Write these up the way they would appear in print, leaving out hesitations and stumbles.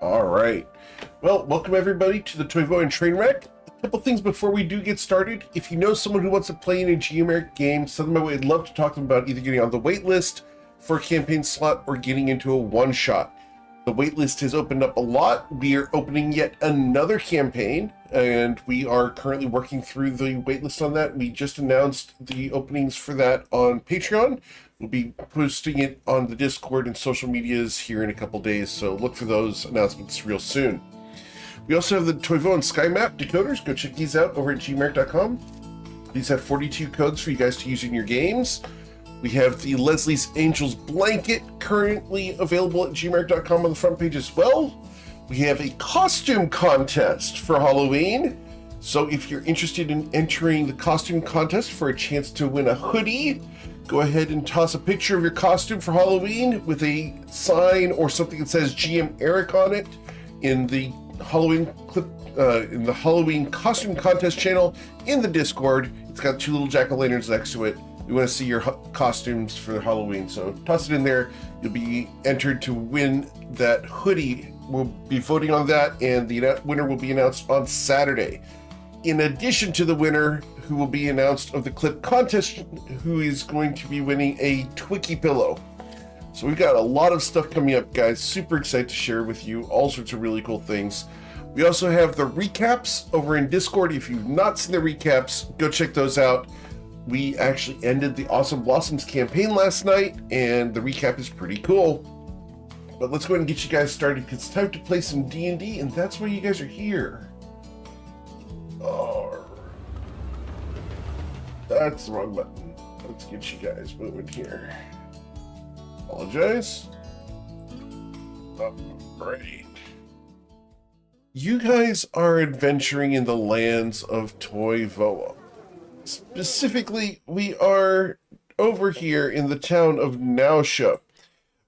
All right. Well, welcome everybody to the Toivoan Trainwreck. A couple things before we do get started. If you know someone who wants to play in a Geomeric game, send them my way. I'd love to talk to them about either getting on the wait list for a campaign slot or getting into a one-shot. The wait list has opened up a lot. We are opening yet another campaign, and we are currently working through the wait list on that. We just announced the openings for that on Patreon. We'll be posting it on the Discord and social medias here in a couple days, so look for those announcements real soon. We also have the Toivoan Sky Map decoders. Go check these out over at gmeric.com. These have 42 codes for you guys to use in your games. We have the Leslie's Angels blanket currently available at gmeric.com on the front page as well. We have a costume contest for Halloween. So if you're interested in entering the costume contest for a chance to win a hoodie, go ahead and toss a picture of your costume for Halloween with a sign or something that says GM Eric on it in the Halloween clip, in the Halloween costume contest channel in the Discord. It's got two little jack-o'-lanterns next to it. We want to see your costumes for Halloween, so toss it in there. You'll be entered to win that hoodie. We'll be voting on that, and the winner will be announced on Saturday. In addition to the winner, who will be announced of the clip contest, who is going to be winning a Twiki pillow. So we've got a lot of stuff coming up, guys. Super excited to share with you all sorts of really cool things. We also have the recaps over in Discord. If you've not seen the recaps, go check those out. We actually ended the Awesome Blossoms campaign last night, and the recap is pretty cool. But let's go ahead and get you guys started, because it's time to play some D&D, and that's why you guys are here. Oh, that's the wrong button. Let's get you guys moving here. Apologize. Oh, great. You guys are adventuring in the lands of Toivoa. Specifically, we are over here in the town of Nausea,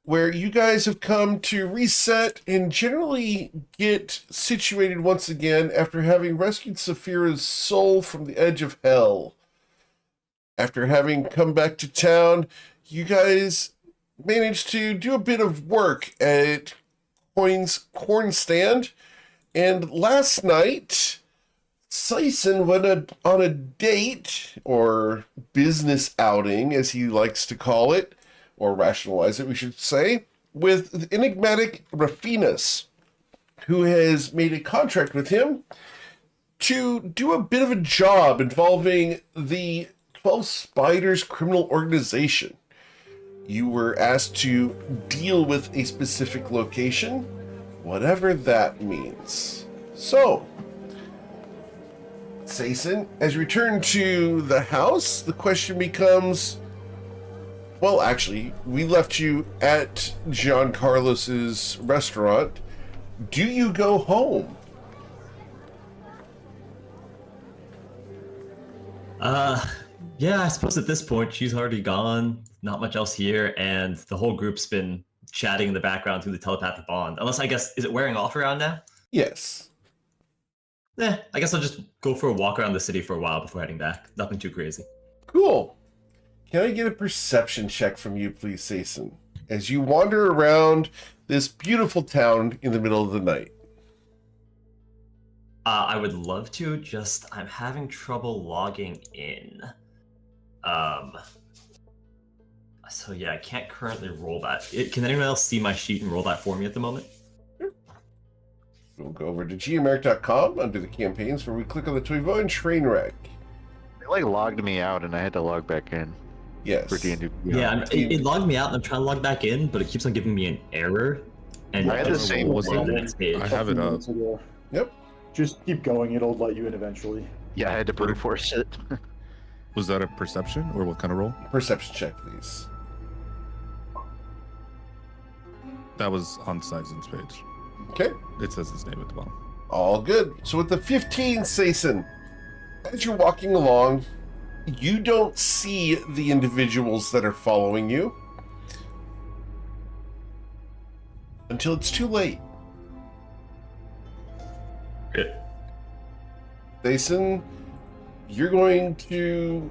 where you guys have come to reset and generally get situated once again after having rescued Saphira's soul from the edge of hell. After having come back to town, you guys managed to do a bit of work at Coin's corn stand, and last night Sison went on a date, or business outing as he likes to call it, or rationalize it, we should say, with the enigmatic Rafinas, who has made a contract with him to do a bit of a job involving the 12 Spiders criminal organization. You were asked to deal with a specific location, whatever that means. So, Sison, as you return to the house, the question becomes, well, actually, we left you at Giancarlos's restaurant. Do you go home? Yeah, I suppose at this point she's already gone. Not much else here, and the whole group's been chatting in the background through the telepathic bond. Unless, I guess, is it wearing off around now? Yes. I guess I'll just go for a walk around the city for a while before heading back. Nothing too crazy. Cool. Can I get a perception check from you, please, Sison, as you wander around this beautiful town in the middle of the night? I would love to, just I'm having trouble logging in. So yeah, I can't currently roll that. Can anyone else see my sheet and roll that for me at the moment? We'll go over to gmeric.com under the campaigns, where we click on the Toivoan Trainwreck. It logged me out and I had to log back in. Yes. For D&D. Yeah, it logged me out and I'm trying to log back in, but it keeps on giving me an error. And I had the same thing. I have it up. Yep. Just keep going, it'll let you in eventually. Yeah, I had to brute force it. Was that a perception or what kind of roll? Perception check, please. That was on Sison's page. Okay. It says his name at the bottom. All good. So with the 15, Sison, as you're walking along, you don't see the individuals that are following you until it's too late. Good. Sison, you're going to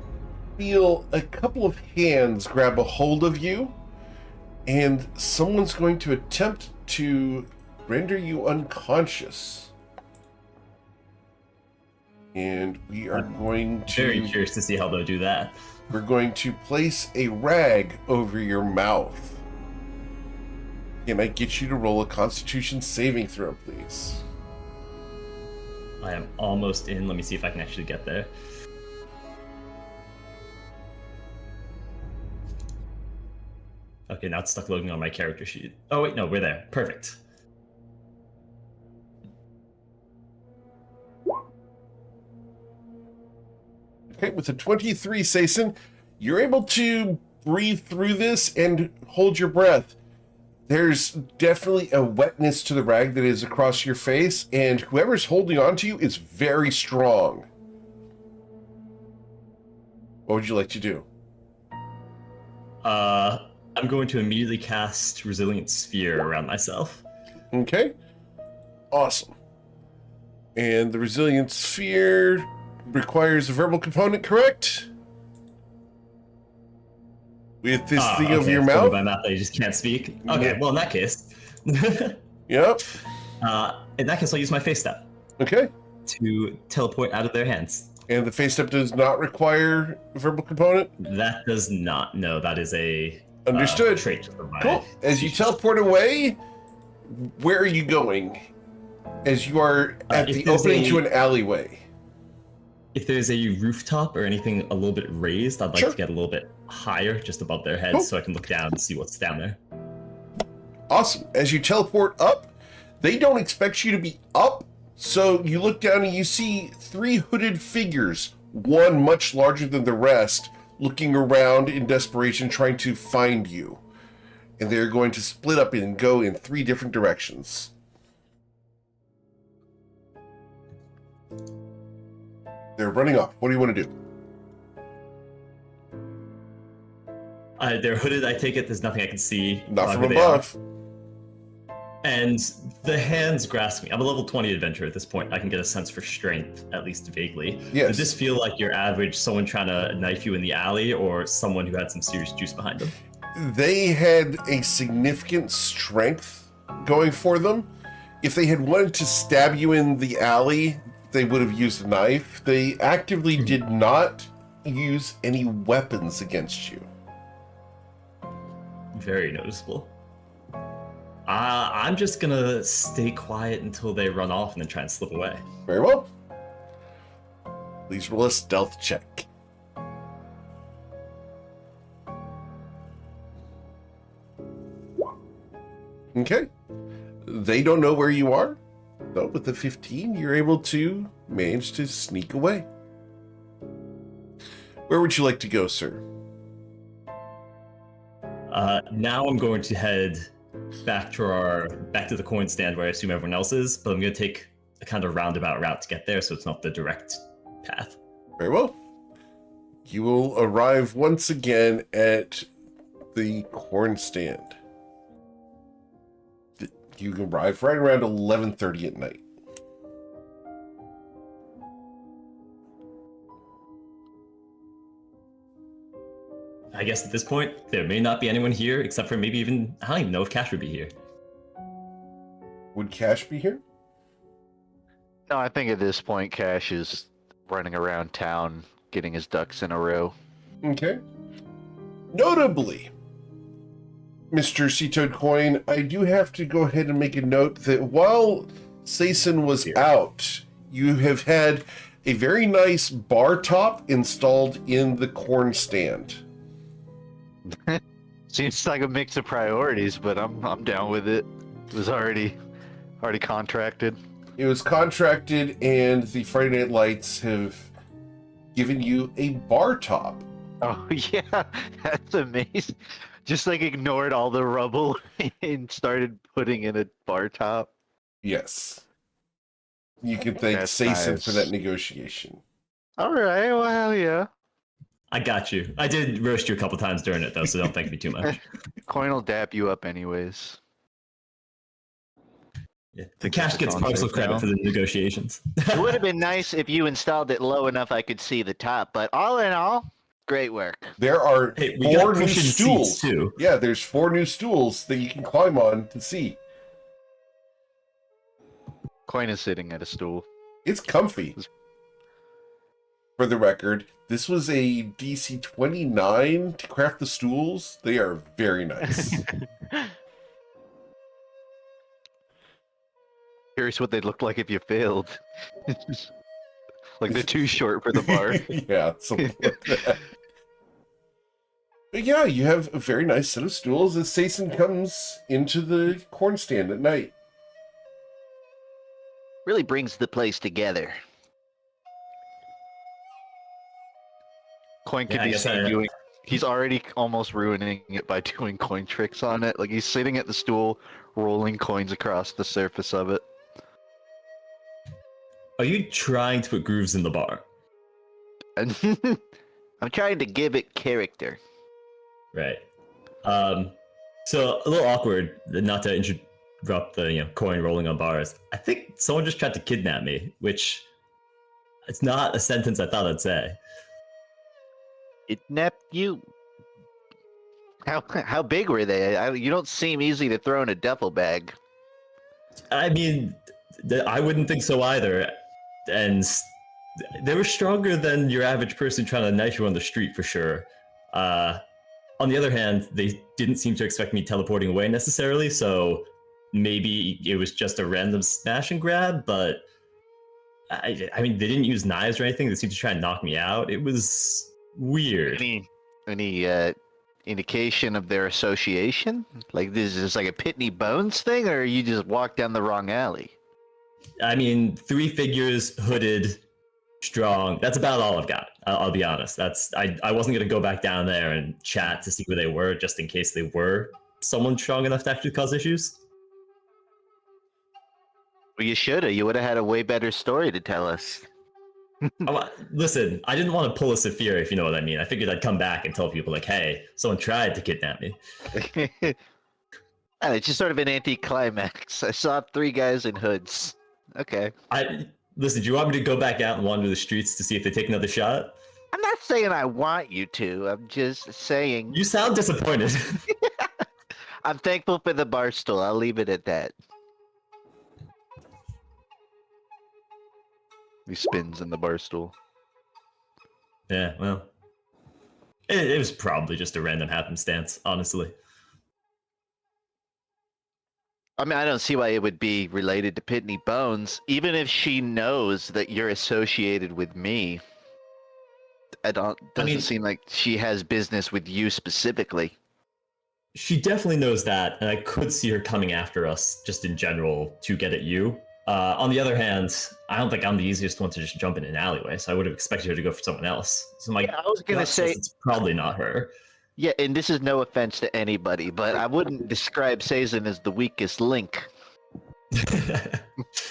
feel a couple of hands grab a hold of you, and someone's going to attempt to render you unconscious. And we are going Very to... curious to see how they'll do that. We're going to place a rag over your mouth. Can I get you to roll a Constitution saving throw, please? I am almost in. Let me see if I can actually get there. Okay, now it's stuck loading on my character sheet. Oh wait, no, we're there. Perfect. Okay, with a 23, Sason, you're able to breathe through this and hold your breath. There's definitely a wetness to the rag that is across your face, and whoever's holding on to you is very strong. What would you like to do? I'm going to immediately cast Resilient Sphere around myself. Okay, awesome. And the Resilient Sphere requires a verbal component, correct? With this thing over your mouth? By mouth, I just can't speak. Okay, well in that case, Yep. in that case, I'll use my face step Okay. to teleport out of their hands. And the face step does not require a verbal component? That does not. No, that is a Understood. trait of my Cool. As you species. teleport away, where are you going? As you are at if the there's opening a- to an alleyway. If there's a rooftop or anything a little bit raised, I'd like Sure. to get a little bit higher, just above their heads, Cool. so I can look down and see what's down there. Awesome. As you teleport up, they don't expect you to be up, so you look down and you see 3 hooded figures, one much larger than the rest, looking around in desperation, trying to find you. And they're going to split up and go in 3 different directions. They're running off. What do you want to do? They're hooded, I take it. There's nothing I can see. Not from who they are. above. And the hands grasp me. I'm a level 20 adventurer at this point. I can get a sense for strength, at least vaguely. Yes. Does this feel like your average someone trying to knife you in the alley, or someone who had some serious juice behind them? They had a significant strength going for them. If they had wanted to stab you in the alley, they would have used a knife. They actively did not use any weapons against you. Very noticeable. I'm just gonna stay quiet until they run off and then try and slip away. Very well. Please roll a stealth check. Okay. They don't know where you are. So with the 15, you're able to manage to sneak away. Where would you like to go, sir? Now I'm going to head back to the coin stand where I assume everyone else is, but I'm going to take a kind of roundabout route to get there, so it's not the direct path. Very well. You will arrive once again at the corn stand. You arrive right around 11:30 at night. I guess at this point, there may not be anyone here, except for maybe even, I don't even know if Cash would be here. Would Cash be here? No, I think at this point, Cash is running around town, getting his ducks in a row. Okay. Notably, Mr. Sea-Toad Coin, I do have to go ahead and make a note that while Sason was out, you have had a very nice bar top installed in the corn stand. Seems like a mix of priorities, but I'm down with it. It was already contracted. It was contracted, and the Friday Night Lights have given you a bar top. Oh yeah, that's amazing. Just like ignored all the rubble and started putting in a bar top. Yes. You can thank That's Sason nice. for that negotiation. All right, well, yeah. I got you. I did roast you a couple times during it, though, so don't thank me too much. Coin will dap you up anyways. Yeah. The Cash gets on partial safe credit now. for the negotiations. It would have been nice if you installed it low enough I could see the top, but all in all, great work. There are Hey, we 4 got new cushion stools. seats, too. Yeah, there's 4 new stools that you can climb on to see. Coin is sitting at a stool. It's comfy. For the record, this was a DC 29 to craft the stools. They are very nice. Curious what they'd look like if you failed. Like they're too short for the bar. Yeah, something like that. But yeah, you have a very nice set of stools as Sason comes into the corn stand at night. Really brings the place together. Coin could Yeah, I be guess seen I- doing. He's already almost ruining it by doing coin tricks on it. Like he's sitting at the stool, rolling coins across the surface of it. Are you trying to put grooves in the bar? And I'm trying to give it character. Right. So a little awkward, not to interrupt the coin rolling on bars. I think someone just tried to kidnap me, which it's not a sentence I thought I'd say. Kidnapped you? How big were they? You don't seem easy to throw in a duffel bag. I mean, I wouldn't think so either. And they were stronger than your average person trying to knife you on the street for sure. On the other hand, they didn't seem to expect me teleporting away necessarily, so maybe it was just a random smash and grab, but I mean, they didn't use knives or anything. They seemed to try and knock me out. It was weird. Any indication of their association? Like this is like a Pitney Bones thing, or you just walked down the wrong alley? I mean, 3 figures, hooded, strong. That's about all I've got. I'll be honest. I wasn't gonna go back down there and chat to see who they were, just in case they were someone strong enough to actually cause issues. Well, you shoulda. You would have had a way better story to tell us. Listen, I didn't want to pull a Saphira, if you know what I mean. I figured I'd come back and tell people like, hey, someone tried to kidnap me. It's just sort of an anticlimax. I saw 3 guys in hoods. Okay. Listen, do you want me to go back out and wander the streets to see if they take another shot? I'm not saying I want you to. I'm just saying. You sound disappointed. I'm thankful for the bar stool. I'll leave it at that. He spins in the bar stool. Yeah, well, it was probably just a random happenstance, honestly. I mean, I don't see why it would be related to Pitney Bones, even if she knows that you're associated with me. Doesn't seem like she has business with you specifically. She definitely knows that, and I could see her coming after us just in general to get at you. On the other hand, I don't think I'm the easiest one to just jump in an alleyway, so I would have expected her to go for someone else. So I was gonna say it's probably not her. Yeah, and this is no offense to anybody, but I wouldn't describe Sazin as the weakest link.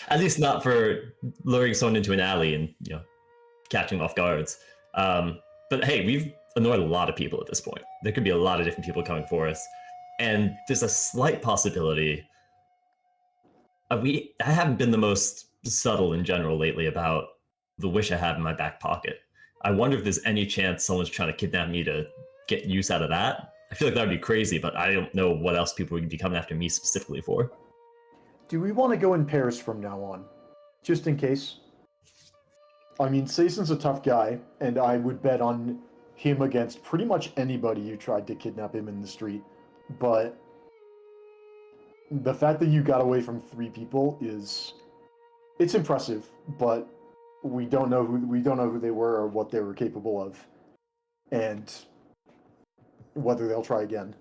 At least not for luring someone into an alley and catching off guards. But hey, we've annoyed a lot of people at this point. There could be a lot of different people coming for us, and there's a slight possibility. I haven't been the most subtle in general lately about the wish I have in my back pocket. I wonder if there's any chance someone's trying to kidnap me to get use out of that. I feel like that would be crazy, but I don't know what else people would be coming after me specifically for. Do we want to go in pairs from now on? Just in case? I mean, Sason's a tough guy, and I would bet on him against pretty much anybody who tried to kidnap him in the street. But the fact that you got away from 3 people it's impressive, but we don't know who they were or what they were capable of, and whether they'll try again.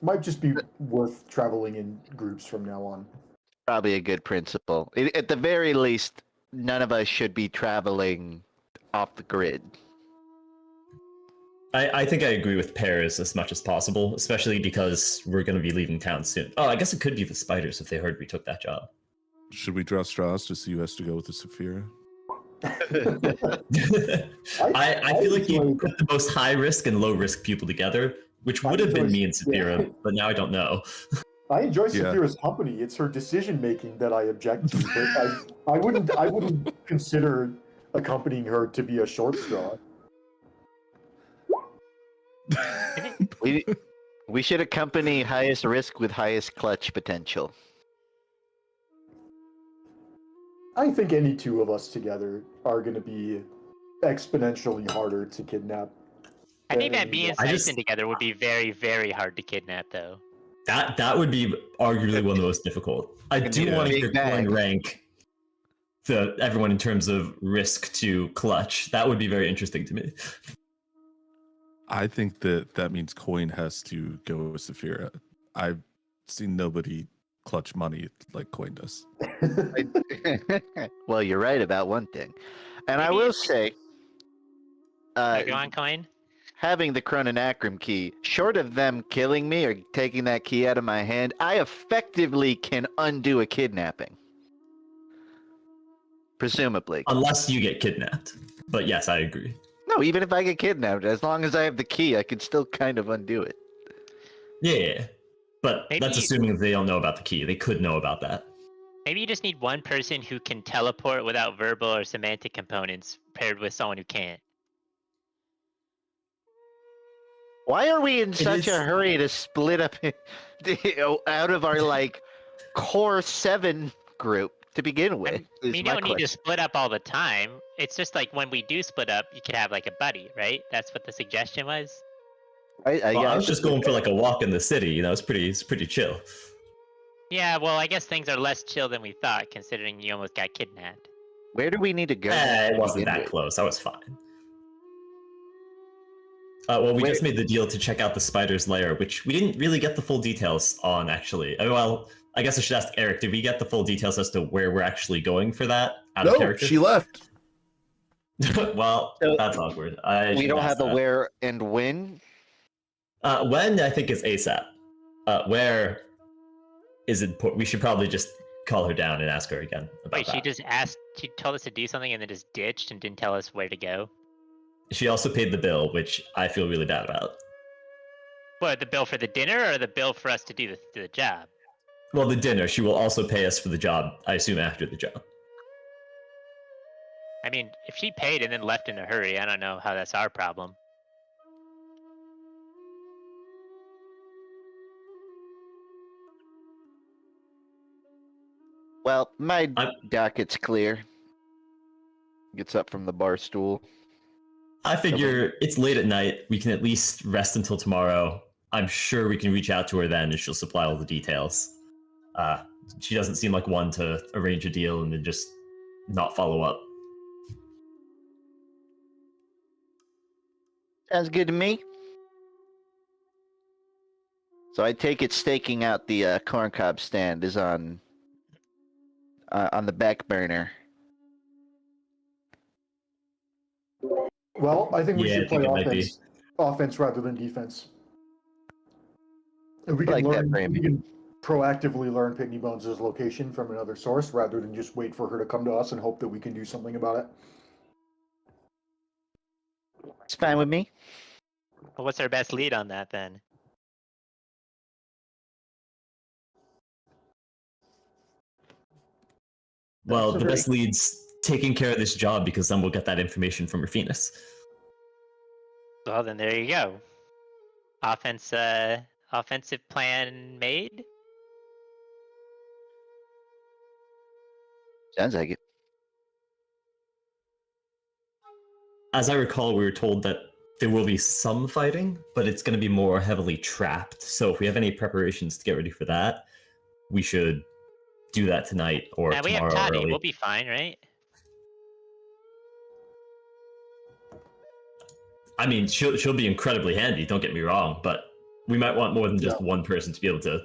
Might just be worth traveling in groups from now on. Probably a good principle. At the very least, none of us should be traveling off the grid. I think I agree with pairs as much as possible, especially because we're going to be leaving town soon. Oh, I guess it could be the spiders if they heard we took that job. Should we draw straws to see who has to go with the Saphira? I feel like you put the most high risk and low risk people together, which would have been me and Saphira, but now I don't know. I enjoy Yeah. Saphira's company. It's her decision making that I object to. But I wouldn't consider accompanying her to be a short straw. We should accompany highest risk with highest clutch potential. I think any two of us together are going to be exponentially harder to kidnap. I think that than me and I Sison just- together would be very, very hard to kidnap, though. That would be arguably one of the most difficult. I It'd do be a want to big hear bag. Coin rank everyone in terms of risk to clutch. That would be very interesting to me. I think that means Coin has to go with Saphira. I've seen nobody clutch money like Coin does. Well, you're right about one thing, and I Maybe will it's- say, Go on, Coin. having the Chrononacrim key, short of them killing me or taking that key out of my hand, I effectively can undo a kidnapping. Presumably. Unless you get kidnapped. But yes, I agree. No, even if I get kidnapped, as long as I have the key, I can still kind of undo it. Yeah. But Maybe- that's assuming they don't know about the key. They could know about that. Maybe you just need one person who can teleport without verbal or semantic components paired with someone who can't. Why are we in such a is- hurry to split up out of our like core 7 group to begin with? is We my don't need to question. split up all the time. It's just like when we do split up, you could have like a buddy, right? That's what the suggestion was. Well, yeah, I was just going for like a walk in the city. You know, it's pretty chill. Yeah, well, I guess things are less chill than we thought, considering you almost got kidnapped. Where do we need to go? It to wasn't begin that with? close. I was fine. Well, we just made the deal to check out the spider's lair, which we didn't really get the full details on, actually. Well, I guess I should ask Eric, did we get the full details as to where we're actually going for that? Out of No, character? she left. Well, So, that's awkward. I We should don't ask have the that. where and when. When, I think, is ASAP. Where is it? We should probably just call her down and ask her again about Wait, that. she told us to do something and then just ditched and didn't tell us where to go? She also paid the bill, which I feel really bad about. What, the bill for the dinner or the bill for us to do the job? Well, the dinner. She will also pay us for the job, I assume, after the job. I mean, if she paid and then left in a hurry, I don't know how that's our problem. Well, my I'm- docket's clear. Gets up from the bar stool. I figure it's late at night. We can at least rest until tomorrow. I'm sure we can reach out to her then and she'll supply all the details. She doesn't seem like one to arrange a deal and then just not follow up. Sounds good to me. So I take it staking out the corncob stand is on the back burner. Well, I think we Yeah, should I think play it might be. offense rather than defense. If we I can like that learn, framing. we can proactively learn Pitney Bones' location from another source rather than just wait for her to come to us and hope that we can do something about it. It's fine with me. Well, what's our best lead on that then? Well, That's a the best very- lead's taking care of this job because then we'll get that information from Rufinus. Well, then there you go. Offensive plan made? Sounds like it. As I recall, we were told that there will be some fighting, but it's going to be more heavily trapped. So if we have any preparations to get ready for that, we should do that tonight or Now we have tomorrow Toddy. early. We'll be fine, right? I mean, she'll be incredibly handy. Don't get me wrong, but we might want more than just one person to be able to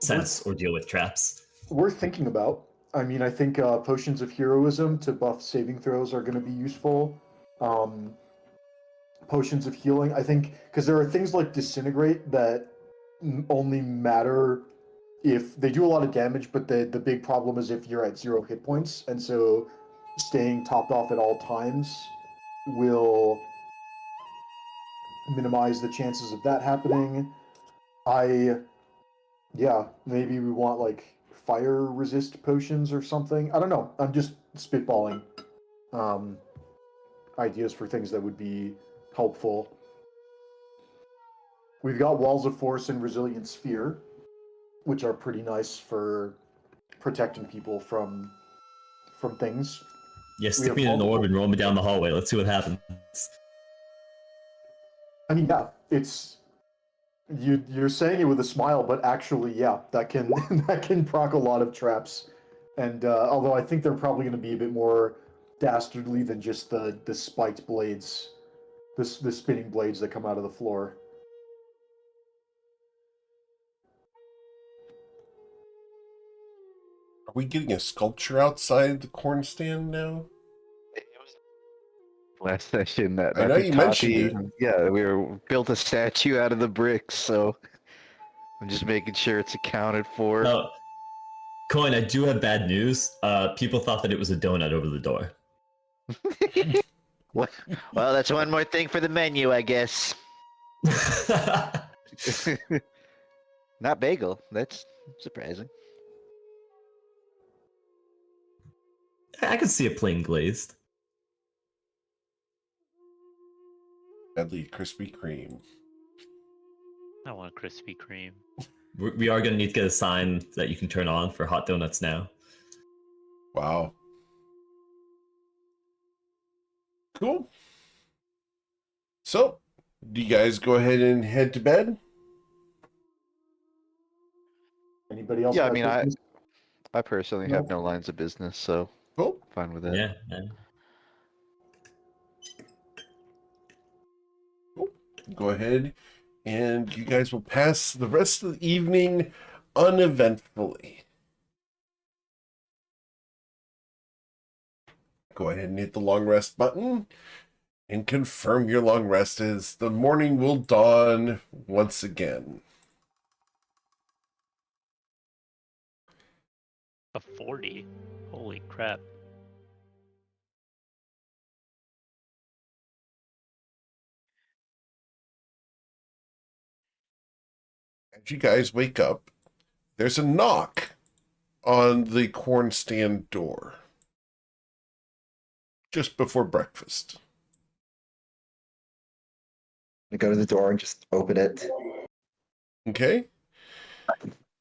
sense or deal with traps. Worth thinking about. I mean, I think potions of heroism to buff saving throws are going to be useful. Potions of healing, I think, because there are things like disintegrate that only matter if they do a lot of damage, but the big problem is if you're at 0 hit points, and so staying topped off at all times will minimize the chances of that happening. Yeah, maybe we want like fire resist potions or something. I don't know. I'm just spitballing ideas for things that would be helpful. We've got Walls of Force and Resilient Sphere, which are pretty nice for protecting people from from things. Yeah, We stick have me in an orb multiple- and roll me down the hallway. Let's see what happens. I mean, yeah, it's you're saying it with a smile, but actually, yeah, that can that can proc a lot of traps. And although I think they're probably going to be a bit more dastardly than just the spiked blades, the spinning blades that come out of the floor. Are we getting a sculpture outside the corn stand now? Last session that I know you mentioned it. Yeah, built a statue out of the bricks, so I'm just making sure it's accounted for. Oh, Coin, I do have bad news. People thought that it was a donut over the door. Well, that's one more thing for the menu, I guess. Not bagel. That's surprising. I could see it plain glazed. Deadly Krispy Kreme. I want Krispy Kreme. We are going to need to get a sign that you can turn on for hot donuts now. Wow. Cool. So, do you guys go ahead and head to bed? Anybody else? Yeah, I got mean, business? I personally have no lines of business, so Cool. fine with that. Yeah. Go ahead and you guys will pass the rest of the evening uneventfully. Go ahead and hit the long rest button and confirm your long rest as the morning will dawn once again. A 40? Holy crap. As you guys wake up, there's a knock on the corn stand door just before breakfast. I go to the door and just open it. Okay?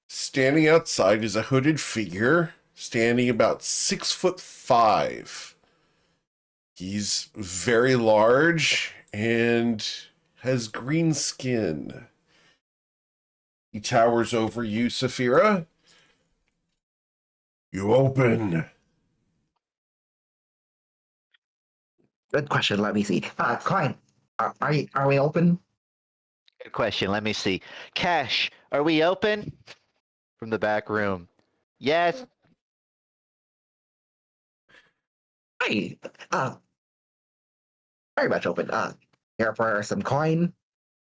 Standing outside is a hooded figure, standing about 6'5". He's very large and has green skin. He towers over you, Saphira. You open. Good question. Let me see. Klein, are we open? Good question. Let me see. Cash, are we open? From the back room. Yes. Hi. Very much open. Here for some coin.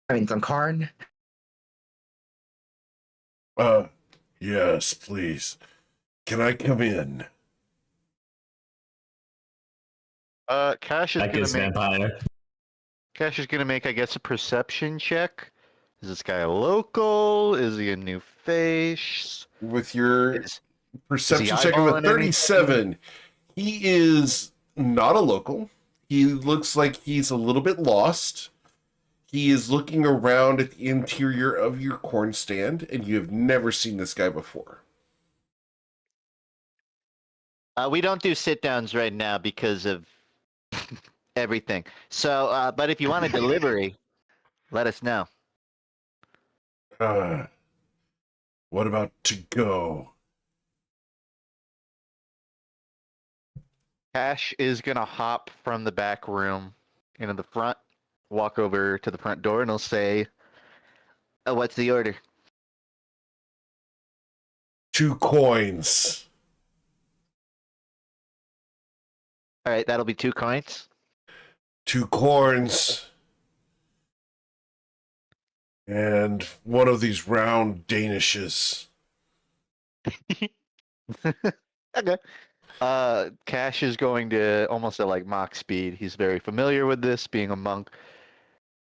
Some corn. Yes, please. Can I come in? Cash is That gonna gives make. vampire. Cash is gonna make, I guess, a perception check. Is this guy a local? Is he a new face? With your Is perception check of a eyeballing 37, he is not a local. He looks like he's a little bit lost. He is looking around at the interior of your corn stand, and you have never seen this guy before. We don't do sit downs right now because of everything. So, but if you want a delivery, let us know. What about to go? Cash is gonna hop from the back room into the front, walk over to the front door, and he'll say, "Oh, what's the order?" 2 coins. All right, that'll be 2 coins. 2 corns. And one of these round danishes. Okay. Cash is going to almost at like mock speed. He's very familiar with this, being a monk.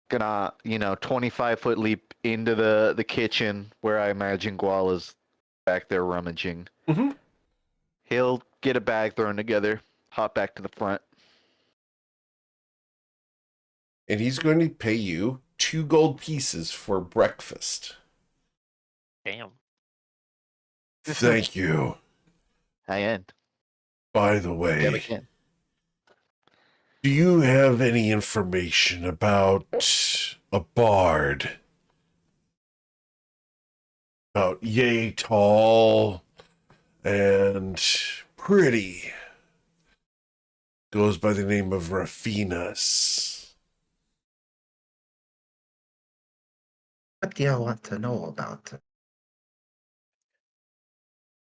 Gonna, 25-foot leap into the kitchen where I imagine Gual is back there rummaging. Mm-hmm. He'll get a bag thrown together, hop back to the front. And he's going to pay you 2 gold pieces for breakfast. Damn. Thank you. High end. By the Yeah, we way, can. do you have any information about a bard? About yay tall and pretty. Goes by the name of Rafinas. What do you want to know about?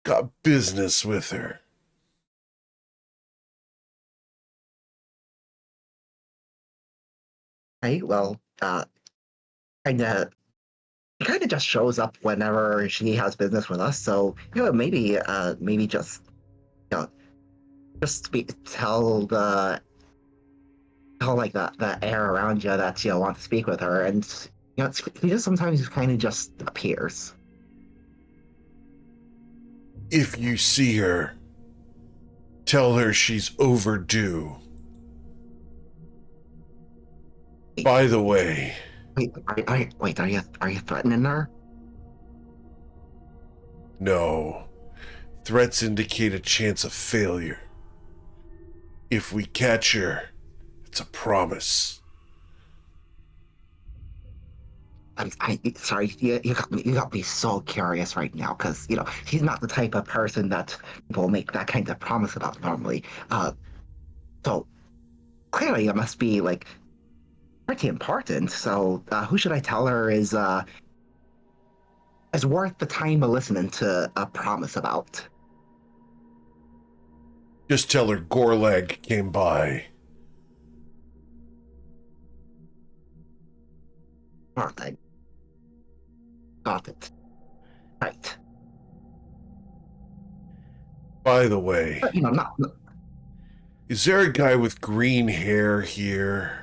Got business with her. Right. Well, kind of just shows up whenever she has business with us. So maybe just tell like the air around you that you want to speak with her, and she just sometimes kind of just appears. If you see her, tell her she's overdue. By the way, Wait, are you threatening her? no. Threats indicate a chance of failure. If we catch her, it's a promise. Sorry, you got me so curious right now because she's not the type of person that people make that kind of promise about normally. So clearly it must be like pretty important. So who should I tell her is worth the time of listening to a promise about? Just tell her Gorlag came by. Nothing. Got it. Right. By the way, But not. is there a guy with green hair here?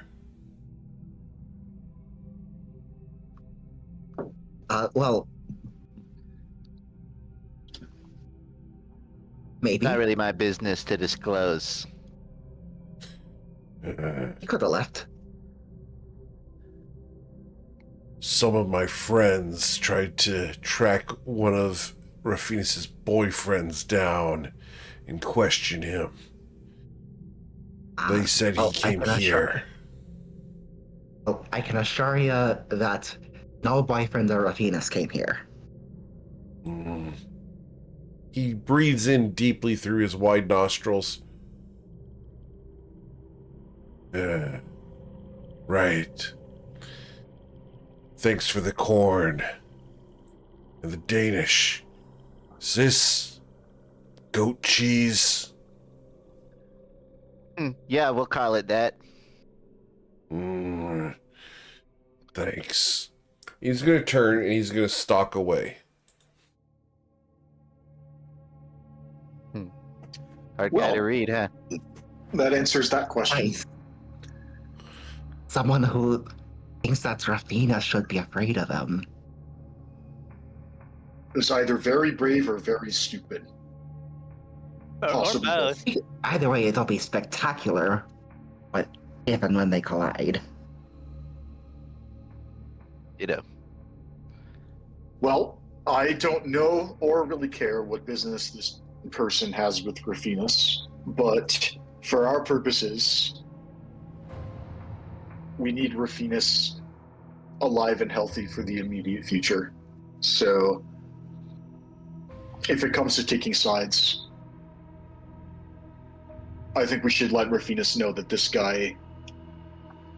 Well, maybe Not really my business to disclose. you could have left. Some of my friends tried to track one of Rafinas' boyfriends down and question him. They said he came here. I can assure you that no boyfriend of Rafinas came here. Mm. He breathes in deeply through his wide nostrils. Right. Thanks for the corn. And the Danish. Is this goat cheese? Yeah, we'll call it that. Thanks. He's going to turn and he's going to stalk away. Hard guy to Well- read, huh? That answers that question. Nice. Someone who thinks that Rafina should be afraid of him. It's either very brave or very stupid. Or Possibly both. Either way, it'll be spectacular. But if and when they collide. Well, I don't know or really care what business this person has with Rafinas, but for our purposes, we need Rafinas alive and healthy for the immediate future. So, if it comes to taking sides, I think we should let Rafinas know that this guy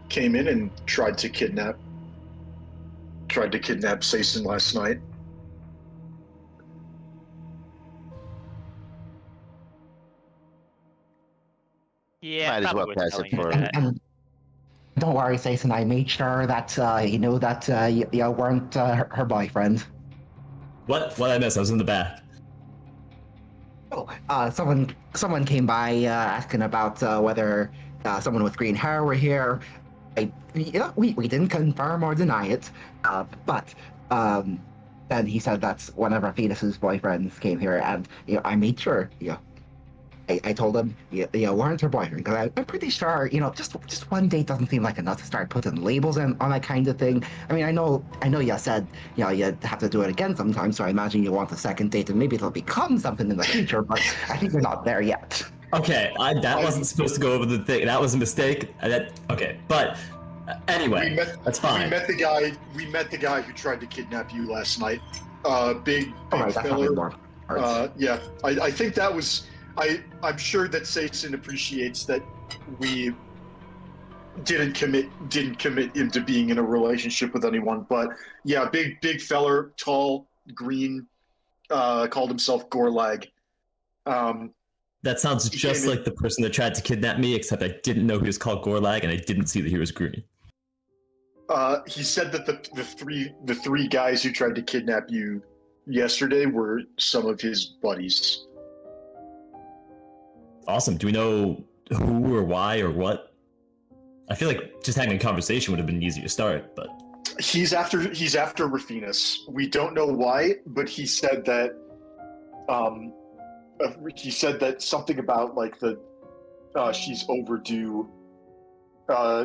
came in and tried to kidnap Saison last night. Yeah, Might as probably well worth pass it telling her for- that. And don't worry, Sason, I made sure that you know that you weren't her boyfriend. What I missed? I was in the back. Oh, someone came by asking about whether someone with green hair were here. We didn't confirm or deny it, but then he said that's one of our Venus's boyfriends came here, and I made sure I told him you weren't her boyfriend because I'm pretty sure just one date doesn't seem like enough to start putting labels on that kind of thing. I mean, I know you said you have to do it again sometime, so I imagine you want a second date and maybe it'll become something in the future, but I think you're not there yet. Okay, that wasn't supposed to go over the thing. That was a mistake. Okay, but anyway, that's fine. We met the guy who tried to kidnap you last night. Big Alright, that's fella. not more. Yeah, I think that was. I'm sure that Satan appreciates that we didn't commit him to being in a relationship with anyone. But yeah, big feller, tall, green, called himself Gorlag. That sounds just like the person that tried to kidnap me, except I didn't know he was called Gorlag and I didn't see that he was green. He said that the three guys who tried to kidnap you yesterday were some of his buddies. Awesome. Do we know who or why or what? I feel like just having a conversation would have been easier to start, but He's after Rufinus. We don't know why, but he said that something about like she's overdue,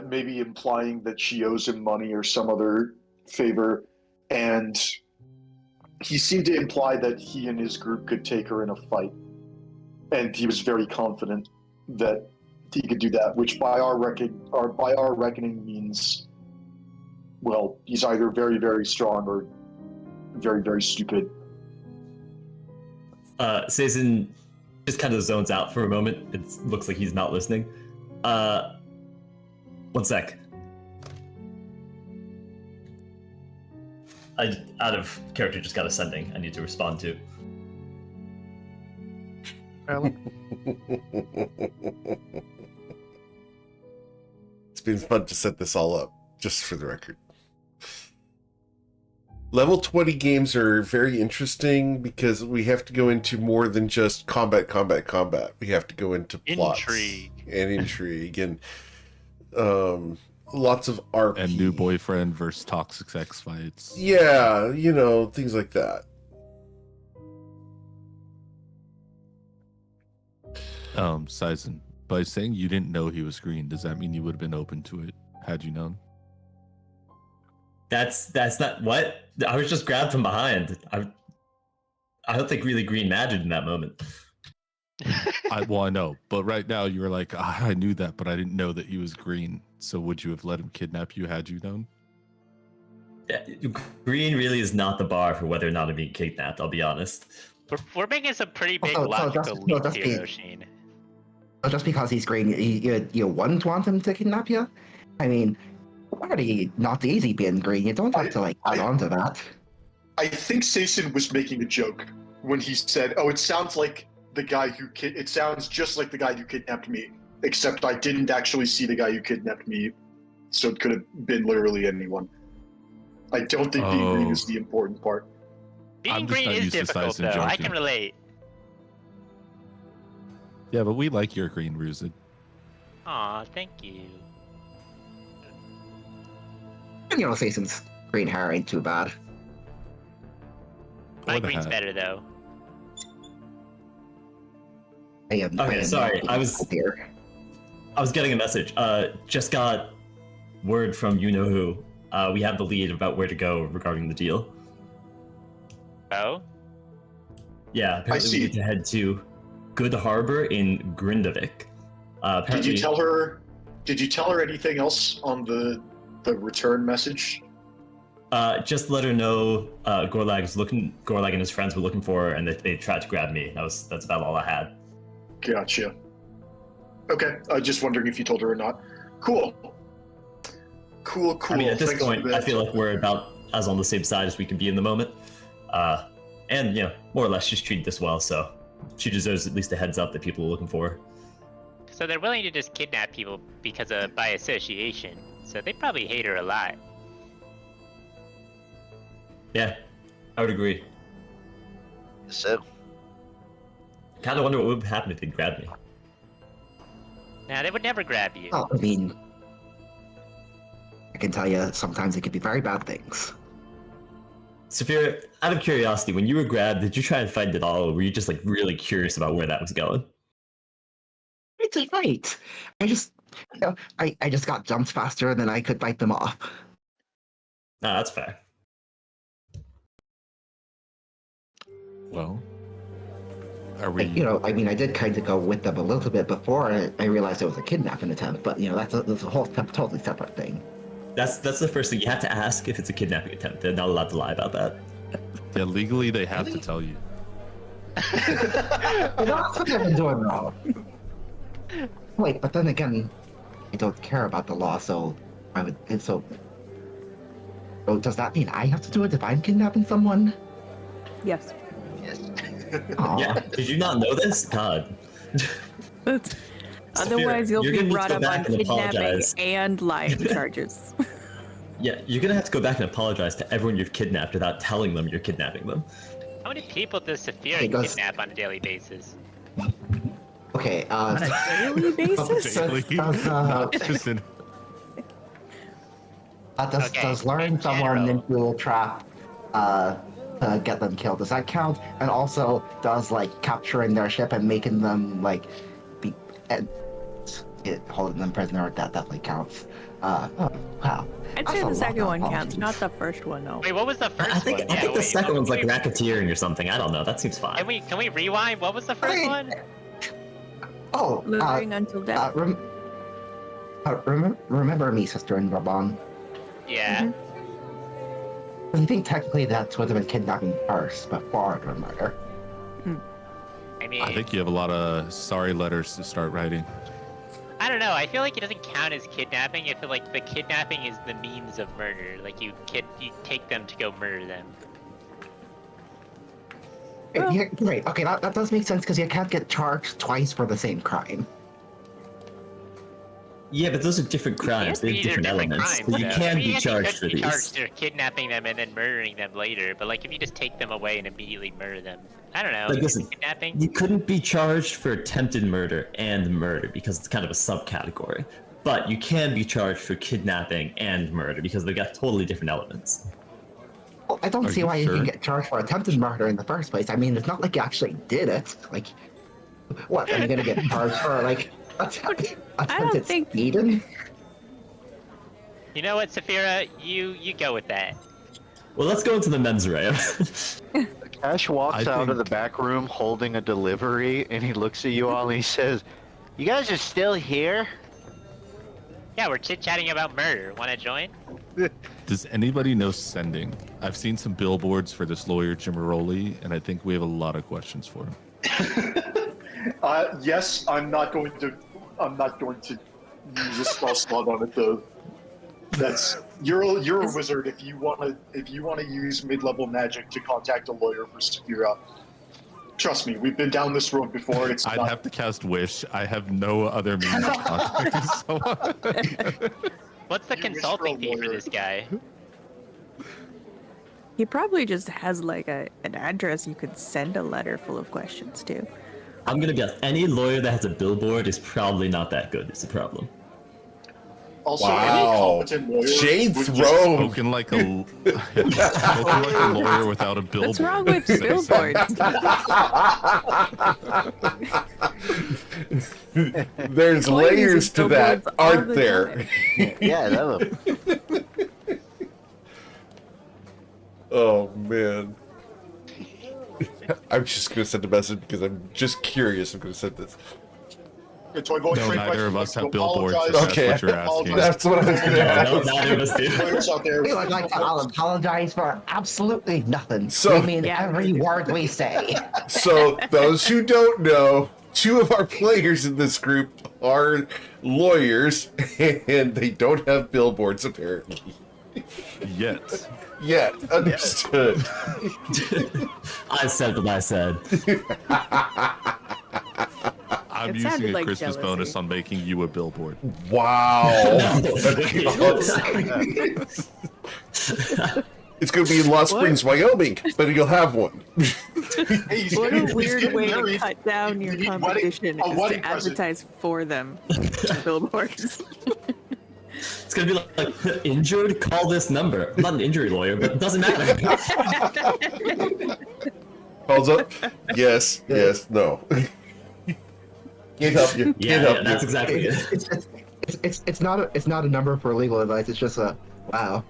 maybe implying that she owes him money or some other favor, and he seemed to imply that he and his group could take her in a fight, and he was very confident that he could do that, which by our reckoning means, well, he's either very, very strong or very, very stupid. Sazin just kind of zones out for a moment. It looks like he's not listening. 1 sec. I, out of character, just got a sending I need to respond to. It's been fun to set this all up, just for the record. Level 20 games are very interesting because we have to go into more than just combat. We have to go into plots and intrigue and lots of RP. And new boyfriend versus toxic sex fights. Yeah, things like that. Sizen, by saying you didn't know he was green, does that mean you would have been open to it had you known? That's not what I was just grabbed from behind. I don't think really green mattered in that moment. I know, but right now you were like, I knew that, but I didn't know that he was green. So would you have let him kidnap you had you known? Yeah, green really is not the bar for whether or not to be kidnapped. I'll be honest. We're making some pretty big So logical leaps here, just Oshin. just because he's green, you wouldn't want him to kidnap you? I mean, already not easy being green. You don't have to add on to that. I think Satan was making a joke when he said, "Oh, it sounds like the guy it sounds just like the guy who kidnapped me, except I didn't actually see the guy who kidnapped me, so it could have been literally anyone." I don't think being green is the important part. Being green is difficult, though. I can relate. Yeah, but we like your green, Ruzid. Aw, thank you. And Sazon's green hair ain't too bad. My Or the green's hat. better, though. Okay, sorry. I was getting a message. Just got word from you know who. We have the lead about where to go regarding the deal. Oh? Yeah, apparently we need to head to Good Harbor in Grindavik. Did you tell her anything else on the return message? Just let her know Gorlag and his friends were looking for her, and they tried to grab me. That's about all I had. Gotcha. Okay, just wondering if you told her or not. Cool. I mean, at this Thanks point, for that. I feel like we're about as on the same side as we can be in the moment. And, more or less she's treated this well, so she deserves at least a heads up that people are looking for her. So they're willing to just kidnap people by association. So they probably hate her a lot. Yeah, I would agree. So, Kind of wonder what would happen if they grabbed me. Nah, they would never grab you. Well, I mean, I can tell you sometimes it could be very bad things. Saphira, out of curiosity, when you were grabbed, did you try and fight at all, or were you just really curious about where that was going? It's a fight. I just got jumped faster than I could fight them off. Nah, that's fair. Well, Are we? I mean, I did kind of go with them a little bit before I realized it was a kidnapping attempt, but that's a whole totally separate thing. That's the first thing you have to ask if it's a kidnapping attempt. They're not allowed to lie about that. Yeah, legally they have to tell you. Well, that's what I've been doing wrong. Wait, but then again, I don't care about the law, so I would. And so does that mean I have to do it if I'm kidnapping someone? Yes. Aw. Yeah, did you not know this? God. Otherwise, you'll you're be gonna need to brought go up back on and kidnapping apologize. and lying charges. Yeah, you're gonna have to go back and apologize to everyone you've kidnapped without telling them you're kidnapping them. How many people does Saphira It does- kidnap on a daily basis? Okay. On a daily basis? Daily. Just in- Okay, Does luring in someone general. into a trap to get them killed, does that count? And also, does capturing their ship and making them be holding them prisoner, that definitely counts. Oh, wow. I'd That's say a the second lot of one counts, apologies. not the first one, though. Wait, what was the first I think one? I think the wait, second one's like can we- racketeering or something. I don't know. That seems fine. Can we rewind? What was the first Wait. one? Oh, Luring until death. remember me, Sister in Raban? Yeah. I think technically that would have been kidnapping first, before the murder. I mean, I think you have a lot of sorry letters to start writing. I don't know. I feel like it doesn't count as kidnapping. I feel like the kidnapping is the means of murder. Like you take them to go murder them. Yeah, great. Okay, that does make sense because you can't get charged twice for the same crime. Yeah, but those are different crimes. They have These are different elements. crimes, But you though. can I mean, be you charged for could be these. charged for kidnapping them and then murdering them later. But like if you just take them away and immediately murder them, I don't know. Like, is it listen, kidnapping? You couldn't be charged for attempted murder and murder because it's kind of a subcategory. But you can be charged for kidnapping and murder because they got totally different elements. Well, I don't Are see you why you sure? can get charged for attempted murder in the first place. I mean, it's not like you actually did it. What, are you gonna get charged for, attempted think- speeding? You know what, Saphira? You go with that. Well, let's go into the mens rea. Cash walks I out of the think- back room holding a delivery, and he looks at you all and he says, "You guys are still here?" Yeah, we're chit-chatting about murder. Want to join? Does anybody know sending? I've seen some billboards for this lawyer Jimaroli, and I think we have a lot of questions for him. Yes, I'm not going to use a spell slot on it though. That's you're a wizard if you wanna use mid-level magic to contact a lawyer for Saphira. Trust me, we've been down this road before. It's I'd not. have to cast Wish. I have no other means of contacting someone. What's the You wish for a consulting fee for lawyer. this guy? He probably just has an address you could send a letter full of questions to. I'm gonna guess any lawyer that has a billboard is probably not that good. Is the problem. Also, Wow. any competent lawyer Shade would just- thrown. Spoken like a lawyer without a billboard. What's wrong with Say billboards? There's Coin layers uses to that, billboards all aren't the there? time. Yeah, that Oh man. I'm just gonna send a message because I'm just curious. I'm gonna send this. The Toivoan No, Trainwreck neither of wants us to have billboards. apologize. If Okay. That's what you're asking. That's what I was gonna No, ask. neither of us do. Lawyers out there. We would like to apologize for absolutely nothing. So- we mean Yeah. every word we say. So, those who don't know, two of our players in this group are lawyers, and they don't have billboards apparently. Yet. Yet, understood. I said what I said. I'm It sounded using a like Christmas jealousy. bonus on making you a billboard. Wow. No. It's going to be in Lost Springs, Wyoming, but you'll have one. Hey, he's What getting- a he's weird getting way to married. cut down your You need competition a is wedding to present. advertise for them on billboards. It's gonna be like injured. Call this number. I'm not an injury lawyer, but it doesn't matter. Calls up. Yes, yes, no. Can't help you. Can't Yeah, help yeah, that's you. exactly it. It's not a number for legal advice. It's just a wow.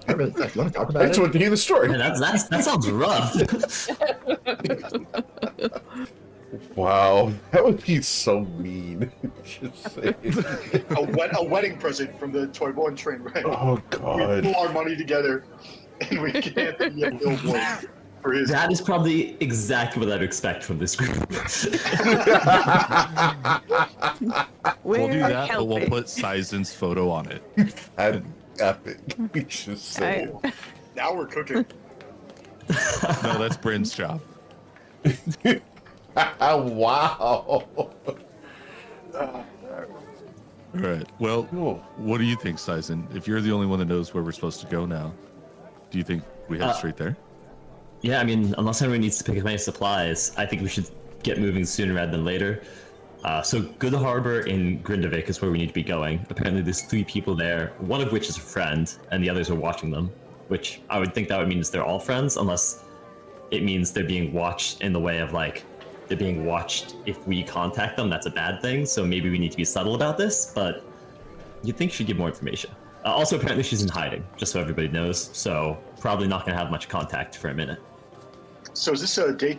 I really you want to talk I about just it? want to hear the story. Man, that sounds rough. Wow, that would be so mean. Just saying. A wedding present from the Toivoan Trainwreck. Oh We God. pull our money together, and we get Anthony a billboard for his. That is probably exactly what I'd expect from this group. We're We'll do that, but we'll helping. put Sizen's photo on it. That'd be epic. Just saying. Now we're cooking. No, that's Bryn's job. Wow. All right. Well, Cool. what do you think, Sizen? If you're the only one that knows where we're supposed to go now, do you think we head straight there? Yeah, I mean, unless anyone needs to pick up any supplies, I think we should get moving sooner rather than later. So Good Harbor in Grindavik is where we need to be going. Apparently there's 3 people there, one of which is a friend, and the others are watching them, which I would think that would mean they're all friends, unless it means they're being watched in the way of, like, they're being watched if we contact them. That's a bad thing, so maybe we need to be subtle about this, but you'd think she'd give more information. Also, apparently she's in hiding, just so everybody knows, so probably not going to have much contact for a minute. So is this a day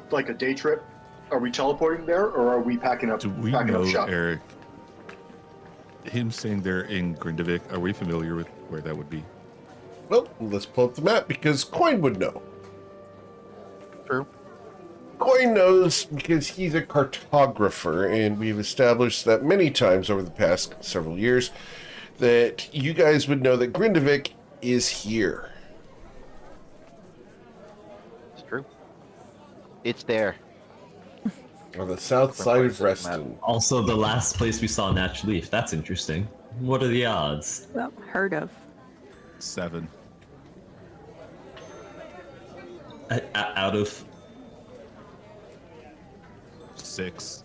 trip? Are we teleporting there, or are we packing up? Do we packing know, up shop? Eric? Him saying they're in Grindavik, are we familiar with where that would be? Well, let's pull up the map because Coin would know. True. Coin knows because he's a cartographer, and we've established that many times over the past several years that you guys would know that Grindavik is here. It's true. It's there. On the south side of parts of the Reston. Also, the last place we saw Natch Leaf. That's interesting. What are the odds? Well, heard of. 7. Out of 6.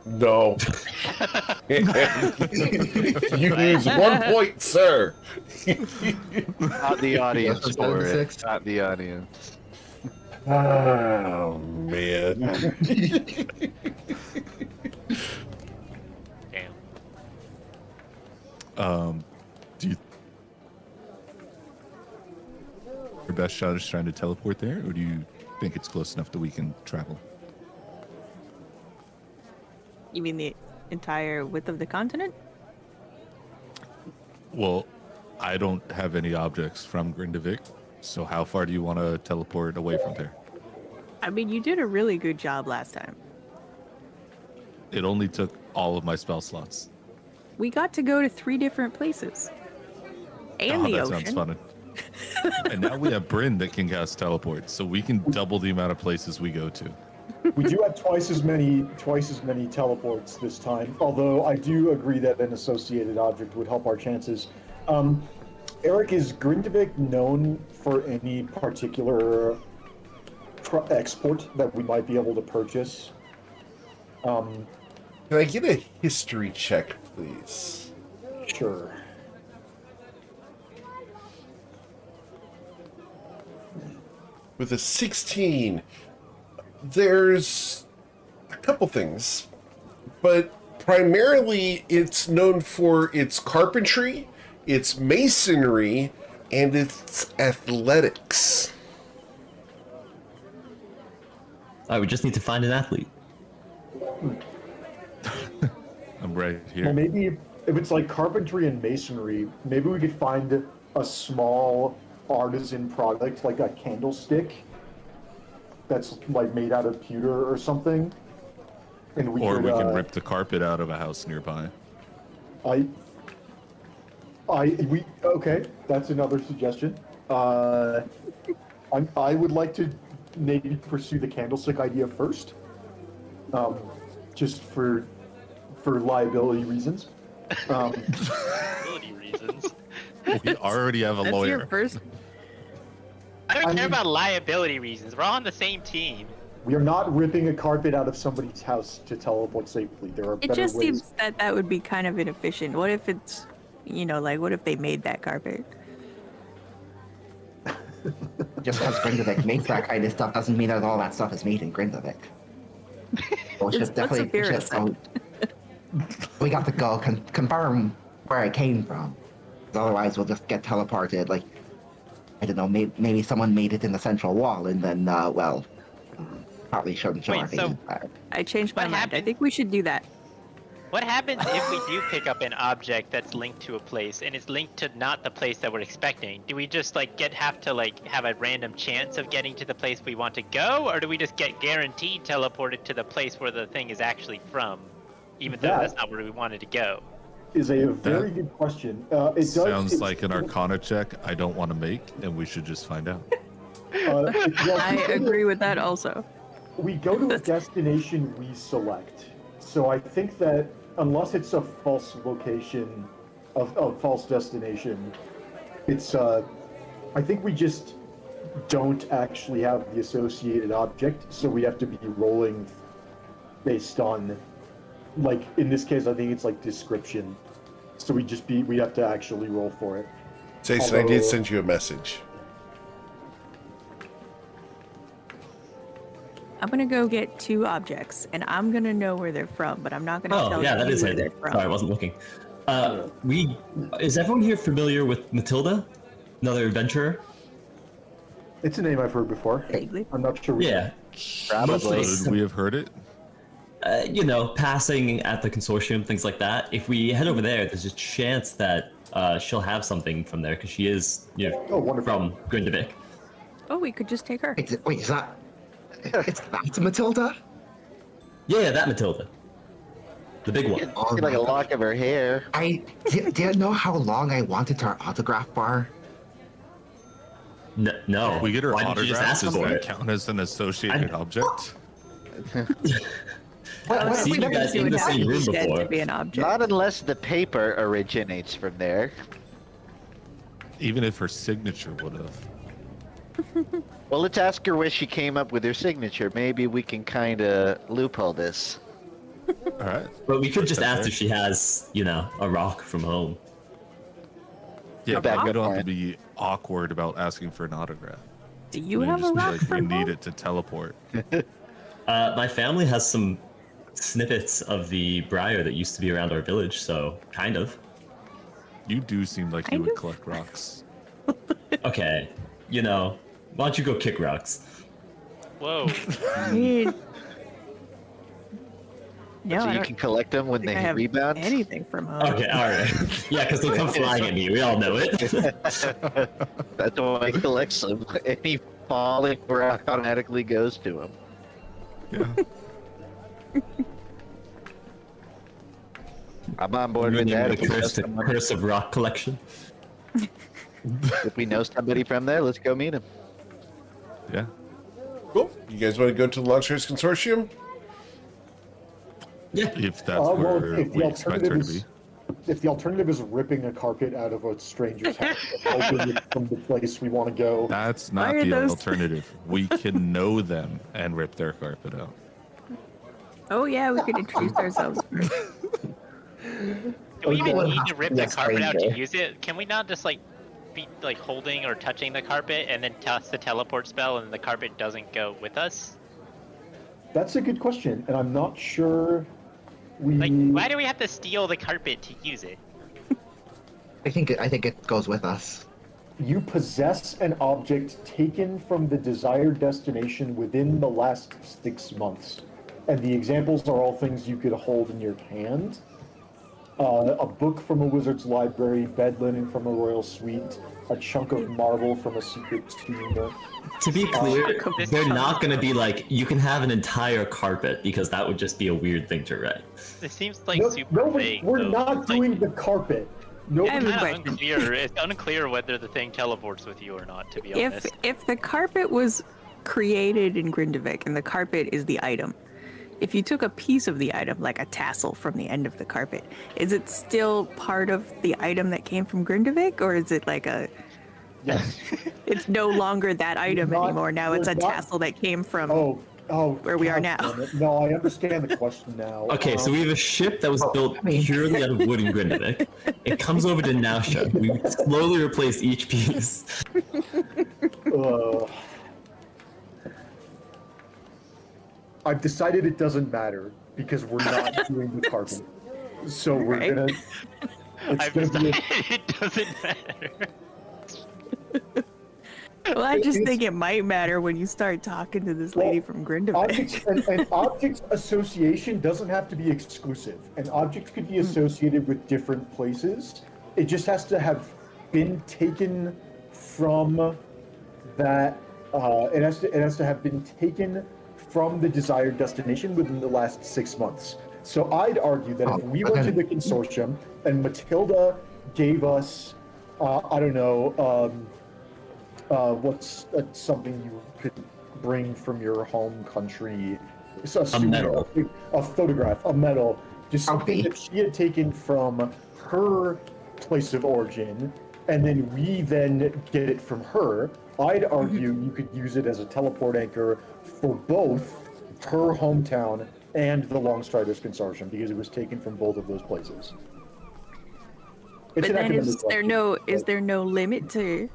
No. You lose 1 point, sir. Not the audience Yes, for it's it. 6. Not the audience. Oh, man. Damn. Do you your best shot is trying to teleport there, or do you think it's close enough that we can travel? You mean the entire width of the continent? Well, I don't have any objects from Grindavik, so how far do you want to teleport away from there? I mean, you did a really good job last time. It only took all of my spell slots. We got to go to 3 different places. And the that ocean. sounds fun. And now we have Bryn that can cast teleport, so we can double the amount of places we go to. We do have twice as many teleports this time. Although I do agree that an associated object would help our chances. Eric, is Grindavik known for any particular export that we might be able to purchase? Can I get a history check, please? Sure. With a 16, there's a couple things, but primarily it's known for its carpentry, its masonry, and its athletics. We just need to find an athlete. I'm right Well, here. maybe if it's like carpentry and masonry, maybe we could find a small artisan product, like a candlestick that's like made out of pewter or something. And we Or could, we can rip the carpet out of a house nearby. Okay, that's another suggestion. I would like to maybe pursue the candlestick idea first, just for liability reasons. Ability reasons. We already have a That's lawyer. your first. I don't I care mean- about liability reasons. We're all on the same team. We are not ripping a carpet out of somebody's house to teleport safely. There are It better just ways. seems that that would be kind of inefficient. What if it's, like, what if they made that carpet? Just because Grindavik makes that kind of stuff doesn't mean that all that stuff is made in Grindavik. So we It's should definitely Sapphira just go. We got to go confirm where it came from. 'Cause otherwise, we'll just get teleported. Like, I don't know, maybe someone made it in the central wall, and then, probably shouldn't show Wait, our so- faces there. I changed my What mind. I happened? think we should do that. What happens if we do pick up an object that's linked to a place and it's linked to not the place that we're expecting? Do we just like have to have a random chance of getting to the place we want to go, or do we just get guaranteed teleported to the place where the thing is actually from, even though that's not where we wanted to go? Is a very good question. Sounds like an Arcana check I don't want to make, and we should just find out. I agree with that also. We go to a destination we select. So I think that unless it's a false location, a false destination, it's I think we just don't actually have the associated object, so we have to be rolling based on, like in this case, I think it's like description. So we have to actually roll for it. Jason, I did send you a message. I'm gonna go get 2 objects, and I'm gonna know where they're from, but I'm not gonna Oh, tell yeah, you that is where handy. they're from. Sorry, I wasn't looking. Is everyone here familiar with Matilda? Another adventurer? It's a name I've heard before. Vaguely. I'm not sure. Yeah. Probably. Would we have heard it? Passing at the consortium, things like that. If we head over there, there's a chance that she'll have something from there because she is, Oh, wonderful. from Grindavik. Oh, we could just take her. Wait, is that... It's Matilda? Yeah, that Matilda. The big one. See like a lock of her hair. Do you know how long I wanted her autograph bar? No. If we get her Why didn't you just autograph, ask does for that it? count as an associated object? I've seen you guys in the same room To before. be an object. Not unless the paper originates from there. Even if her signature would have. Well, let's ask her where she came up with her signature. Maybe we can kind of loophole this. All right. But we could just Okay. ask if she has, a rock from home. Yeah, Back but we up don't have to plan. be awkward about asking for an autograph. Do you We have a just be rock like, from we need home? it to teleport. My family has some snippets of the briar that used to be around our village, so kind of. You do seem like you Kind would of. collect rocks. Okay, why don't you go kick rocks? Whoa. I mean, no, So I you don't can collect them when think I they have rebound. anything from home. Okay, alright. Yeah, because they come flying at me, we all know it. That's why I collect them. Any falling rock automatically goes to him. Yeah. I'm on board with that. The curse of rock collection. If we know somebody from there, let's go meet him. Yeah. Cool. You guys want to go to the Launchers Consortium? Yeah. If that's Well, where if the we expect her to alternative be. if the alternative is ripping a carpet out of a stranger's house and opening it from the place we want to go, That's Why not are the those- alternative. We can know them and rip their carpet out. Oh yeah, we could introduce ourselves first. Do we even Okay. need to rip the Yes, carpet out to stranger. use it? Can we not just be holding or touching the carpet and then toss the teleport spell and the carpet doesn't go with us? that's a good question, and I'm not sure we. Why do we have to steal the carpet to use it? I think it goes with us. You possess an object taken from the desired destination within the last 6 months. And the examples are all things you could hold in your hand. A book from a wizard's library, bed linen from a royal suite, a chunk of marble from a secret tomb. To be clear, This they're sounds- not going to be like, you can have an entire carpet, because that would just be a weird thing to write. This seems No, super no, vague. we're though. not It's doing the carpet. No, I have a It's question. unclear. It's unclear whether the thing teleports with you or not. To be honest. If the carpet was created in Grindavik and the carpet is the item, if you took a piece of the item, like a tassel from the end of the carpet, is it still part of the item that came from Grindavik, or is it like a? yes. It's no longer that item not- anymore. Now it's we're a not- tassel that came from. Oh, Where we are God now. damn it. No, I understand the question now. Okay, so we have a ship that was built I mean- purely out of wood in Grindavik. It comes over to Nausha. We slowly replace each piece. I've decided it doesn't matter because we're not doing the carpet. So we're Right. gonna. It's I've gonna be decided it doesn't matter. Well, I just think it might matter when you start talking to this lady from Grindavik. An object association doesn't have to be exclusive. An object could be associated with different places. It just has to have been taken from that. It has to have been taken from the desired destination within the last 6 months. So I'd argue that if we went to the consortium and Matilda gave us, I don't know, what's something you could bring from your home country? A medal. A photograph, a medal, just something that she had taken from her place of origin, and then we then get it from her. I'd argue you could use it as a teleport anchor for both her hometown and the Longstriders Consortium, because it was taken from both of those places. But then is there no limit to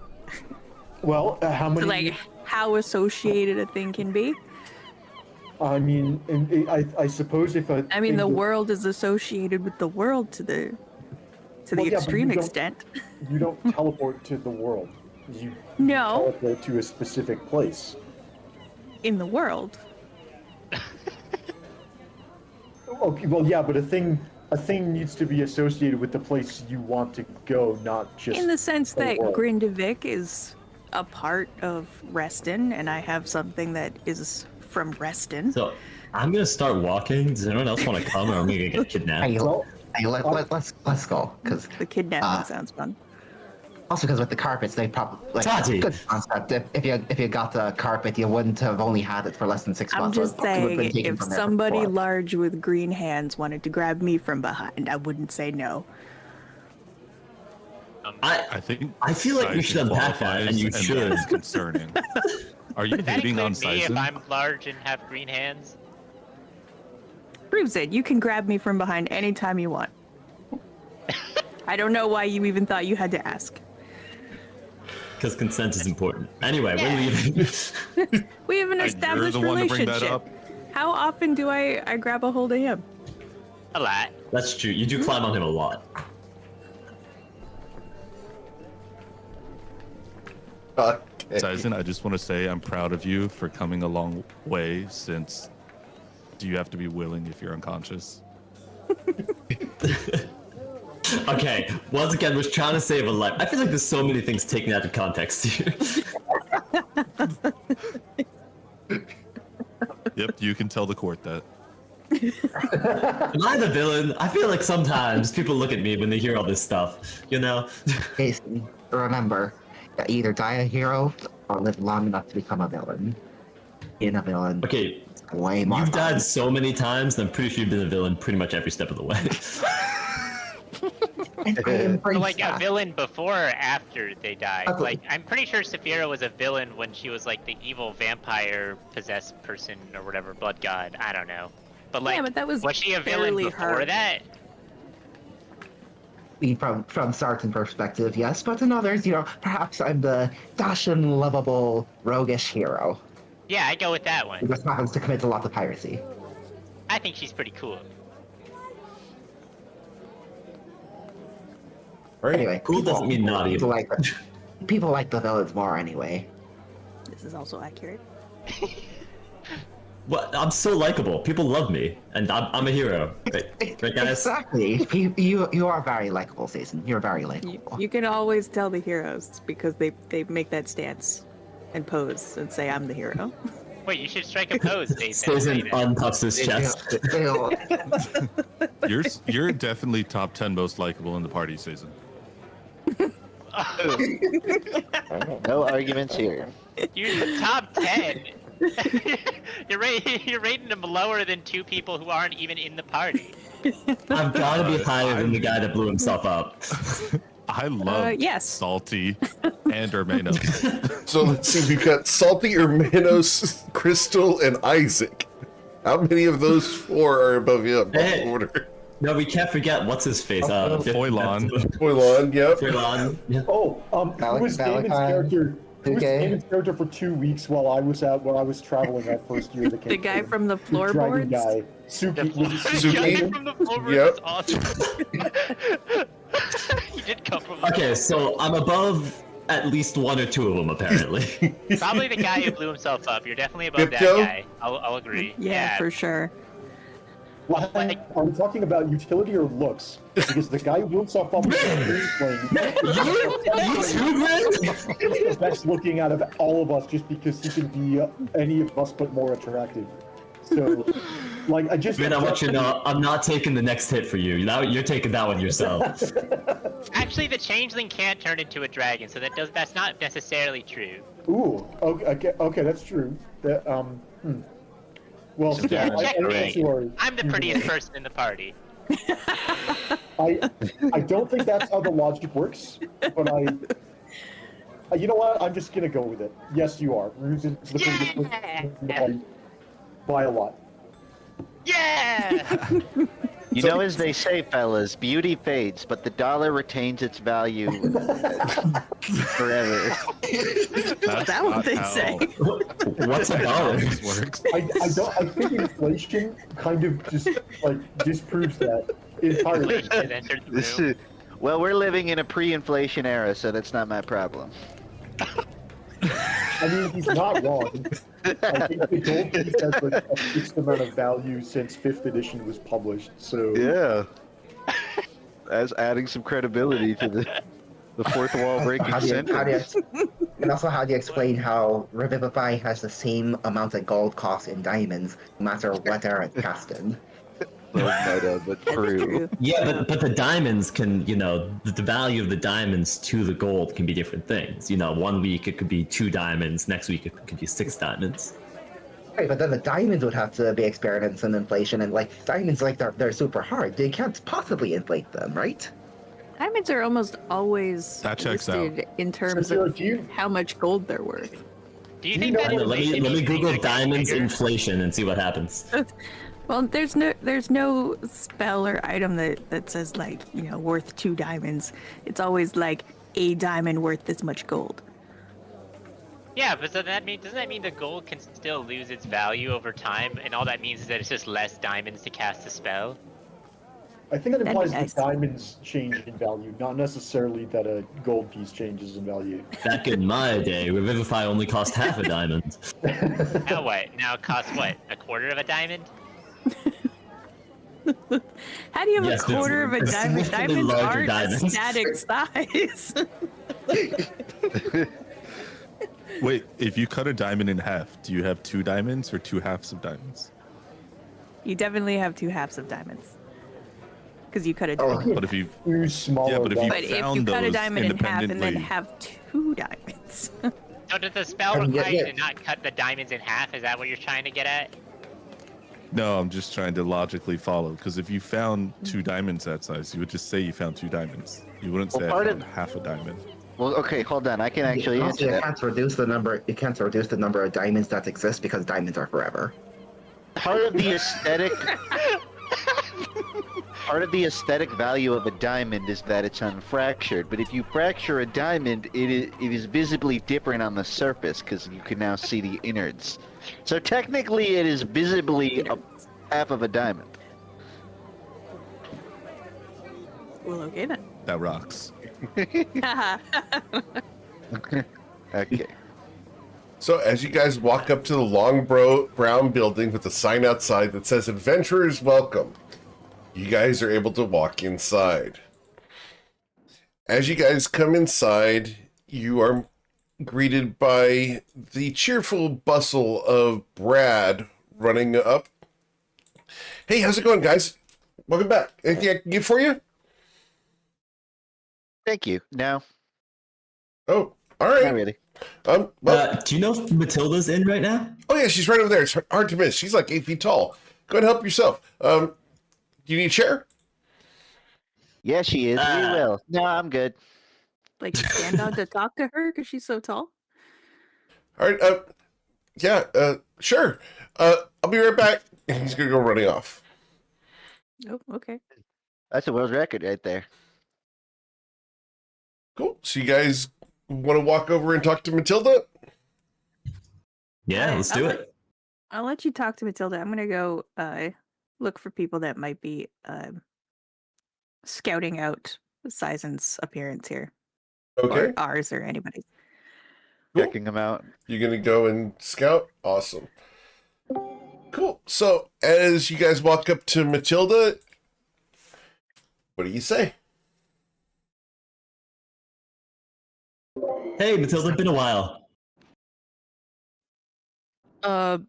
how many? How associated a thing can be? I mean, I suppose if the world is associated with the world to the extreme extent. You don't teleport to the world. You No. teleport to a specific place. In the world. Okay, well, yeah, but a thing needs to be associated with the place you want to go, not just In the sense the that world. Grindavik is a part of Reston, and I have something that is from Reston. So I'm gonna start walking. Does anyone else want to come, or I'm gonna get kidnapped? Let's go, because The kidnapping sounds fun. also because with the carpets, they probably Tati. good concept. If you got the carpet, you wouldn't have only had it for less than 6 I'm months. so just it probably would've been saying, taken if from there somebody before. large with green hands wanted to grab me from behind, I wouldn't say no. I think I feel like you should unpack that, and you should. That's concerning. Are you Does that hitting on include me if Sizen? I'm large and have green hands? Proves it. You can grab me from behind anytime you want. I don't know why you even thought you had to ask. Because consent is important. Anyway, we're leaving. We have an You're established the one to bring that relationship. up. How often do I grab a hold of him? A lot. That's true. You do climb on him a lot. Okay. Sizen, I just want to say I'm proud of you for coming a long way since you have to be willing if you're unconscious. Okay, once again, was trying to save a life. I feel like there's so many things taken out of context here. Yep, you can tell the court that. Am I the villain? I feel like sometimes people look at me when they hear all this stuff, you know? Jason, remember, you either die a hero or live long enough to become a villain. Being a villain, Okay, way more you've fun. died so many times, and I'm pretty sure you've been a villain pretty much every step of the way. I embrace So, like a that. villain before or after they died. Okay. Like I'm pretty sure Saphira was a villain when she was like the evil vampire possessed person or whatever, blood god. I don't know. But like, Yeah, but that was she a villain barely before her. that? From certain perspective, yes, but in others, perhaps I'm the dashing, lovable, roguish hero Yeah, I go with that who one. just happens to commit a lot of piracy. I think she's pretty cool. All right. Anyway, Cool doesn't mean not people evil. people like the villains more anyway. This is also accurate. What? I'm so likable. People love me, and I'm a hero. Right, guys? Exactly. You are very likable, Jason. You're very You, likable. you can always tell the heroes because they make that stance and pose and say, I'm the hero. Wait, you should strike a pose, Jason. Susan untucks his chest. You're definitely top 10 most likable in the party, Sizen. No arguments here. You're the top 10. you're rating them lower than two people who aren't even in the party. I've got to be higher than the guy that blew himself up. I love yes. Salty and Hermanos. So let's see, we've got Salty, Hermanos, Crystal, and Isaac. How many of those four are above him? Hey. In order? No, we can't forget what's his face. Foilon. Foilon, yep. Foilon. Yeah. Oh, who was Damon's Valentine. character? Who was Okay. Damon's character for 2 weeks while I was traveling that first year of the The campaign? guy from the The floorboards? dragon guy. Suki. Was it The guy Suki? from the floorboard Yep. is awesome. He did come from the Okay, so I'm above at least one or two of them, apparently. Probably the guy who blew himself up. You're definitely above that Bipco? guy. I'll agree. Yeah, for sure. Well, are we talking about utility or looks? Because the guy who blew himself up with the best looking out of all of us, just because he can be any of us but more attractive. So, like, I just. Man, I want you to know, I'm not taking the next hit for you. Now you're taking that one yourself. Actually, the changeling can't turn into a dragon, so that's not necessarily true. Ooh, okay, that's true. That Well, still, Yeah, I checkmate. sure. I'm the prettiest person in the party. I don't think that's how the logic works, but you know what? I'm just gonna go with it. Yes, you are. Ruse is the prettiest person by a lot. Yeah! You know, as they say, fellas, beauty fades, but the dollar retains its value forever. Is that what they say? What's a dollar? Works. I think inflation kind of just disproves that entirely. Inflation entered the This room. is, well, we're living in a pre-inflation era, so that's not my problem. I mean, he's not wrong. I think the gold piece has a fixed amount of value since 5th edition was published. So Yeah. As adding some credibility to the fourth wall breaking sentence. And also, how do you explain how Revivify has the same amount of gold cost in diamonds, no matter whether it's casted? Meta, but That's true. true. Yeah, but the diamonds can, the value of the diamonds to the gold can be different things. 1 week it could be 2 diamonds, next week it could be 6 diamonds. Right, but then the diamonds would have to be experiencing inflation, and diamonds, they're super hard. They can't possibly inflate them, right? Diamonds are almost always That checks listed in terms Sarah, of do you- how much gold they're worth. Do you Do think you that know- Let me inflation Google increases diamonds bigger? inflation and see what happens. Well, there's no spell or item that says worth 2 diamonds. It's always like a diamond worth this much gold. Yeah, but doesn't that mean the gold can still lose its value over time, and all that means is that it's just less diamonds to cast a spell? I think that That'd be implies nice. that diamonds change in value, not necessarily that a gold piece changes in value. Back in my day, Revivify only cost half a diamond. Now what? Now it costs what? A quarter of a diamond? How do you have Yes, a quarter of a it's diamond? significantly Diamonds larger aren't diamonds. a static size. Wait, if you cut a diamond in half, do you have 2 diamonds or 2 halves of diamonds? You definitely have 2 halves of diamonds. Because you cut a Oh, diamond. But if you, Two smaller Yeah, but if you- But if you found cut a those diamond in half and then independently- have 2 diamonds. So does the spell I mean, require you yeah. to not cut the diamonds in half? Is that what you're trying to get at? no, I'm just trying to logically follow. Because if you found 2 diamonds that size, you would just say you found 2 diamonds. You wouldn't Well, say I part found of- half a diamond. Well, okay, hold on. I can actually also, answer you that. can't reduce the number. You can't reduce the number of diamonds that exist because diamonds are forever. Part of the aesthetic part of the aesthetic value of a diamond is that it's unfractured, but if you fracture a diamond, it is visibly different on the surface because you can now see the innards. So technically it is visibly half of a diamond. Well, okay then. That rocks. Okay. So as you guys walk up to the long brown building with the sign outside that says "Adventurers Welcome," you guys are able to walk inside. As you guys come inside, you are greeted by the cheerful bustle of Brad running up. Hey, how's it going, guys? Welcome back. Anything I can get for you? Thank you. No, Oh, all not right. really. Well, Do you know if Matilda's in right now? oh yeah, she's right over there. It's hard to miss. She's like 8 feet tall. Go ahead and help yourself. Do you need a chair? Yeah, she is. We will. No, I'm good. Like, stand down to talk to her because she's so tall? All right. Yeah. Sure. I'll be right back. And he's gonna go running off. Oh, okay. That's a world record right there. Cool. So you guys want to walk over and talk to Matilda? Yeah, Alright, let's do it. I'll let you talk to Matilda. I'm gonna go look for people that might be scouting out Sizen's appearance here. Okay. Or ours or anybody's. Cool. Checking them out. You're going to go and scout? Awesome. Cool. So, as you guys walk up to Matilda, what do you say? Hey, Matilda, been a while.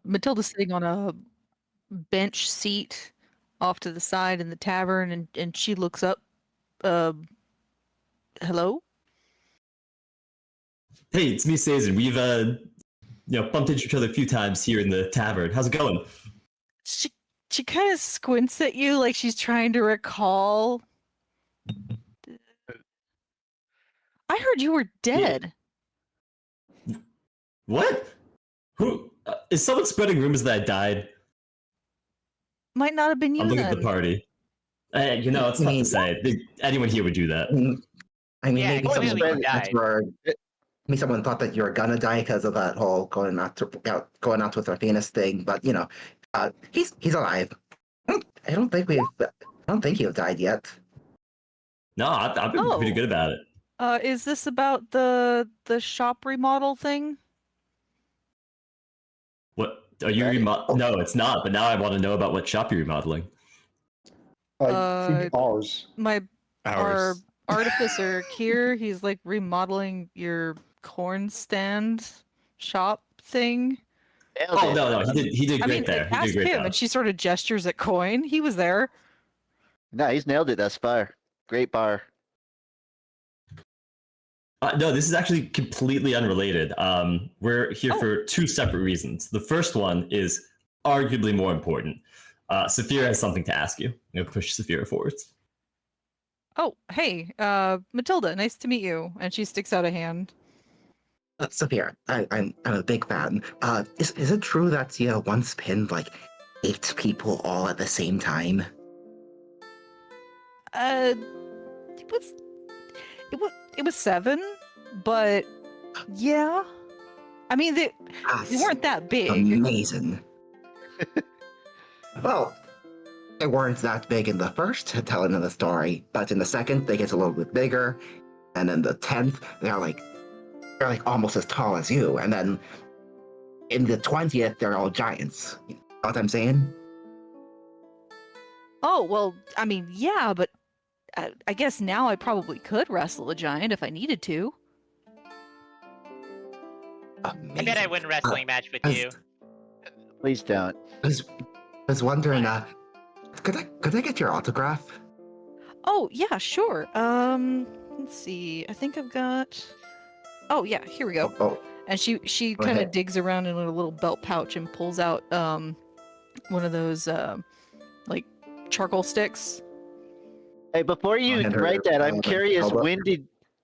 Matilda's sitting on a bench seat off to the side in the tavern, and she looks up. Hello? Hey, it's me, Sazen. We've bumped into each other a few times here in the tavern. How's it going? She kind of squints at you like she's trying to recall. I heard you were dead. What? Who? Is someone spreading rumors that I died? Might not have been you I'm looking then. at the party. It's tough to say. Anyone here would do that. I mean, Yeah, maybe clearly someone you thought that died. you were. Maybe someone thought that you were gonna die because of that whole going out with our penis thing. But he's alive. I don't think you've died yet. No, I've been pretty good about it. Is this about the shop remodel thing? What are you No, it's not. But now I want to know about what shop you're remodeling. I think ours. Our artificer Kier, he's like remodeling your corn stand shop thing. Oh no, he did great there. He Ask did great him, there. and she sort of gestures at Coin. He was there. No, he's nailed it thus far. Great bar. No, this is actually completely unrelated. We're here for two separate reasons. The first one is arguably more important. Saphira has something to ask you. I'm going to push Saphira forwards. Oh, hey, Matilda, nice to meet you. And she sticks out a hand. Sophia, I'm a big fan. Is it true that you once pinned like 8 people all at the same time? It was 7, but yeah. I mean, they weren't that big. Amazing. Well, they weren't that big in the first telling of the story, but in the second they get a little bit bigger, and in the 10th they're like almost as tall as you, and then in the 20th they're all giants. You know what I'm saying? Oh, well, I mean, yeah, but I guess now I probably could wrestle a giant if I needed to. Amazing. I bet I win a wrestling match with you. Please don't. I was wondering, could I get your autograph? Oh, yeah, sure. Let's see. I think I've got... Oh, yeah, here we go. Oh. And she Go kind of ahead. digs around in a little belt pouch and pulls out one of those like charcoal sticks. Hey, before you And her, write that, I'm curious. elbow.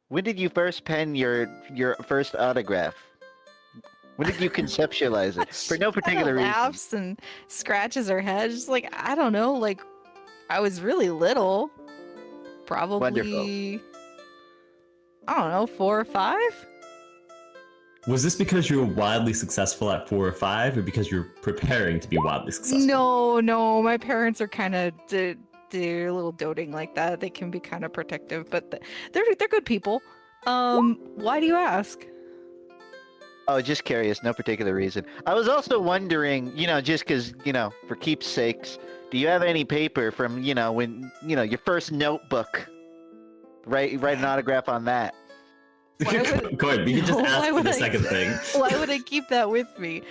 When did you first pen your first autograph? When did you conceptualize it? For no She particular kinda reason. laughs and scratches her head. Just like, I don't know, like I was really little. Probably Wonderful. I don't know, 4 or 5? Was this because you were wildly successful at 4 or 5, or because you're preparing to be wildly successful? No, my parents are kind of they're a little doting like that. They can be kind of protective, but they're good people. Why do you ask? Oh, just curious, no particular reason. I was also wondering, just because, for keepsakes, do you have any paper from, when, your first notebook? Write an autograph on that. Gordon, we can just Why ask for would the I- second thing. Why would I keep that with me?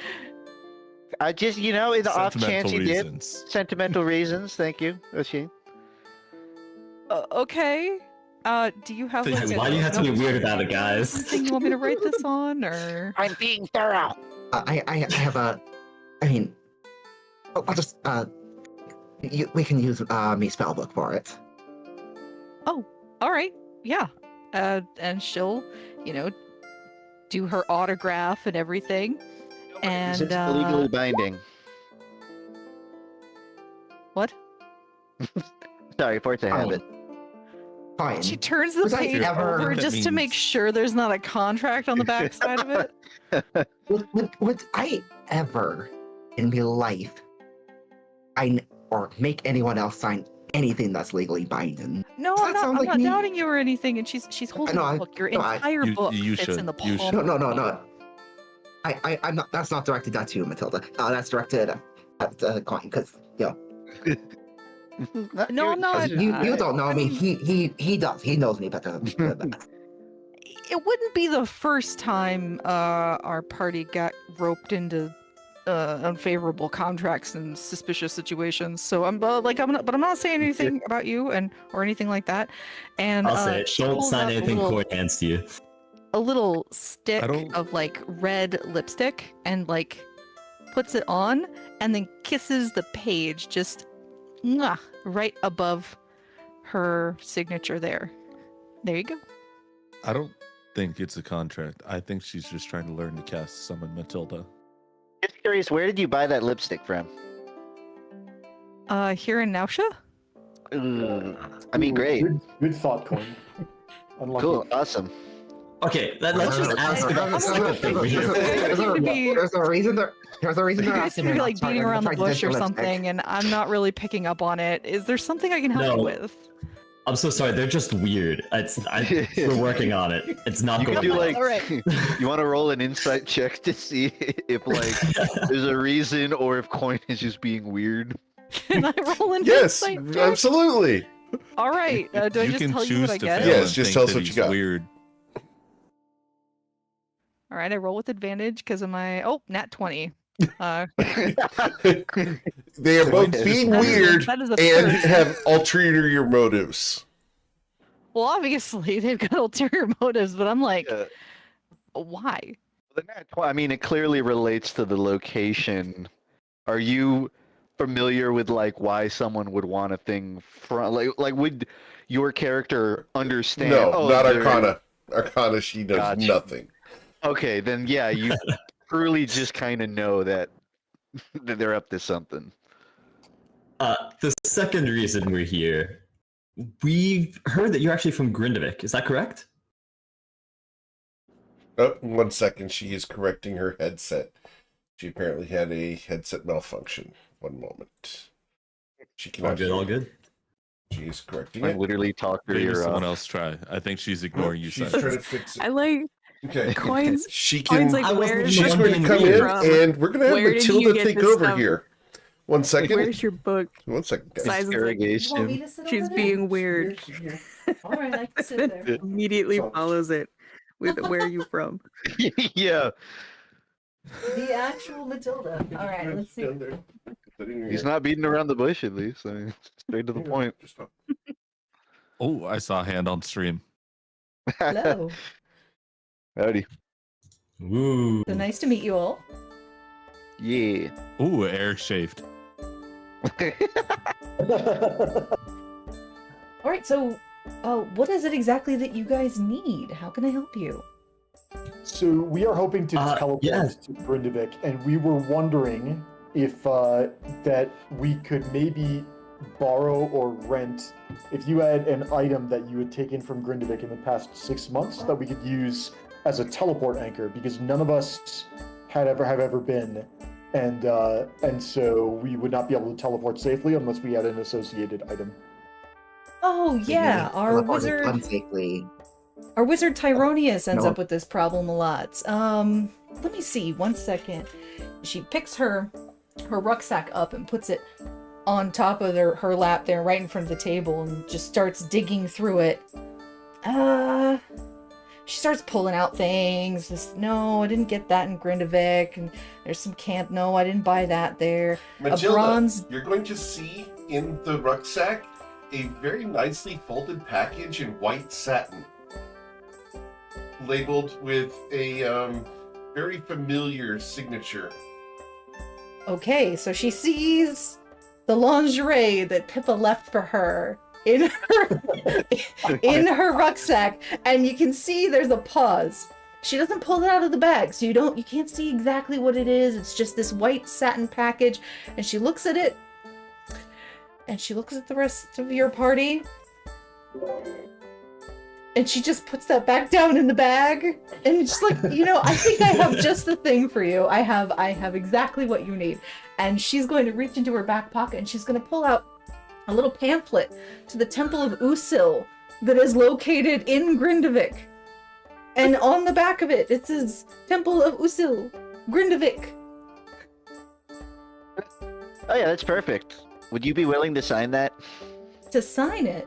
I just, in the off chance Sentimental you did. reasons. Sentimental reasons, thank you, Oshin. Okay. Do you have like Why do you have to be weird about it, guys? something you want me to write this on, or? I'm being thorough. I have a. I mean, I'll just we can use me spellbook for it. Oh, all right, yeah. And she'll, do her autograph and everything. And It's legally binding. what? Sorry, force a habit. Fine. She turns the Was I page ever- over That just to make means- sure there's not a contract on the back side of it. Would I ever in my life or make anyone else sign anything that's legally binding. No, Does I'm that not. sound I'm like not me? doubting you or anything. And she's holding know, the book. Your no, I- entire book you fits in should- the you palm. should. of No. your hand. I'm not. That's not directed at you, Matilda. That's directed at Coin, because No, I'm not. you don't know I me. mean- He does. He knows me better. It wouldn't be the first time our party got roped into unfavorable contracts and suspicious situations. So I'm not saying anything about you or anything like that. And I'll say it. she Don't pulls sign out anything Coin hands to you. a little stick don't- of like red lipstick and like puts it on and then kisses the page just right above her signature there. There you go. I don't think it's a contract. I think she's just trying to learn to cast summon Matilda. Just curious, where did you buy that lipstick from? Here in Nausha? I mean, great. Good thought, Coin. Unlucky. Cool, awesome. Okay, let's just ask about the second thing here. There's a reason they're You guys asking seem to me be not like to try beating to around the try to bush or lipstick. something, and I'm not really picking up on it. Is there something I can help No. you with? I'm so sorry. They're just weird. We're working on it. It's not You going can do well. like, All right. you want to roll an insight check to see if like there's a reason or if Coin is just being weird. Can I roll an Yes, insight check? absolutely. All right. Do I You just can tell you choose what I to get? fail Yes, and just think tell us that what you he's got. Weird. All right. I roll with advantage because of my nat 20. They are both Okay. being That is a- weird that is a and first. have ulterior motives. Well, obviously they've got ulterior motives, but I'm like, Yeah. why? I mean, it clearly relates to the location. Are you familiar with like why someone would want a thing from like would your character understand? No, not they're- Arcana. Arcana, she does Gotcha. nothing. Okay, then yeah, you truly just kind of know that they're up to something. The second reason we're here, we've heard that you're actually from Grindavik. Is that correct? Oh, 1 second. She is correcting her headset. She apparently had a headset malfunction. 1 moment. She All cannot good, all good. She is correcting I it. literally talk to Maybe your someone else try. I think she's ignoring you. She's Simon. trying to fix I it. like Okay. Coins. She Coins can. like I wasn't where? the She's one going to being come weird. in, From? and we're going to have Where did you Matilda get take this over stuff? here. 1 second. Where's your book? 1 second, guys. Size is like, interrogation. she's being weird. All right, I can sit there. Immediately So- follows it with where are you from? Yeah, The actual Matilda. All right, let's see. he's not beating around the bush at least. I mean, straight to the point. Oh, I saw a hand on stream. Hello. Howdy. Ooh. So nice to meet you all. Yeah. Ooh, Eric shaved. All right, so what is it exactly that you guys need? How can I help you? So we are hoping to teleport yeah. to Brindavik, and we were wondering if that we could maybe borrow or rent, if you had an item that you had taken from Grindavik in the past 6 months that we could use as a teleport anchor, because none of us have ever been, and so we would not be able to teleport safely unless we had an associated item. Oh yeah, our wizard Tyronius ends No. up with this problem a lot. Let me see, 1 second. She picks her rucksack up and puts it on top of her lap there, right in front of the table, and just starts digging through it. She starts pulling out things. No, I didn't get that in Grindavik. And there's some camp. No, I didn't buy that there. Matilda, A bronze. you're going to see in the rucksack a very nicely folded package in white satin, labeled with a very familiar signature. Okay, so she sees the lingerie that Pippa left for her in her rucksack, and you can see there's a pause. She doesn't pull it out of the bag, so you can't see exactly what it is. It's just this white satin package, and she looks at it, and she looks at the rest of your party, and she just puts that back down in the bag, and it's just like, I think I have just the thing for you. I have exactly what you need. And she's going to reach into her back pocket, and she's going to pull out a little pamphlet to the Temple of Usil that is located in Grindavik. And on the back of it, it says Temple of Usil, Grindavik. Oh yeah, that's perfect. Would you be willing to sign that? To sign it?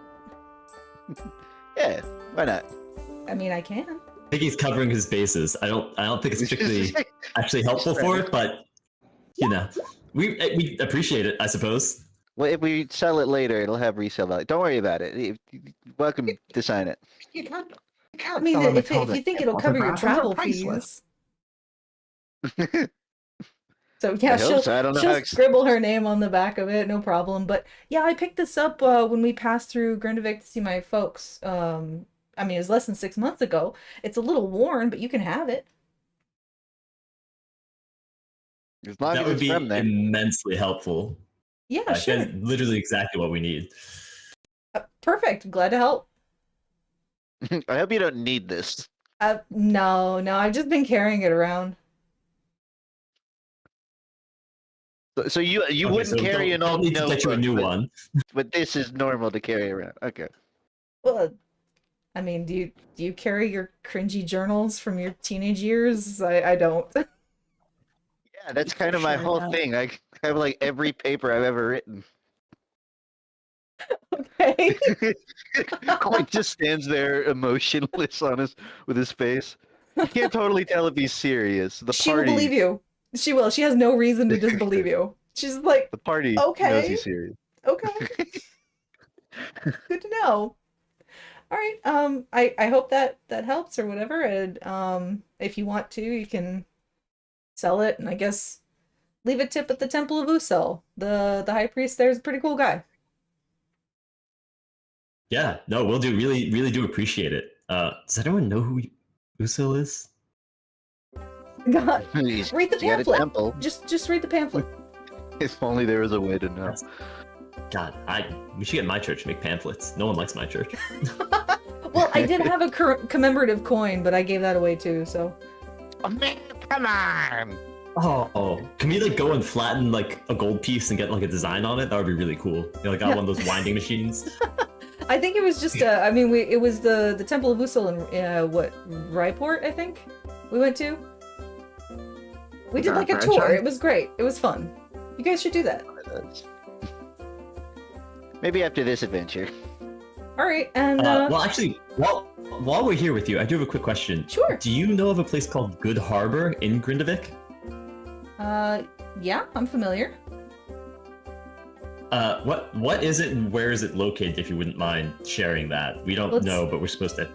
Yeah, why not? I mean, I can. I think he's covering his bases. I don't think it's particularly actually helpful for it, but you know, we appreciate it, I suppose. Well, if we sell it later, it'll have resale value. Don't worry about it. Welcome to sign it. You can't I mean, tell them if you think it'll cover your travel fees. So yeah, I hope so. I don't know she'll how scribble her name on the back of it, no problem. But yeah, I picked this up when we passed through Grindavik to see my folks. I mean, it was less than 6 months ago. It's a little worn, but you can have it. As long That as would it's be from there. immensely helpful. Yeah, sure. That's literally exactly what we need. Perfect. Glad to help. I hope you don't need this. No, I've just been carrying it around. So you Okay, wouldn't so carry an old need to get you a notebook, new but- one. But this is normal to carry around. Okay. Well, I mean, do you carry your cringy journals from your teenage years? I don't. Yeah, that's kind of my Sure whole don't. thing. I have like every paper I've ever written. Okay. Quite just stands there emotionless on with his face. You can't totally tell if he's serious. The She will party, believe you. She will. She has no reason to disbelieve you. She's like, the party knows Okay. he's serious. okay, good to know. All right. I hope that helps or whatever. And if you want to, you can sell it, and I guess leave a tip at the Temple of Usil. The high priest there's a pretty cool guy. Yeah, no, we'll do. Really, really do appreciate it. Does anyone know who Usil is? God, He's read the got a pamphlet. temple. Just read the pamphlet. If only there was a way to know. That's- God, we should get my church to make pamphlets. No one likes my church. Well, I did have a commemorative coin, but I gave that away too. So Oh man, come on! Oh, can we like go and flatten like a gold piece and get like a design on it? That would be really cool. You know, like got one of those winding machines. I think it was just I mean, it was the Temple of Usil in what Raiport, I think we went to. We did like a tour. It was great. It was fun. You guys should do that. Maybe after this adventure. All right, and Well, actually, while we're here with you, I do have a quick question. Sure. Do you know of a place called Good Harbor in Grindavik? yeah, I'm familiar. What is it and where is it located? If you wouldn't mind sharing that. We don't know, but we're supposed to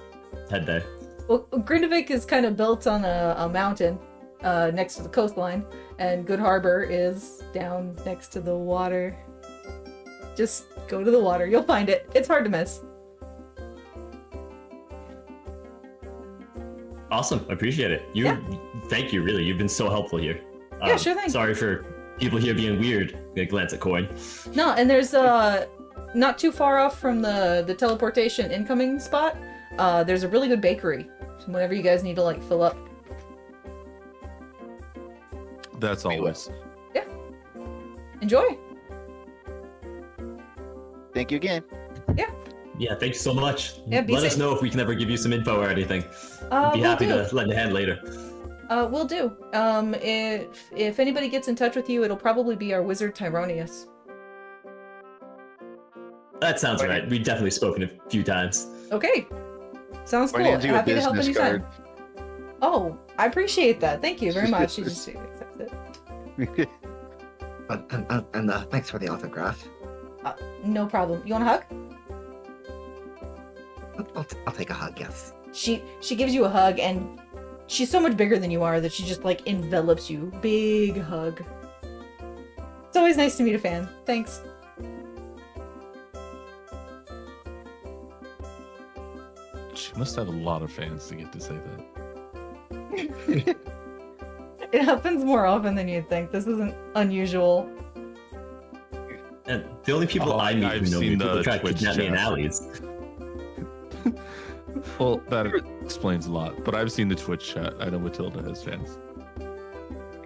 head there. Well, Grindavik is kind of built on a mountain next to the coastline, and Good Harbor is down next to the water. Just go to the water. You'll find it. It's hard to miss. Awesome. Appreciate it. Thank you, really. You've been so helpful here. Yeah, sure thing. Sorry for people here being weird. They glance at coin. No, and there's not too far off from the teleportation incoming spot. There's a really good bakery. Whenever you guys need to like fill up. That's always. Yeah. Enjoy. Thank you again. Yeah, thanks so much. Yeah, be Let us safe. know if we can ever give you some info or anything. Be Will happy do. to lend a hand later. Will do. If anybody gets in touch with you, it'll probably be our wizard Tyronius. That sounds right. We've definitely spoken a few times. Okay. Sounds Or cool. hands you a Happy to help business anytime. card. Oh, I appreciate that. Thank you very much. She just accepts it. And thanks for the autograph. No problem. You want a hug? I'll take a hug, yes. She gives you a hug, and she's so much bigger than you are that she just like envelops you. Big hug. It's always nice to meet a fan. Thanks. She must have a lot of fans to get to say that. It happens more often than you'd think. This isn't unusual. And the only people I meet I've who know me seen are people the who try to Twitch kidnap me in chat. alleys. Well, that explains a lot. But I've seen the Twitch chat. I know Matilda has fans.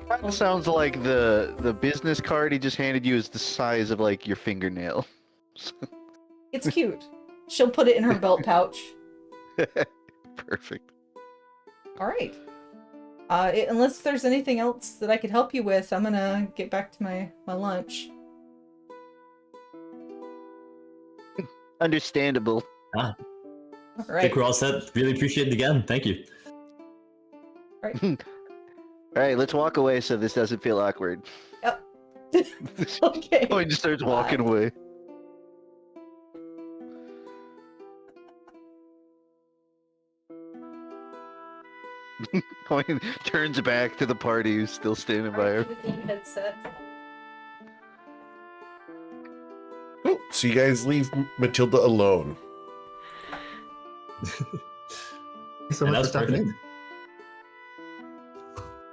Kind of sounds like the business card he just handed you is the size of like your fingernail. It's cute. She'll put it in her belt pouch. Perfect. All right. Unless there's anything else that I could help you with, I'm gonna get back to my lunch. Understandable. Ah, All I right. think we're all set. Really appreciate it again. Thank you. All right, let's walk away so this doesn't feel awkward. Yep. Okay. Coin just starts walking Bye. away. Coin turns back to the party who's still standing by her. Headset. Oh, so you guys leave Matilda alone. So And much that's for stopping perfect. in.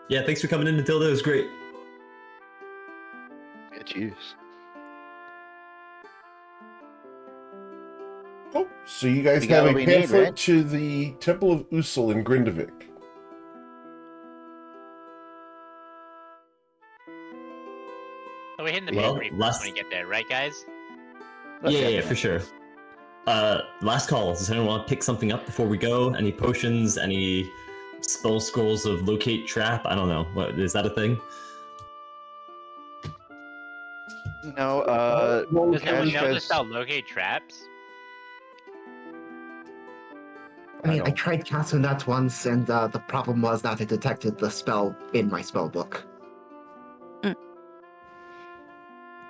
Yeah, thanks for coming in, Matilda. It was great. Yeah, cheers. Oh, so you guys We got have a what we need, pamphlet right? to the Temple of Usul in Grindavik. So we're hitting the Well, bakery last- when we get there, right, guys? Yeah, for sure. Last call. Does anyone want to pick something up before we go? Any potions? Any spell scrolls of locate trap? I don't know. What is that a thing? No, Does no one Cash know to has... spell locate traps? I mean, I tried casting that once, and the problem was that it detected the spell in my spell book.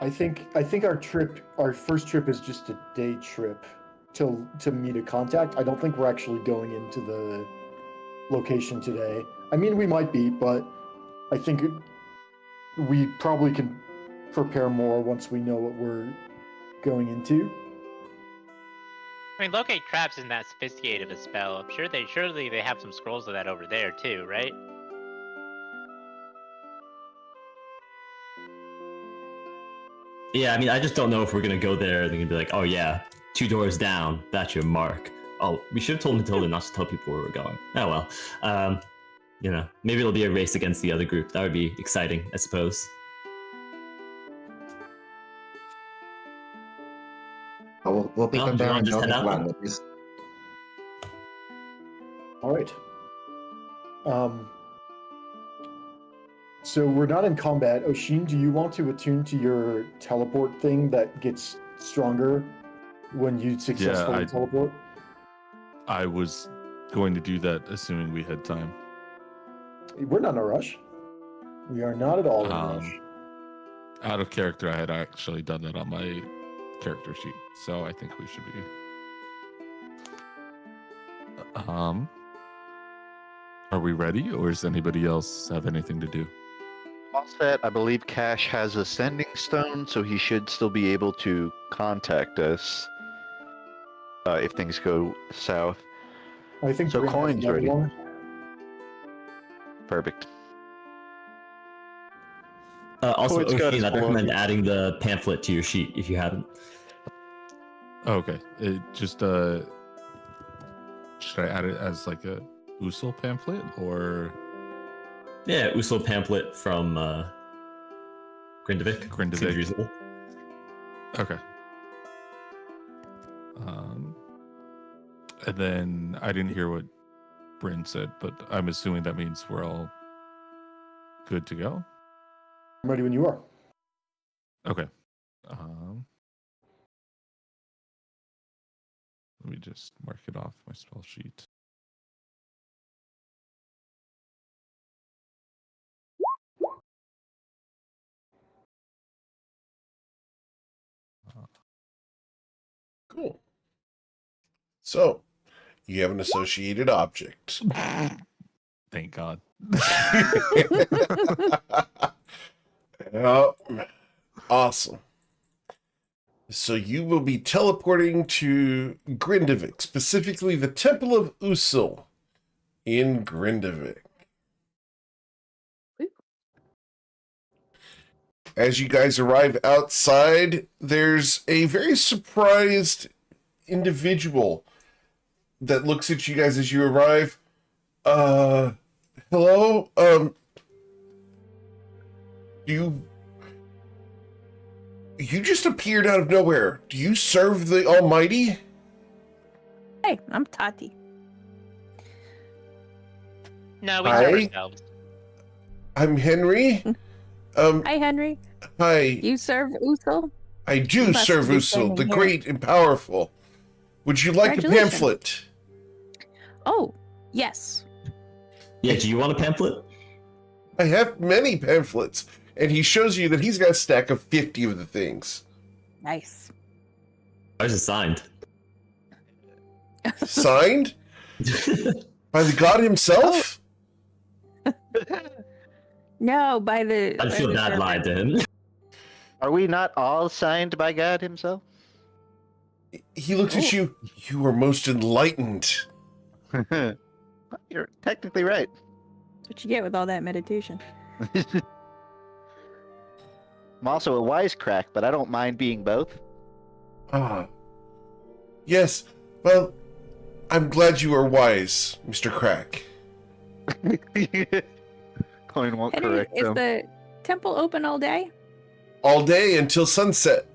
I think our first trip is just a day trip to meet a contact. I don't think we're actually going into the location today. I mean, we might be, but I think we probably can prepare more once we know what we're going into. I mean, locate traps isn't that sophisticated of a spell. I'm sure surely they have some scrolls of that over there too, right? Yeah, I mean, I just don't know if we're gonna go there. They're gonna be like, "Oh yeah, 2 doors down. That's your mark." Oh, we should have told Matilda not to tell people where we're going. Oh well. You know, maybe it'll be a race against the other group. That would be exciting, I suppose. We'll pick Well, them do you there wanna and just go head get out then? landlords. All right. So we're not in combat. Oshin, do you want to attune to your teleport thing that gets stronger when you successfully teleport? I was going to do that, assuming we had time. We're not in a rush. We are not at all in a rush. Out of character, I had actually done that on my character sheet, so I think we should be. Are we ready, or does anybody else have anything to do? All set. I believe Cash has a sending stone, so he should still be able to contact us if things go south. I think So Bryn has Coin's another ready. one. Perfect. Also, Coin's got his Oshin, I'd recommend belongings. adding the pamphlet to your sheet if you haven't. Okay, it just should I add it as like a Usul pamphlet or Yeah, Usul pamphlet from Grindavik. Grindavik. Seems reasonable. okay? And then I didn't hear what Bryn said, but I'm assuming that means we're all good to go. I'm ready when you are. Okay. Let me just mark it off my spell sheet. Cool. So, you have an associated object. Thank God. Yeah. Awesome. So you will be teleporting to Grindavik, specifically the Temple of Usul in Grindavik. As you guys arrive outside, there's a very surprised individual that looks at you guys as you arrive. Hello? You just appeared out of nowhere. Do you serve the Almighty? Hey, I'm Tati. No, we Hi. serve ourselves. I'm Henry. Hi, Henry. Hi. You serve Usul? I do must serve be Usul, standing the here. great and powerful. Would you like a Congratulations. pamphlet? Oh, yes. Yeah, do you want a pamphlet? I have many pamphlets. And he shows you that he's got a stack of 50 of the things. Nice. Ours is signed. Signed? By the god himself? No, by the. I'd by feel the bad server. lying to him. Are we not all signed by God himself? He looks at you. You are most enlightened. You're technically right. That's what you get with all that meditation. I'm also a wisecrack, but I don't mind being both. Ah. Yes. Well, I'm glad you are wise, Mr. Crack. Coin won't Henry, correct is them. the temple open all day? All day until sunset.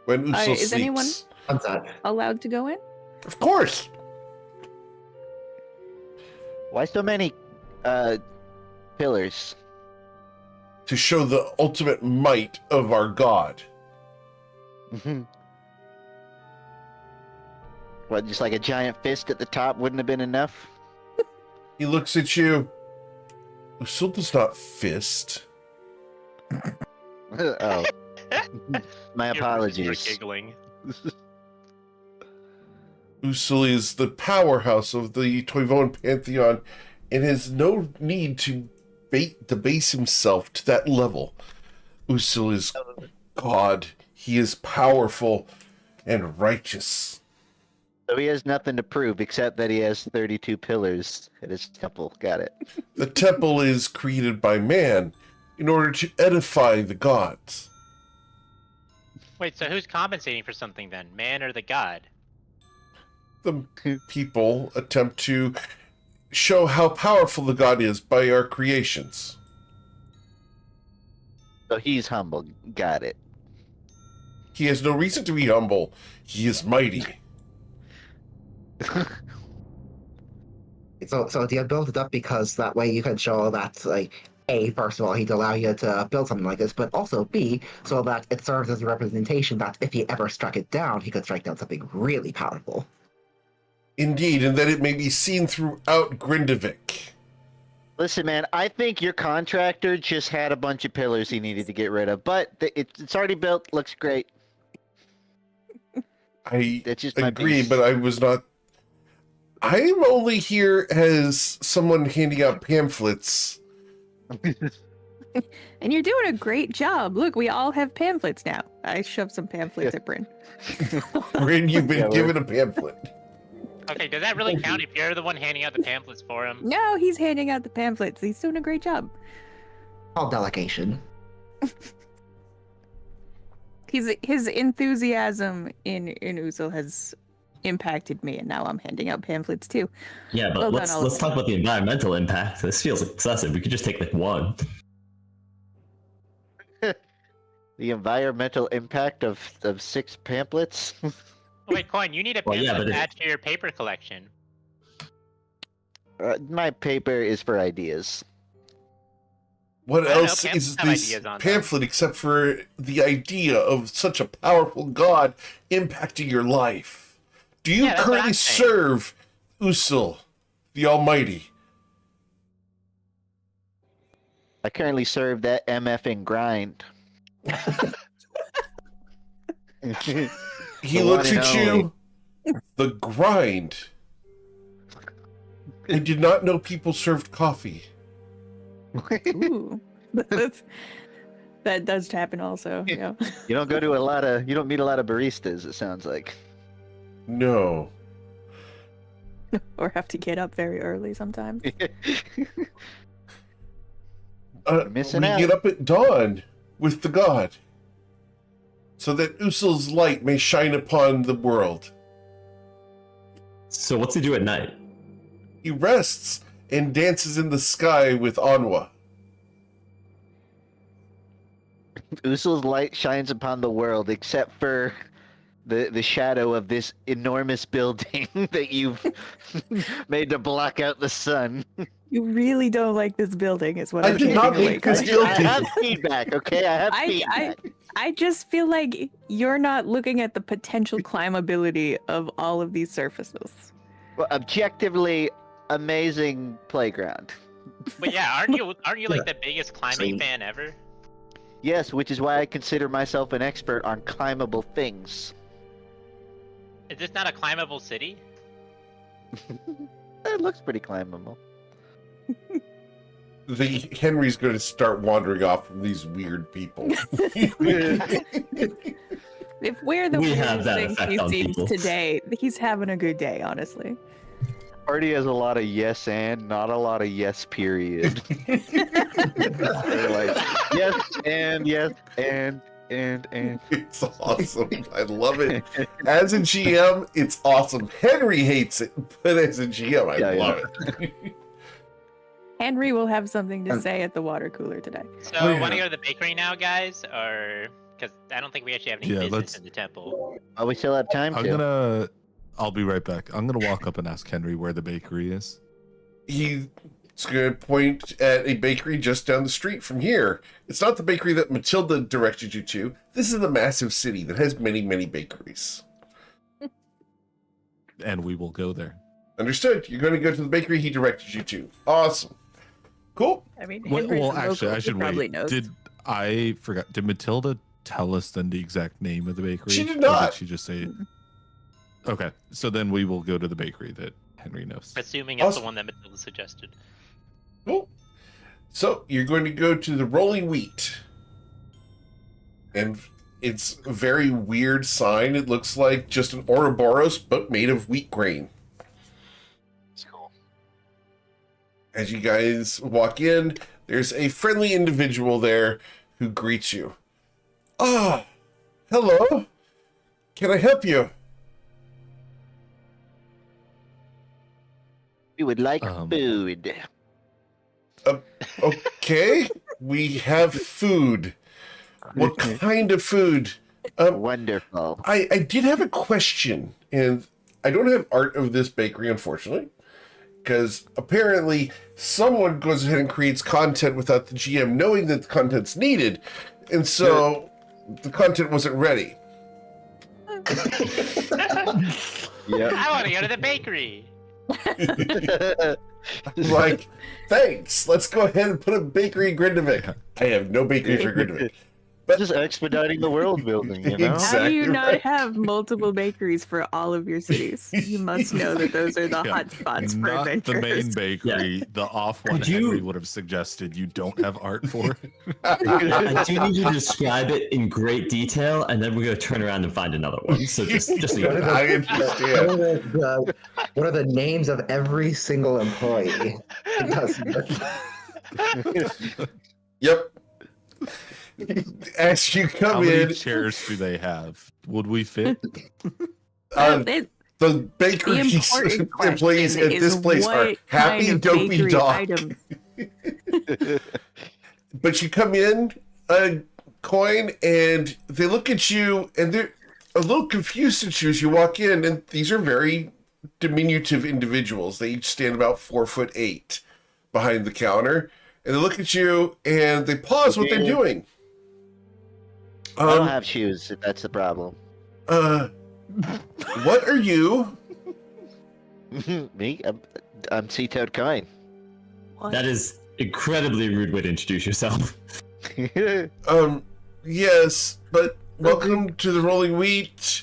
When Usul sleeps. Is anyone Sunset. allowed to go in? Of course. Why so many pillars? To show the ultimate might of our god. What, just like a giant fist at the top wouldn't have been enough? He looks at you. Usul does not fist. Oh. My You're apologies. giggling. Usul is the powerhouse of the Toivoan pantheon and has no need to debase himself to that level. Usul is God. He is powerful and righteous. So he has nothing to prove except that he has 32 pillars at his temple. Got it. The temple is created by man in order to edify the gods. Wait, so who's compensating for something then? Man or the god? The people attempt to show how powerful the god is by our creations. So he's humble. Got it. He has no reason to be humble. He is mighty. So do you build it up because that way you can show that, like, A, first of all, he'd allow you to build something like this, but also B, so that it serves as a representation that if he ever struck it down, he could strike down something really powerful. Indeed, and that it may be seen throughout Grindavik. Listen, man, I think your contractor just had a bunch of pillars he needed to get rid of, but it's already built. Looks great. I That's just my agree, piece. but I was not. I am only here as someone handing out pamphlets. And you're doing a great job. Look, we all have pamphlets now. I shoved some pamphlets at Bryn. Bryn, you've been Yeah, given a pamphlet. Okay, does that really count if you're the one handing out the pamphlets for him? No, he's handing out the pamphlets. He's doing a great job. All delegation. His enthusiasm in Usul has impacted me, and now I'm handing out pamphlets too. Yeah, but Well done, let's Oliver. talk about the environmental impact. This feels excessive. We could just take like one. The environmental impact of 6 pamphlets. Oh, wait, Coin, you need a Well, yeah, pamphlet but to it- add to your paper collection. My paper is for ideas. What I don't know, else pamphlets is have this ideas on them. pamphlet except for the idea of such a powerful god impacting your life? Do you Yeah, that's what currently I'm saying. serve Usul, the Almighty? I currently serve that MFing grind. He The looks one at and you. The grind. I did not know people served coffee. Ooh, that does happen also. Yeah. You don't meet a lot of baristas, it sounds like. No. Or have to get up very early sometimes. You're missing we out. get up at dawn with the god, so that Usul's light may shine upon the world. So what's he do at night? He rests and dances in the sky with Anwa. Usul's light shines upon the world, except for the shadow of this enormous building that you've made to block out the sun. You really don't like this building, is what I I'm did taking not away make this from it. I have feedback, okay? I have feedback. I just feel like you're not looking at the potential climbability of all of these surfaces. Well, objectively, amazing playground. But yeah, aren't you like the biggest climbing fan ever? Yes, which is why I consider myself an expert on climbable things. Is this not a climbable city? It looks pretty climbable. Henry's going to start wandering off from these weird people. If we're the We have weirdest that things effect he on sees people. today, he's having a good day, honestly. Party has a lot of yes and, not a lot of yes period. They're like, yes and, yes and. It's awesome. I love it. As a GM, it's awesome. Henry hates it, but as a GM, I love it. Henry will have something to say at the water cooler today. So, want to go to the bakery now, guys, or because I don't think we actually have any business in the temple. Oh, we still have time to. I'll be right back. I'm gonna walk up and ask Henry where the bakery is. He's going to point at a bakery just down the street from here. It's not the bakery that Matilda directed you to. This is a massive city that has many, many bakeries. And we will go there. Understood. You're going to go to the bakery he directed you to. Awesome. Cool. I mean, Well, actually, I should wait. knows. Did Matilda tell us then the exact name of the bakery? She did Or not. Did she just say it? Okay, so then we will go to the bakery that Henry knows. Assuming it's the one that Matilda suggested. Cool. So you're going to go to the Rolling Wheat. And it's a very weird sign. It looks like just an Ouroboros, but made of wheat grain. It's cool. As you guys walk in, there's a friendly individual there who greets you. Ah, hello. Can I help you? We would like food. Okay, we have food. What kind of food? Wonderful. I did have a question, and I don't have art of this bakery, unfortunately, because apparently someone goes ahead and creates content without the GM knowing that the content's needed, and so the content wasn't ready. Yeah. I want to go to the bakery. Like, thanks. Let's go ahead and put a bakery in Grindavik. I have no bakery for Grindavik. But just expediting the world building, you know? How do you not have multiple bakeries for all of your cities? You must know that those are the hot spots for Not adventurers. the main bakery, the off one Henry would have suggested you don't have art for. I do need you to describe it in great detail, and then we're going to turn around and find another one. So just leave it. I understand. What are the names of every single employee? Yep. As you come How many in, chairs do they have? Would we fit? the bakery The important employees question at this is place are what happy, kind of dopey bakery dog. items? But you come in, Coin, and they look at you, and they're a little confused at you as you walk in, and these are very diminutive individuals. They each stand about 4'8" behind the counter, and they look at you, and they pause what they're doing. I don't have shoes, if that's the problem. What are you? Me? I'm Sea-Toad Coin. That is incredibly rude way to introduce yourself. Yes, but welcome to the Rolling Wheat.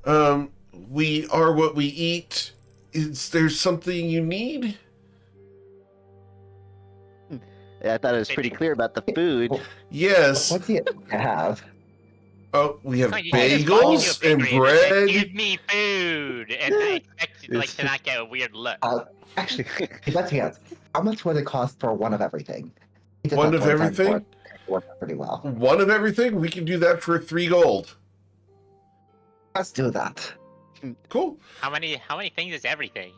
We are what we eat. Is there something you need? I thought it was pretty clear about the food. Yes. What do you have? Oh, we have Come on, you just walk into bagels a and bakery and say, bread. Give me food, and I expect you to not get a weird look. Actually, let's be honest. How much would it cost for one of everything? We just One have of 25 everything? boards. Work pretty well. One of everything? We can do that for 3 gold. Let's do that. Cool. How many things is everything?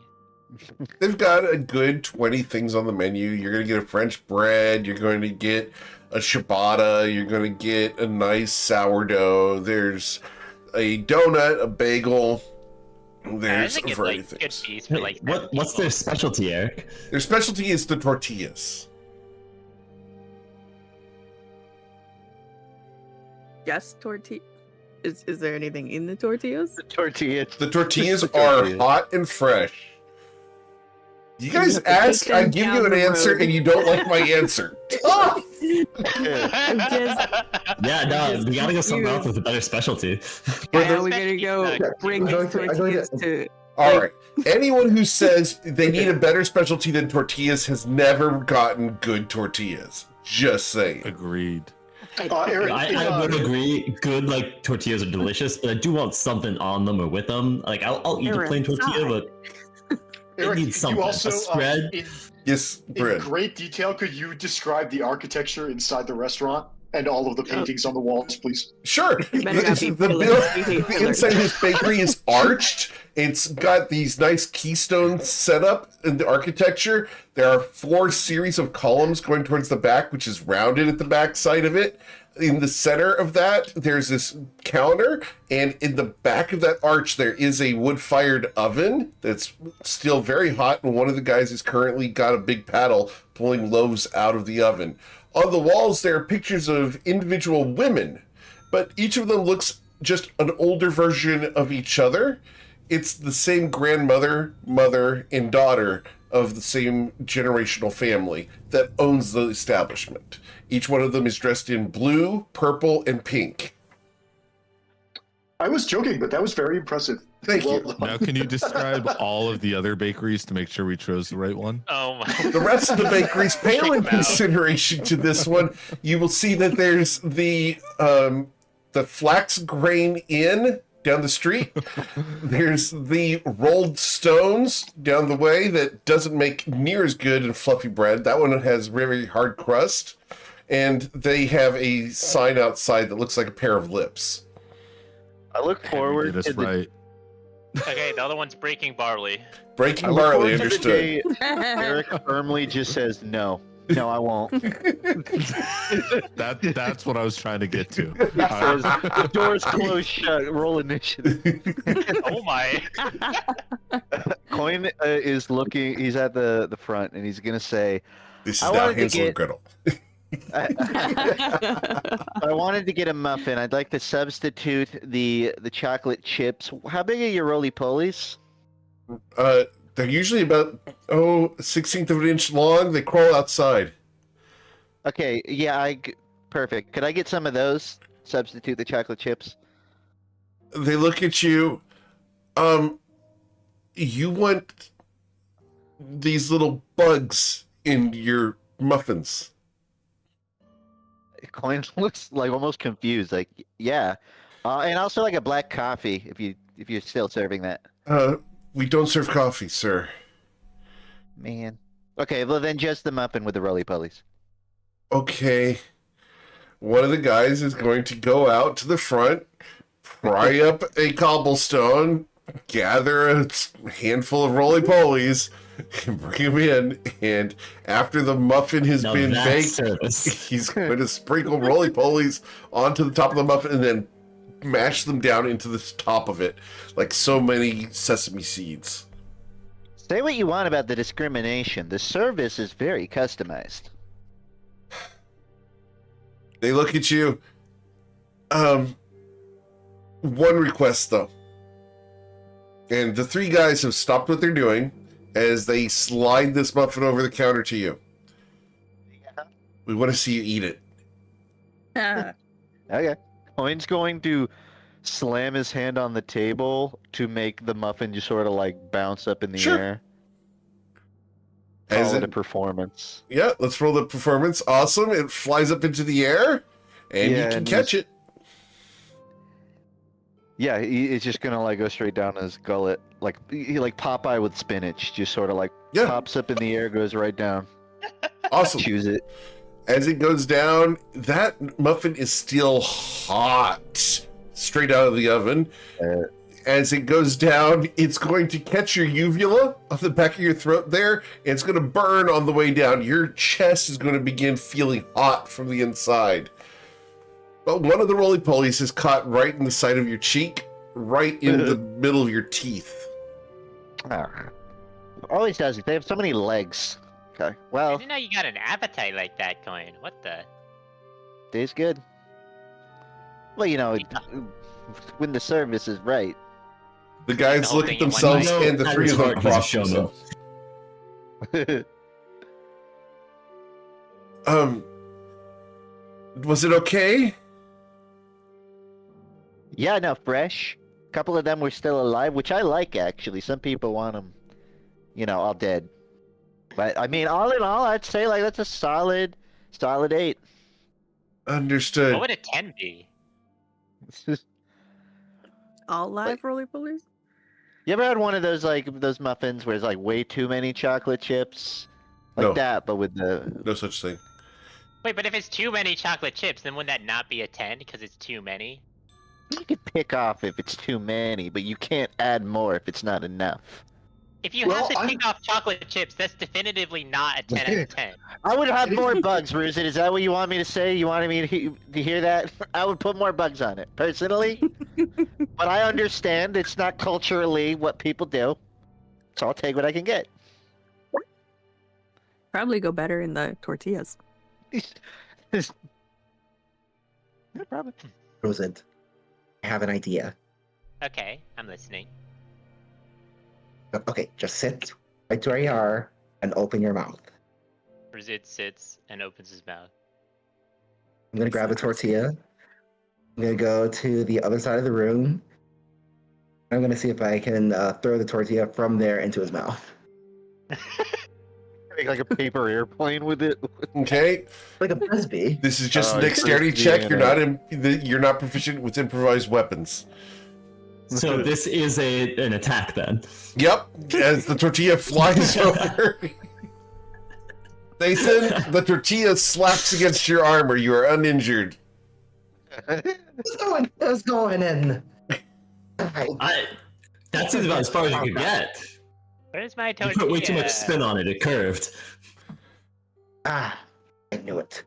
They've got a good 20 things on the menu. You're going to get a French bread. You're going to get a ciabatta. You're going to get a nice sourdough. There's a donut, a bagel. There's a variety of good things. fees for like. What's their specialty, Eric? Their specialty is the tortillas. Just tortilla. Is there anything in the tortillas? Tortillas. The tortillas The are tortillas. hot and fresh. You guys have to ask, take I them give down you an the answer, road. and you don't like my answer. Ah! I'm just. Yeah, no, we gotta go something else confused. with a better specialty. Now we gotta go bring I'm these going to- tortillas to. All right. Anyone who says they need a better specialty than tortillas has never gotten good tortillas. Just saying. Agreed. Eric, I would agree. Good, like tortillas are delicious, but I do want something on them or with them. Like I'll eat a They're plain tortilla, but Eric, it needs something. you also A spread. Yes, in bread. great detail, could you describe the architecture inside the restaurant and all of the paintings on the walls, please? Sure. better not be The fillers. We hate the fillers. inside of this bakery is arched. It's got these nice keystones set up in the architecture. There are 4 series of columns going towards the back, which is rounded at the back side of it. In the center of that, there's this counter, and in the back of that arch, there is a wood-fired oven that's still very hot, and one of the guys has currently got a big paddle pulling loaves out of the oven. On the walls, there are pictures of individual women, but each of them looks just an older version of each other. It's the same grandmother, mother, and daughter of the same generational family that owns the establishment. Each one of them is dressed in blue, purple, and pink. I was joking, but that was very impressive. Thank Well you. done. Now, can you describe all of the other bakeries to make sure we chose the right one? Oh my. The rest of the bakeries pale in Check 'em out. consideration to this one. You will see that there's the Flax Grain Inn down the street. There's the Rolled Stones down the way that doesn't make near as good and fluffy bread. That one has very hard crust. And they have a sign outside that looks like a pair of lips. I look You forward did us to the, right. Okay, the other one's breaking barley. Breaking I look barley, forward to the understood. day Eric firmly just says no. No, I won't. That's what I was trying to get to. Says, the door's closed shut. Roll initiative. Oh my. Coin is looking. He's at the front, and he's gonna say, This is I now wanted to Hansel and get- Gretel. I wanted to get a muffin. I'd like to substitute the chocolate chips. How big are your roly-polies? They're usually about, 1/16 of an inch long. They crawl outside. Okay, yeah, perfect. Could I get some of those? Substitute the chocolate chips. They look at you. You want these little bugs in your muffins. Coin looks like almost confused. Like, yeah, and also like a black coffee if you're still serving that. We don't serve coffee, sir. Man. Okay, well then just the muffin with the roly-polies. Okay. One of the guys is going to go out to the front, pry up a cobblestone, gather a handful of roly-polies, and bring them in. And after the muffin has Now been that's baked, service. he's going to sprinkle roly-polies onto the top of the muffin and then mash them down into the top of it like so many sesame seeds. Say what you want about the discrimination. The service is very customized. They look at you. One request though. And the 3 guys have stopped what they're doing as they slide this muffin over the counter to you. Yeah. We want to see you eat it. Okay. Coin's going to slam his hand on the table to make the muffin just sort of like bounce up in the Sure. air. As Call it a it, performance. yeah, let's roll the performance. Awesome. It flies up into the air and Yeah, you can and catch it. Yeah, it's just gonna like go straight down his gullet, like Popeye with spinach, just sort of like Yeah. pops up in the air, goes right down. Awesome. Choose it. As it goes down, that muffin is still hot, straight out of the oven. as it goes down, it's going to catch your uvula on the back of your throat there, and it's going to burn on the way down. Your chest is going to begin feeling hot from the inside. But one of the roly-polies is caught right in the side of your cheek, right in the middle of your teeth. Always does it. They have so many legs. Okay, I well, didn't know you got an appetite like that, Coin. What the? tastes good. Well, you know, when the service is right. The guys whole look thing at in one themselves, bite. and the That three is of them hard, he's a cross showman. themselves. Was it okay? Yeah, no, fresh. A couple of them were still alive, which I like, actually. Some people want them, you know, all dead. But, I mean, all in all, I'd say, like, that's a solid 8. Understood. What would a 10 be? All live roly polies? You ever had one of those, like, those muffins where it's, like, way too many chocolate chips? Like No. that, but with the... No such thing. Wait, but if it's too many chocolate chips, then wouldn't that not be a 10 because it's too many? You can pick off if it's too many, but you can't add more if it's not enough. If you have to pick off chocolate chips, that's definitively not a 10 out of 10. I would have more bugs, Ruzit. Is that what you want me to say? You wanted me to hear that? I would put more bugs on it, personally. But I understand it's not culturally what people do. So I'll take what I can get. Probably go better in the tortillas. No problem. Rosent, I have an idea. Okay, I'm listening. Okay, just sit right where you are and open your mouth. Rizid sits and opens his mouth. I'm gonna grab a tortilla. I'm gonna go to the other side of the room. I'm gonna see if I can throw the tortilla from there into his mouth. Make like a paper airplane with it. Okay. Like a frisbee. This is just Oh, a dexterity frisbee check. and You're not proficient with improvised weapons. So this is an attack then. Yep. As the tortilla flies over. Nathan, the tortilla slaps against your armor. You are uninjured. It's going in. That seems about as far as you could get. Where's my You tortilla? put way too much spin on it. It curved. I knew it.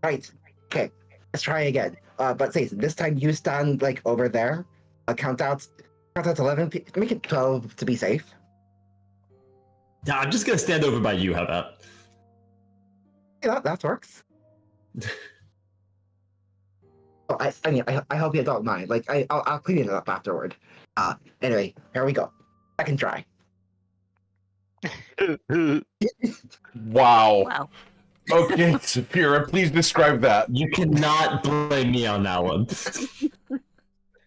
Right. Okay. Let's try again. But say this time you stand like over there. Count out 11. Make it 12 to be safe. Yeah, I'm just gonna stand over by you. How about? Yeah, that works. I hope you don't mind. Like I'll clean it up afterward. Anyway, here we go. Second try. Wow. Wow. Okay, Saphira, please describe that. You cannot blame me on that one. Please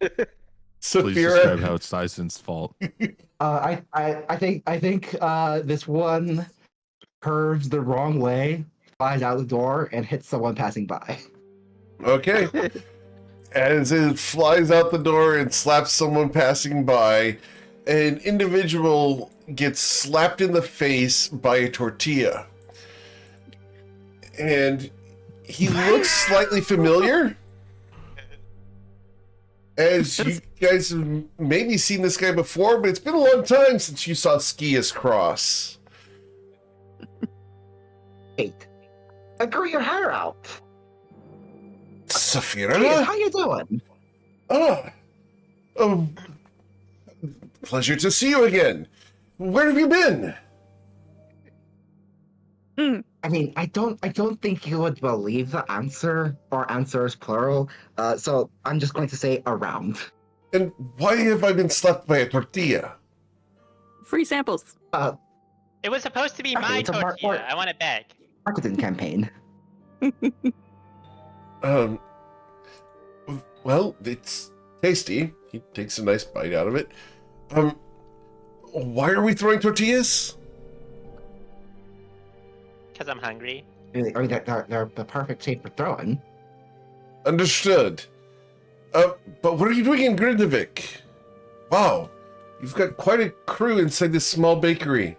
describe Saphira, how it's Tyson's fault. I think this one curves the wrong way, flies out the door, and hits someone passing by. okay. As it flies out the door and slaps someone passing by, an individual gets slapped in the face by a tortilla. And he looks slightly familiar. As you guys have maybe seen this guy before, but it's been a long time since you saw Skias cross. Wait, grow your hair out. Saphira? Hey, how you doing? Oh, pleasure to see you again. Where have you been? I mean, I don't think you would believe the answer, or answers plural. So I'm just going to say around. And why have I been slapped by a tortilla? Free samples. It was supposed to be Okay, my it's a tortilla. I want it back. Marketing campaign. Well, it's tasty. He takes a nice bite out of it. Why are we throwing tortillas? Because I'm hungry. I mean, they're the perfect shape for throwing. Understood. But what are you doing in Grindavik? Wow, you've got quite a crew inside this small bakery.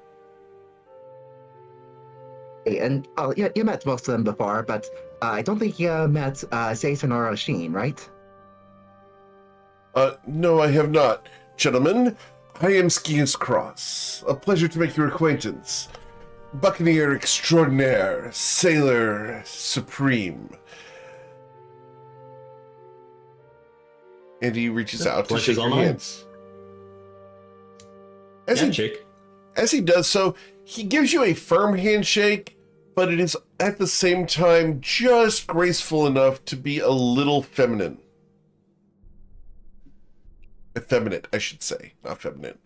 And yeah, you met most of them before, but I don't think you met Satan or Sheen, right? No, I have not. Gentlemen, I am Skius Cross. A pleasure to make your acquaintance. Buccaneer extraordinaire, sailor supreme. And he reaches out to shake your hands. As he does so, he gives you a firm handshake, but it is at the same time just graceful enough to be a little feminine. Effeminate, I should say, not feminine.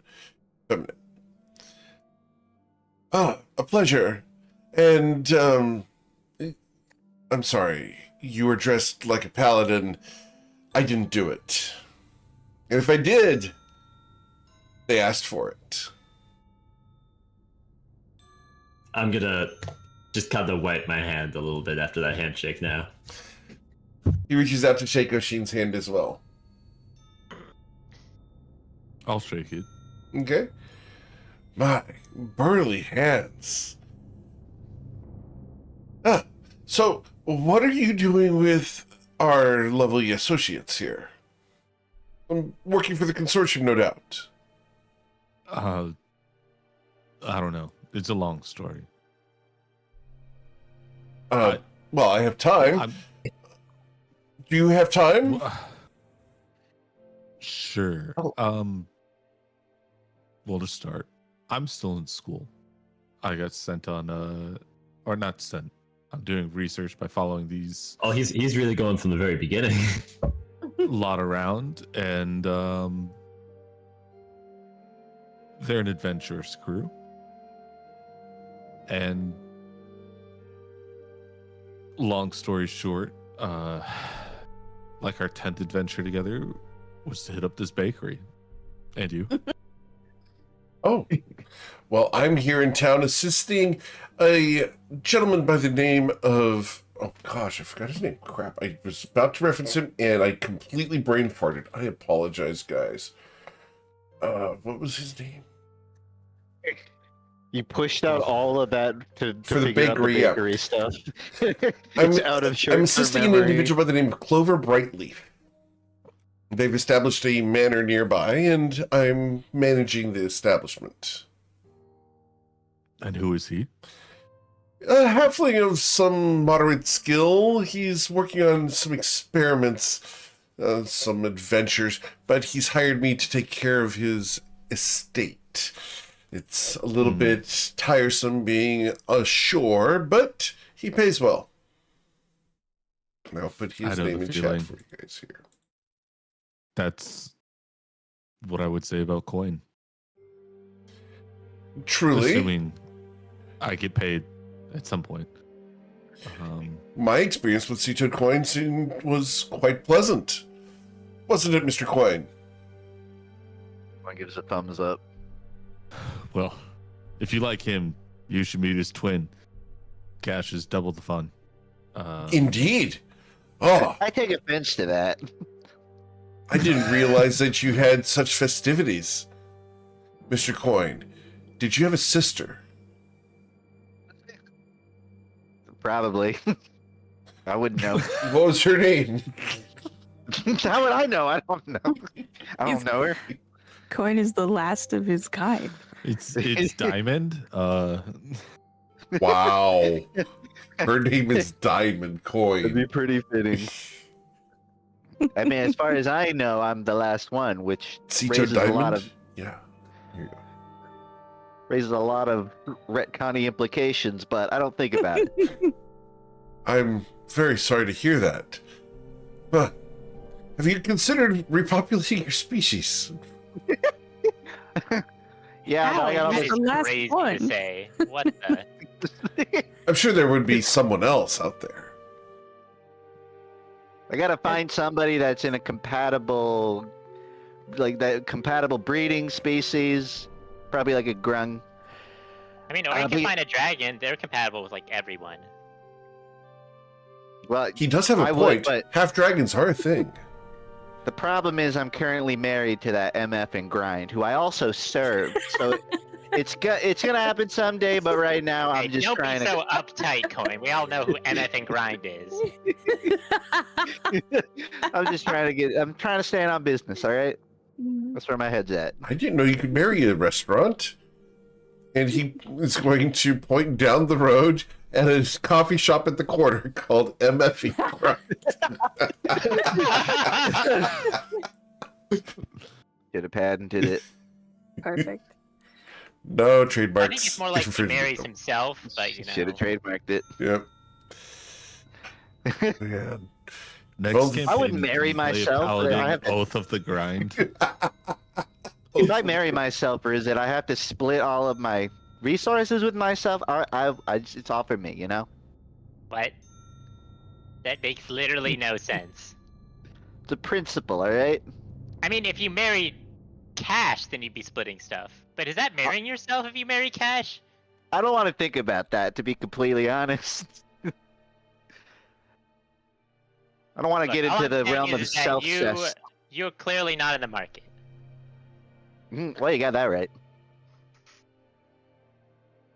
Feminine. Ah, a pleasure. And, I'm sorry, you were dressed like a paladin. I didn't do it. And if I did, they asked for it. I'm gonna just kind of wipe my hand a little bit after that handshake now. He reaches out to shake Oshin's hand as well. I'll shake it. Okay. My burly hands. So what are you doing with our lovely associates here? I'm working for the consortium, no doubt. I don't know. It's a long story. Well, I have time. Do you have time? Sure. Well, to start, I'm still in school. I got sent on or not sent. I'm doing research by following these. Oh, he's really going from the very beginning. Lot around, and they're an adventurous crew. And long story short, like our 10th adventure together was to hit up this bakery. And you? Oh, well, I'm here in town assisting a gentleman by the name of, oh gosh, I forgot his name. Crap, I was about to reference him and I completely brain farted. I apologize, guys. What was his name? You pushed out all of that to For the figure out bakery, the bakery stuff. I'm out of I'm assisting an individual by the name of Clover Brightleaf. They've established a manor nearby, and I'm managing the establishment. And who is he? A halfling of some moderate skill. He's working on some experiments, some adventures, but he's hired me to take care of his estate. It's a little bit tiresome being ashore, but he pays well. And I'll put his name in chat for you guys here. That's what I would say about coin. Truly. Assuming I get paid at some point. My experience with Seatoad Coin was quite pleasant. Wasn't it, Mr. Coin? One gives a thumbs up. Well, if you like him, you should meet his twin. Cash is double the fun. Indeed. Oh, I take offense to that. I didn't realize that you had such festivities. Mr. Coin, did you have a sister? Probably. I wouldn't know. What was her name? How would I know? I don't know. I don't know her. Coin is the last of his kind. It's Diamond. Wow. Her name is Diamond Coin. That'd be pretty fitting. I mean, as far as I know, I'm the last one, which raises a lot of Here you go. raises a lot of retconny implications, but I don't think about it. I'm very sorry to hear that. But have you considered repopulating your species? Yeah, Wow, I got all that's this the last Crazy one. to say. What the? I'm sure there would be someone else out there. I gotta find somebody that's in a compatible, like that compatible breeding species. Probably like a grung. I mean, or I can find a dragon. They're compatible with like everyone. Well, He does have a I point. would, but Half dragons are a thing. the problem is I'm currently married to that MF and Grind, who I also serve. So It's gonna happen someday, but right now I'm Hey, just don't trying be to. so uptight, Coin. We all know who MF and Grind is. I'm trying to stay on business. All right, that's where my head's at. I didn't know you could marry a restaurant. And he is going to point down the road at a coffee shop at the corner called MFE. Should have patented it. Perfect. No trademarks. I think it's more like he marries himself, but you know. Should have trademarked it. Yep. Yeah. Next Well, campaign, I wouldn't marry can you play myself, but Paladin I have to- Oath of the Grind. If I marry myself, or is it I have to split all of my resources with myself? It's all for me, you know. What? That makes literally no sense. It's a principle, all right. I mean, if you married Cash, then you'd be splitting stuff. But is that marrying yourself if you marry Cash? I don't want to think about that, to be completely honest. I don't want to Look, get all into I'm the saying realm of is that self-cess. You're clearly not in the market. Well, you got that right.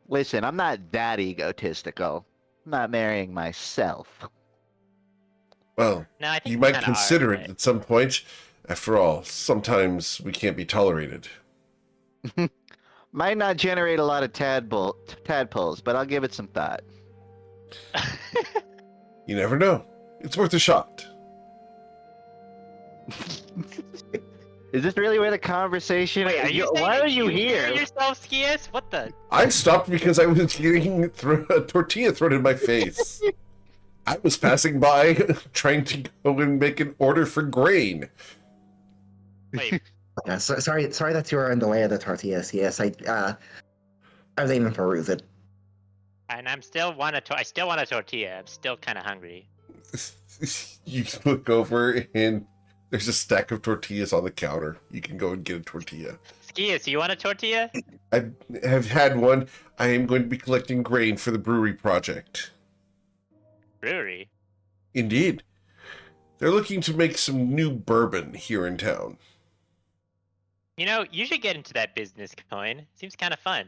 Listen, I'm not that egotistical. I'm not marrying myself. Well, No, I think you might kinda consider are, it at some point. After all, sometimes we can't be tolerated. Might not generate a lot of tadpoles, but I'll give it some thought. You never know. It's worth a shot. Is this really where the conversation? Wait, are you saying Why that are you marry here? yourself, Skias? What the? I stopped because I was getting a tortilla thrown in my face. I was passing by trying to go and make an order for grain. Wait, Yeah, sorry that you were in the way of the tortillas. Yes, I was aiming for Ruzit. and I still want a tortilla. I'm still kind of hungry. You look over and there's a stack of tortillas on the counter. You can go and get a tortilla. Skias, you want a tortilla? I have had one. I am going to be collecting grain for the brewery project. Brewery? Indeed. They're looking to make some new bourbon here in town. You know, you should get into that business, Coin. Seems kind of fun.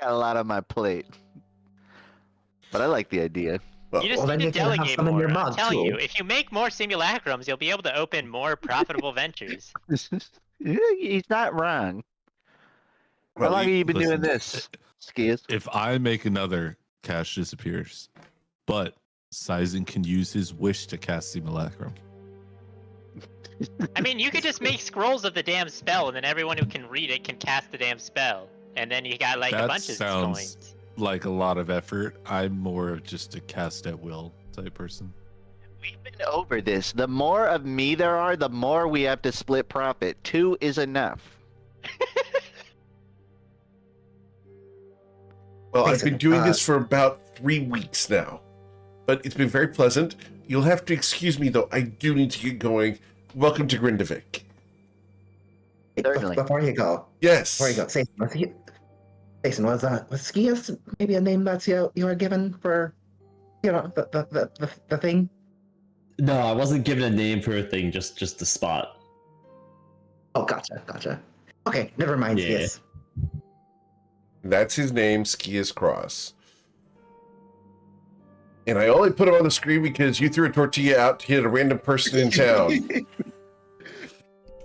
Got a lot on my plate, but I like the idea. Well, You just then need you to can have delegate some in more. your I'm mug, telling too. you, if you make more simulacrums, you'll be able to open more profitable ventures. He's not wrong. How well, long have you been doing listen, this, Skias? If I make another, Cash disappears. But Sizen can use his wish to cast Simulacrum. I mean, you could just make scrolls of the damn spell, and then everyone who can read it can cast the damn spell. And then you got like a That bunch of sounds- coins. Like a lot of effort. I'm more of just a cast at will type person. We've been over this. The more of me there are, the more we have to split profit. 2 is enough. Well, I've Listen, been doing this for about 3 weeks now, but it's been very pleasant. You'll have to excuse me, though. I do need to get going. Welcome to Grindavik. Certainly. Before you go, Yes. Jason, was Skias maybe a name that you were given for, the thing? No, I wasn't given a name for a thing, just the spot. Oh, gotcha. Okay, never mind. Yeah. Yes. That's his name, Skias Cross. And I only put him on the screen because you threw a tortilla out to hit a random person in town.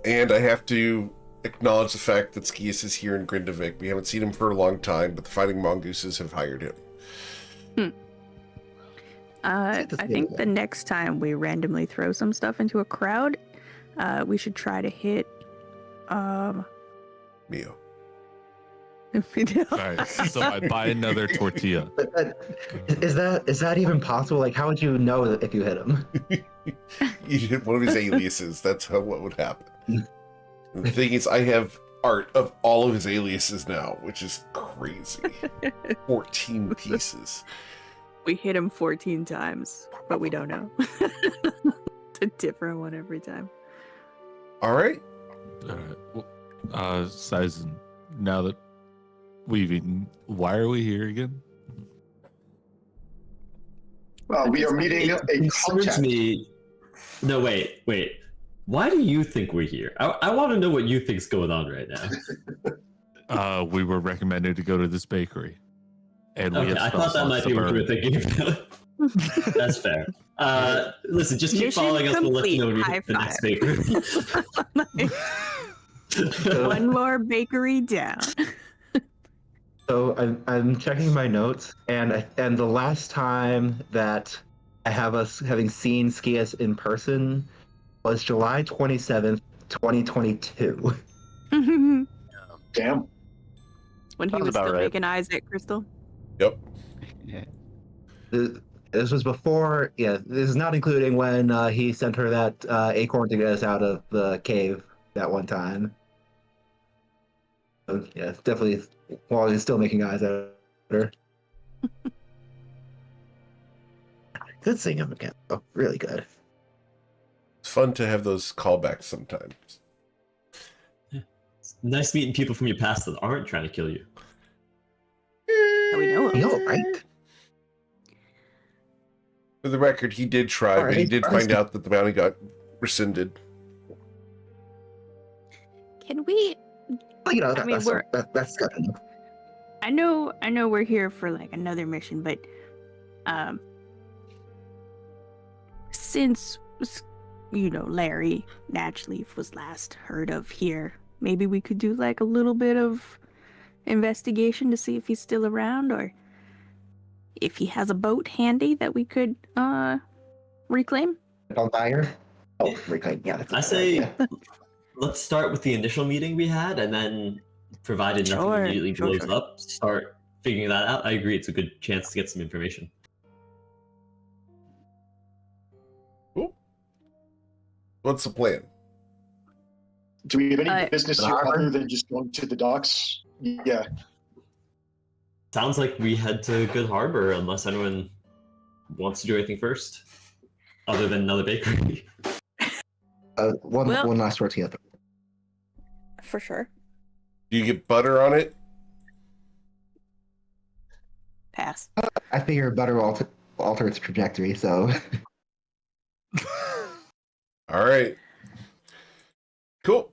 And I have to acknowledge the fact that Skias is here in Grindavik. We haven't seen him for a long time, but the Fighting Mongooses have hired him. I think the next time we randomly throw some stuff into a crowd, we should try to hit. Mio. Alright, so I buy another tortilla. Is that even possible? Like, how would you know if you hit him? You hit one of his aliases. That's what would happen. And the thing is, I have art of all of his aliases now, which is crazy. 14 pieces. We hit him 14 times, but we don't know. It's a different one every time. All right. Alright. Well, Sizen, now that we've eaten, why are we here again? We are meeting a Concerns contact. me. No, wait. Why do you think we're here? I want to know what you think's going on right now. We were recommended to go to this bakery. And we Okay, had I thought that might be what you were thinking about. That's fair. Listen, just keep Mission following us. We'll let you know when we complete. hit the next bakery. One more bakery down. So I'm checking my notes, and the last time that I have us having seen Skias in person was July 27th, 2022. Damn. When he Sounds was about still right. making eyes at Crystal. Yep. This was before, yeah, this is not including when he sent her that acorn to get us out of the cave that one time. So, yeah, definitely while he's still making eyes at her. Good seeing him again. Oh, really good. It's fun to have those callbacks sometimes. It's nice meeting people from your past that aren't trying to kill you. That we know of. You know, right? For the record, he did try, but he did find out that the bounty got rescinded. Can we? Well, you know, I mean, that's good enough. I know we're here for like another mission, but since Larry naturally was last heard of here, maybe we could do like a little bit of investigation to see if he's still around, or if he has a boat handy that we could reclaim. Bonfire? Oh, reclaim. Yeah, that's I say let's start with the initial meeting we had, and then, provided nothing immediately blows up, start figuring that out. I agree, it's a good chance to get some information. Cool. What's the plan? Do we have any business here harbor? other than just going to the docks? Yeah. Sounds like we head to Good Harbor, unless anyone wants to do anything first, other than another bakery. One last word together. For sure. Do you get butter on it? Pass. I figure butter will alter its trajectory, so. All right. Cool.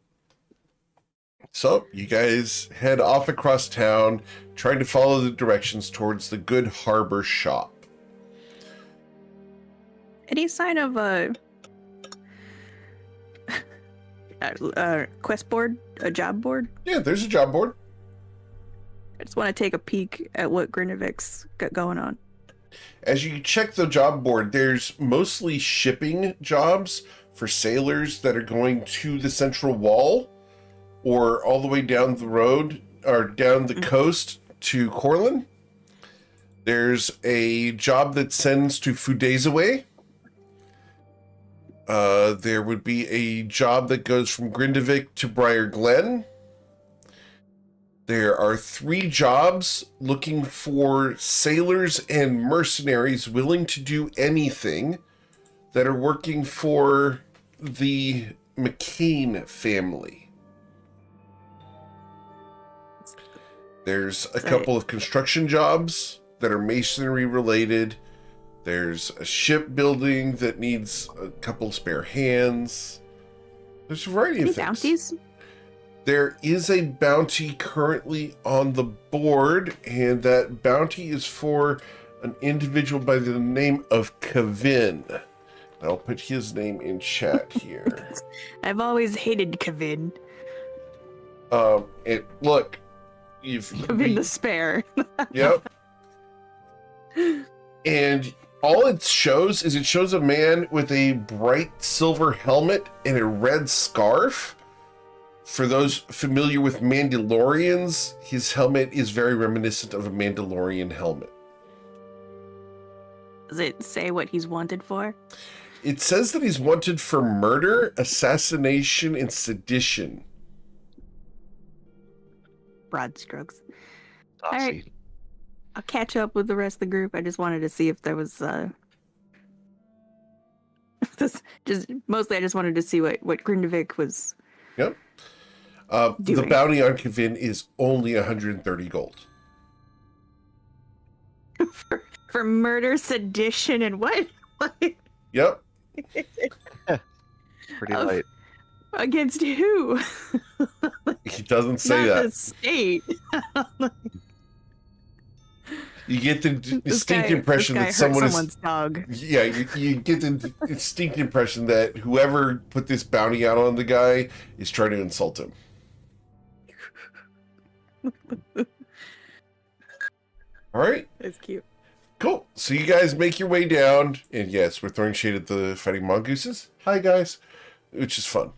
So you guys head off across town, trying to follow the directions towards the Good Harbor shop. Any sign of a quest board, a job board? Yeah, there's a job board. I just want to take a peek at what Grinevic's got going on. As you check the job board, there's mostly shipping jobs for sailors that are going to the central wall or all the way down the road or down the coast to Corlin. There's a job that sends to Fudezaway. There would be a job that goes from Grindevic to Briar Glen. There are 3 jobs looking for sailors and mercenaries willing to do anything that are working for the McCain family. There's a couple of construction jobs that are masonry related. There's a shipbuilding that needs a couple spare hands. There's a variety of things. Bounties? There is a bounty currently on the board, and that bounty is for an individual by the name of Kevin. I'll put his name in chat here. I've always hated Kevin. Look, if Kevin the Spare. Yep. And all it shows is it shows a man with a bright silver helmet and a red scarf. For those familiar with Mandalorians, his helmet is very reminiscent of a Mandalorian helmet. Does it say what he's wanted for? It says that he's wanted for murder, assassination, and sedition. Broad strokes. All right. I'll catch up with the rest of the group. I just wanted to see if there was mostly I just wanted to see what Grindevic was. Yep. The bounty on Kevin is only 130 gold. for murder, sedition, and what? Yep. Pretty light. Against who? He doesn't say Not that. the state. You get the distinct impression that hurt someone someone's dog. Yeah, you get the distinct impression that whoever put this bounty out on the guy is trying to insult him. All right. That's cute. Cool. So you guys make your way down, and yes, we're throwing shade at the fighting mongooses. Hi, guys. Which is fun.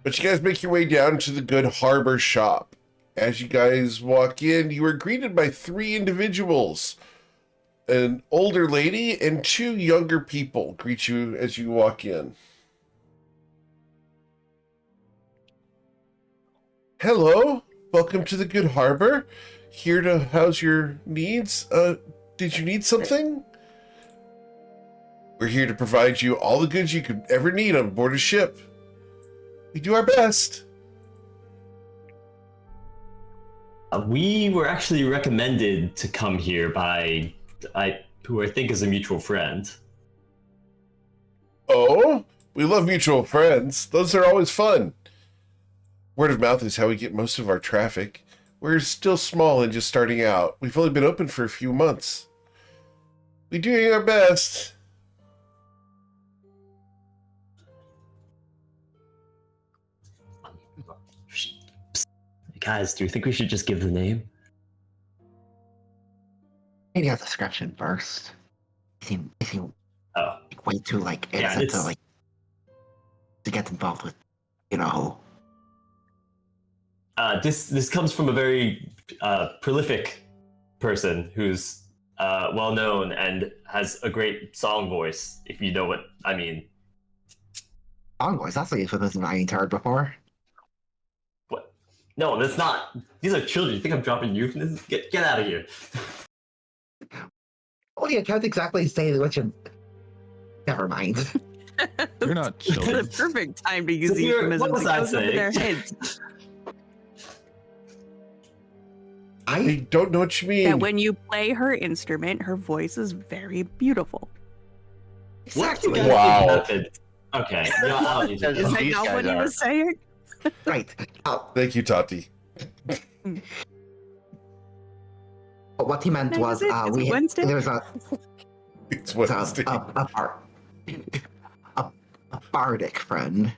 But you guys make your way down to the Good Harbor shop. As you guys walk in, you are greeted by 3 individuals. An older lady and 2 younger people greet you as you walk in. Hello. Welcome to the Good Harbor. Here to house your needs. Did you need something? We're here to provide you all the goods you could ever need on board a ship. We do our best. We were actually recommended to come here by who I think is a mutual friend. Oh, we love mutual friends. Those are always fun. Word of mouth is how we get most of our traffic. We're still small and just starting out. We've only been open for a few months. We're doing our best. Guys, do you think we should just give the name? Maybe a description first. You seem Oh. way too innocent to get involved with, This comes from a very prolific person who's well known and has a great song voice, if you know what I mean. Song voice, that's a euphemism I ain't heard before. What? No, that's not. These are children. You think I'm dropping euphemisms? Get out of here. Well, you can't exactly say which of... Never mind. You're not It's children. the perfect time to use So here, what euphemisms. was It I goes over saying? their heads. I don't know what you mean. That when you play her instrument, her voice is very beautiful. Exactly. What you guys Wow. think happened? Okay. No, I don't need to Is Is know. that These not guys what he are. was saying? Right. Thank you, Tati. What he meant was, Is it Wednesday? there's a It's It's Wednesday. a bardic friend.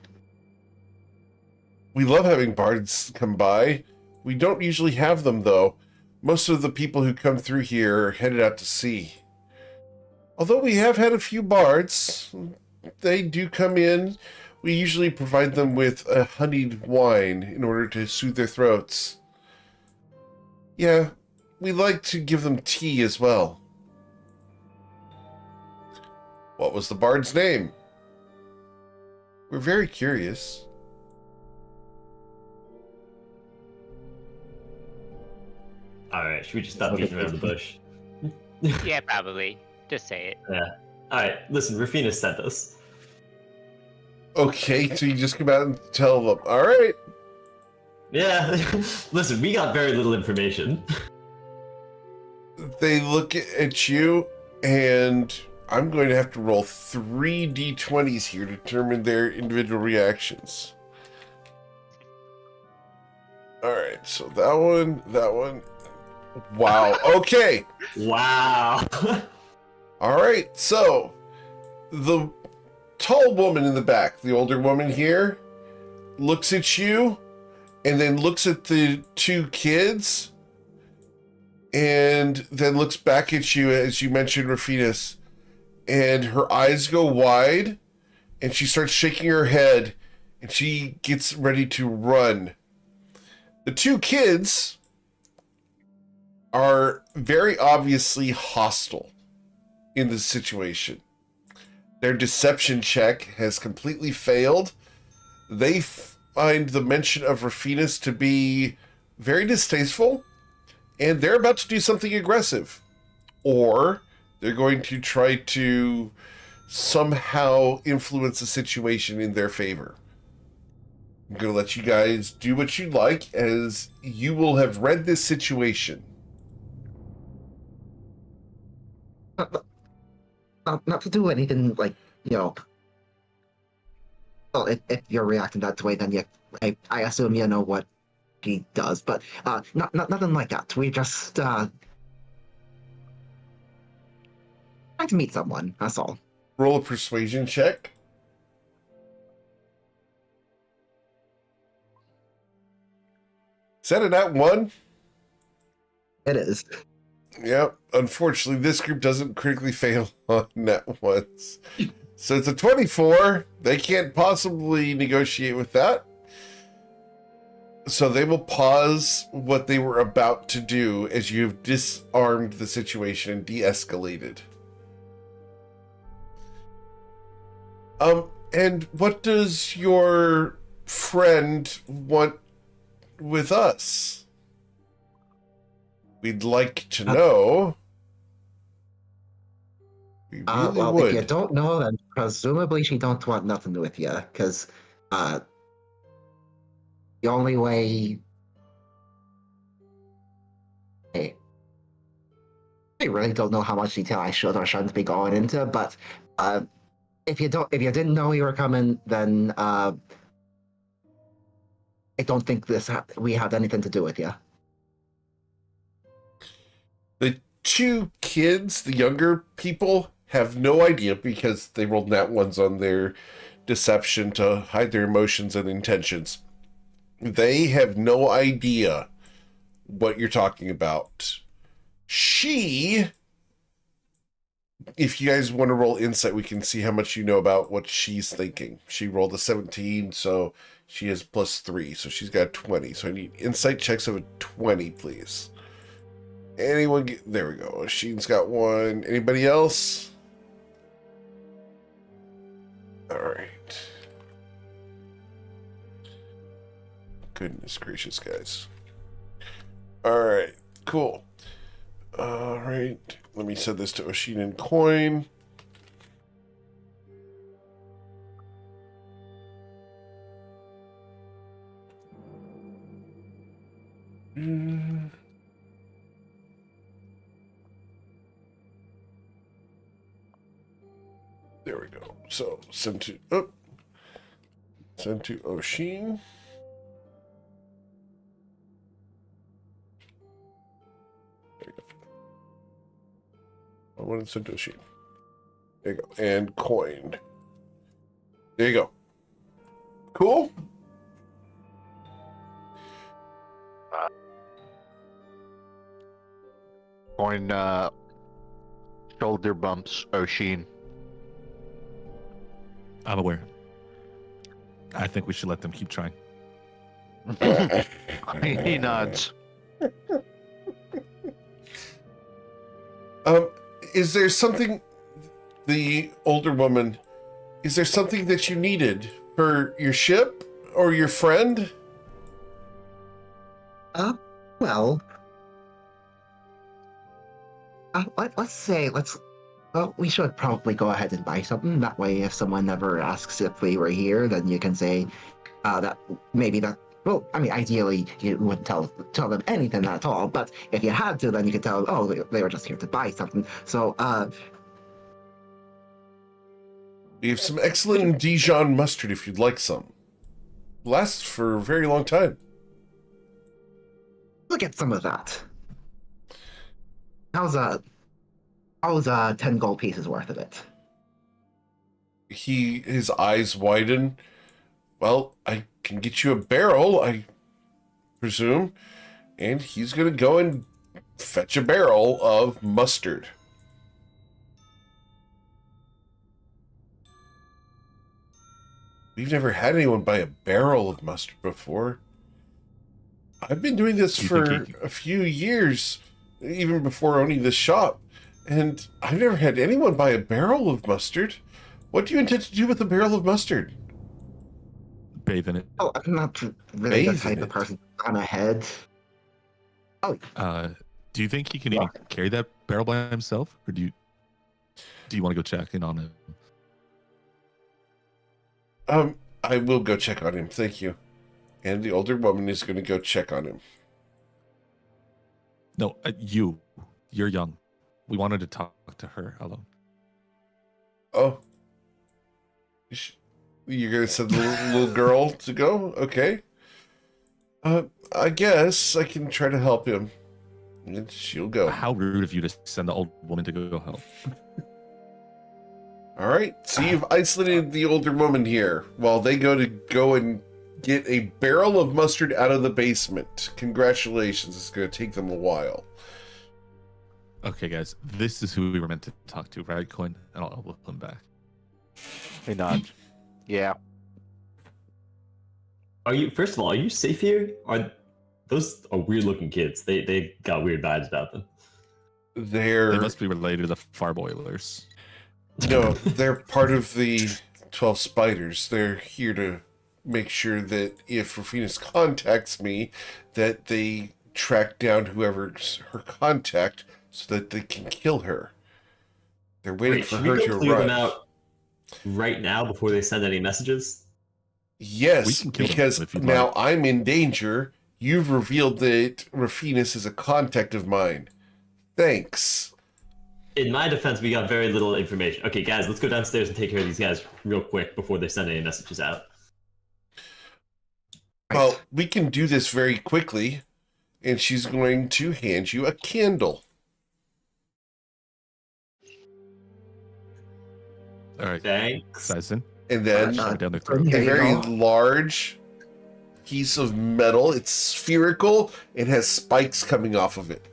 We love having bards come by. We don't usually have them, though. Most of the people who come through here are headed out to sea. Although we have had a few bards, they do come in. We usually provide them with a honeyed wine in order to soothe their throats. Yeah, we like to give them tea as well. What was the bard's name? We're very curious. All right. Should we just stop beating around the bush? Yeah, probably. Just say it. Yeah. All right. Listen, Rufina sent us. Okay, so you just come out and tell them. All right. Yeah. Listen, we got very little information. They look at you, and I'm going to have to roll 3 d20s here to determine their individual reactions. All right, so that one. Wow. Okay. Wow. All right, so the tall woman in the back, the older woman here, looks at you and then looks at the 2 kids and then looks back at you as you mentioned Rafinas, and her eyes go wide and she starts shaking her head and she gets ready to run. The 2 kids are very obviously hostile in this situation. Their deception check has completely failed. They find the mention of Rafinas to be very distasteful, and they're about to do something aggressive. Or they're going to try to somehow influence the situation in their favor. I'm going to let you guys do what you'd like, as you will have read this situation. Not to do anything Well, if you're reacting that way, then I assume you know what he does. But nothing like that. We just trying to meet someone. That's all. Roll a persuasion check. Is that a nat 1? It is. Yep. Unfortunately, this group doesn't critically fail on nat 1s. So it's a 24. They can't possibly negotiate with that. So they will pause what they were about to do as you've disarmed the situation and de-escalated. And what does your friend want with us? We'd like to know. We really Well, would. if you don't know, then presumably she don't want nothing with you, because the only way. Hey, I really don't know how much detail I should or shouldn't be going into, but if you didn't know you were coming, then I don't think we had anything to do with you. The two kids, the younger people, have no idea because they rolled nat ones on their deception to hide their emotions and intentions. They have no idea what you're talking about. She, if you guys want to roll insight, we can see how much you know about what she's thinking. She rolled a 17, so she has +3, so she's got 20. So I need insight checks of a 20, please. Anyone there we go. Sheen's got 1. Anybody else? All right. Goodness gracious, guys. All right, cool. All right, let me send this to Oshin and Coin. There we go. So send to Oshin. There you go. I want to send to Oshin. There you go. And Coin. There you go. Cool. Coin shoulder bumps Oshin. I'm aware. I think we should let them keep trying. He nods. Is there something, the older woman, is there something that you needed for your ship or your friend? Well, well, we should probably go ahead and buy something. That way, if someone ever asks if we were here, then you can say that maybe that. Well, I mean, ideally, you wouldn't tell them anything at all. But if you had to, then you could tell them, oh, they were just here to buy something. So, We have some excellent Dijon mustard if you'd like some. Lasts for a very long time. we'll get some of that. How's 10 gold pieces worth of it? His eyes widen. Well, I can get you a barrel, I presume. And he's going to go and fetch a barrel of mustard. We've never had anyone buy a barrel of mustard before. I've been doing this for a few years, even before owning this shop, and I've never had anyone buy a barrel of mustard. What do you intend to do with a barrel of mustard? Bathe in it. Oh, I'm not really the type of person on a head. Oh, do you think he can even carry that barrel by himself, or do you want to go check in on him? I will go check on him, thank you. And the older woman is going to go check on him. No, you're young. We wanted to talk to her alone. Oh. You're gonna send the little girl to go? Okay. I guess I can try to help him. And she'll go. How rude of you to send the old woman to go help. All right. So you've isolated the older woman here while they go and get a barrel of mustard out of the basement. Congratulations. It's going to take them a while. Okay, guys, this is who we were meant to talk to, right, Coin? And I'll elbow him back. Hey, nod. Yeah. First of all, are you safe here? Those are weird looking kids. They've got weird vibes about them. They must be related to the fire boilers. No, they're part of the 12 spiders. They're here to make sure that if Rufinus contacts me, that they track down whoever's her contact so that they can kill her. They're waiting for her to clear them arrive. out right now before they send any messages? Yes, because now I'm in danger. You've revealed that Rufinus is a contact of mine. Thanks. In my defense, we got very little information. Okay, guys, let's go downstairs and take care of these guys real quick before they send any messages out. Well, we can do this very quickly, and she's going to hand you a candle. All right. Thanks. Sizen. And then down the a throat. very large piece of metal. It's spherical and has spikes coming off of it.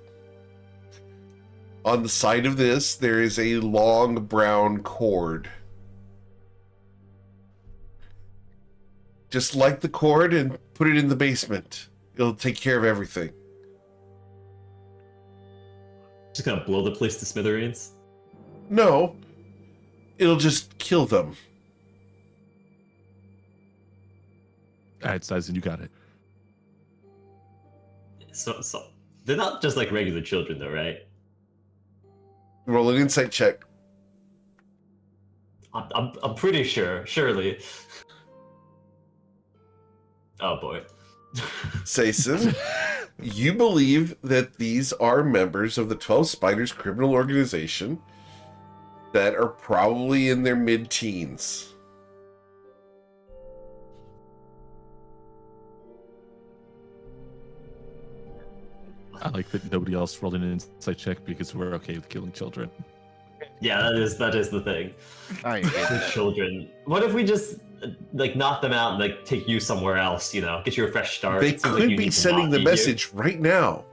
On the side of this, there is a long brown cord. Just light the cord and put it in the basement. It'll take care of everything. Just gonna blow the place to smithereens? No, it'll just kill them. All right, Sizen, you got it. So they're not just like regular children, though, right? Roll an insight check. I'm pretty sure. Surely. Oh boy. Sason, you believe that these are members of the 12 Spiders criminal organization that are probably in their mid-teens. I like that nobody else rolled an insight check because we're okay with killing children. Yeah, that is the thing. With children. What if we just like knock them out and like take you somewhere else? You know, get you a fresh start. They It seems could like you be need to sending not the be here. message right now.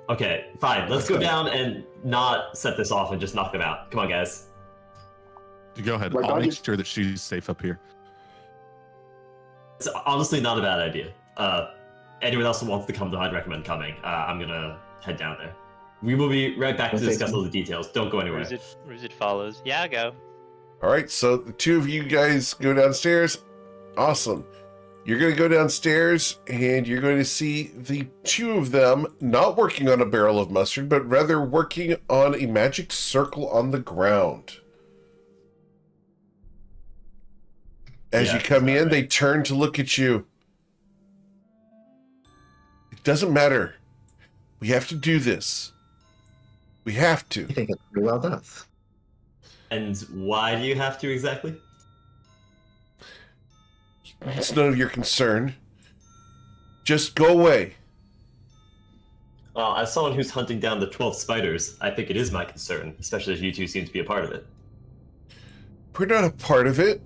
Okay, fine. Let's go down and not set this off and just knock them out. Come on, guys. Go ahead. Like, I'll make sure that she's safe up here. It's honestly not a bad idea. Anyone else who wants to come, though, I'd recommend coming. I'm gonna head down there. We will be right back to discuss all the details. Don't go anywhere. Ruzit follows. Yeah, I'll go. All right, so the two of you guys go downstairs. Awesome. You're going to go downstairs and you're going to see the two of them not working on a barrel of mustard, but rather working on a magic circle on the ground. As you come in, they turn to look at you. It doesn't matter. We have to do this. We have to. I think it pretty well does. And why do you have to exactly? It's none of your concern. Just go away. Well, as someone who's hunting down the 12 spiders, I think it is my concern, especially as you two seem to be a part of it. We're not a part of it.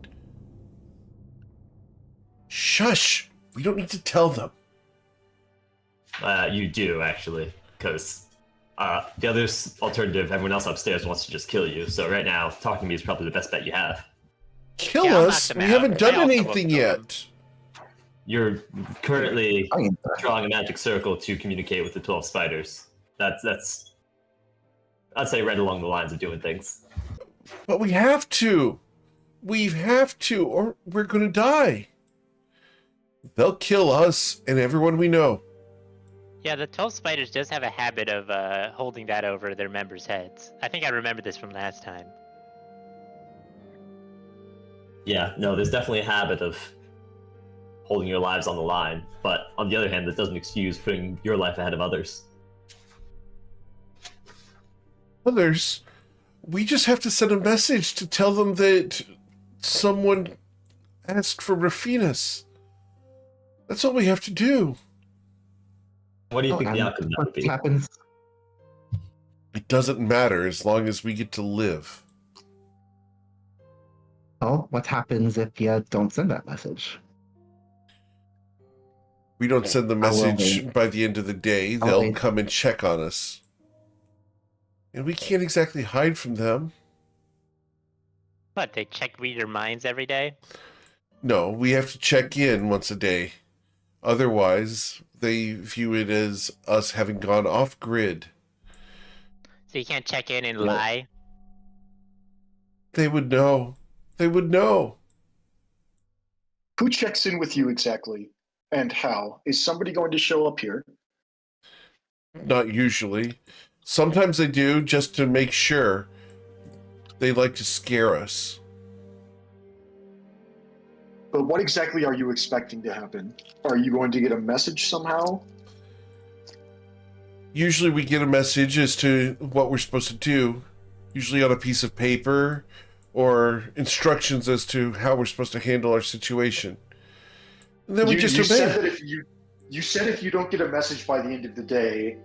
Shush! We don't need to tell them. You do, actually, because the other alternative, everyone else upstairs wants to just kill you. So right now, talking to me is probably the best bet you have. Kill us? We haven't done anything yet. You're currently drawing a magic circle to communicate with the 12 spiders. That's I'd say right along the lines of doing things. But we have to. We have to, or we're going to die. They'll kill us and everyone we know. Yeah, the 12 spiders does have a habit of holding that over their members' heads. I think I remember this from last time. Yeah, no, there's definitely a habit of holding your lives on the line. But on the other hand, that doesn't excuse putting your life ahead of others. Others? We just have to send a message to tell them that someone ask for Rafinas. That's all we have to do. What do you think and the outcome of that would what be? happens? It doesn't matter as long as we get to live. Oh, what happens if you don't send that message? We don't send the How will message by the end of the day. How They'll will they- come and check on us. And we can't exactly hide from them. What, they check reader minds every day? No, we have to check in once a day. Otherwise, they view it as us having gone off grid. So you can't check in and No. lie? They would know. They would know. Who checks in with you exactly, and how? Is somebody going to show up here? Not usually. Sometimes they do, just to make sure. They like to scare us. But what exactly are you expecting to happen? Are you going to get a message somehow? Usually we get a message as to what we're supposed to do, usually on a piece of paper, or instructions as to how we're supposed to handle our situation. And then we just you obey. said that you said if you don't get a message by the end of the day,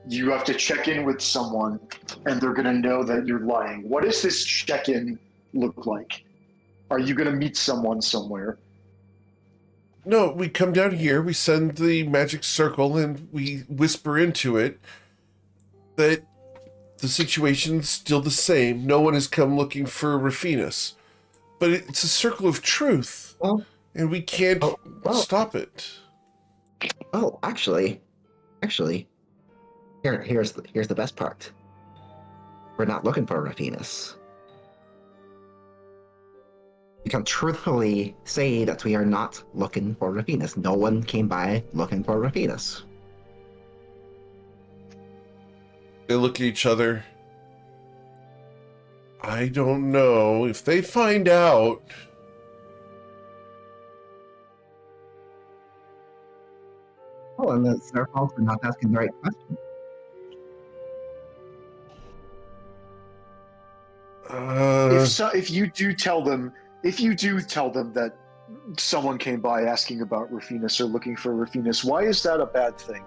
you have to check in with someone, and they're going to know that you're lying. What does this check-in look like? Are you going to meet someone somewhere? No, we come down here, we send the magic circle, and we whisper into it that the situation's still the same. No one has come looking for Rafinas. But it's a circle of truth, Well, and we can't stop it. Oh, actually, here's the best part. We're not looking for Rafinas. We can truthfully say that we are not looking for Rafinas. No one came by looking for Rafinas. They look at each other. I don't know. If they find out... Oh, and it's their fault for not asking the right question. If you do tell them that someone came by asking about Rafinas or looking for Rafinas, why is that a bad thing?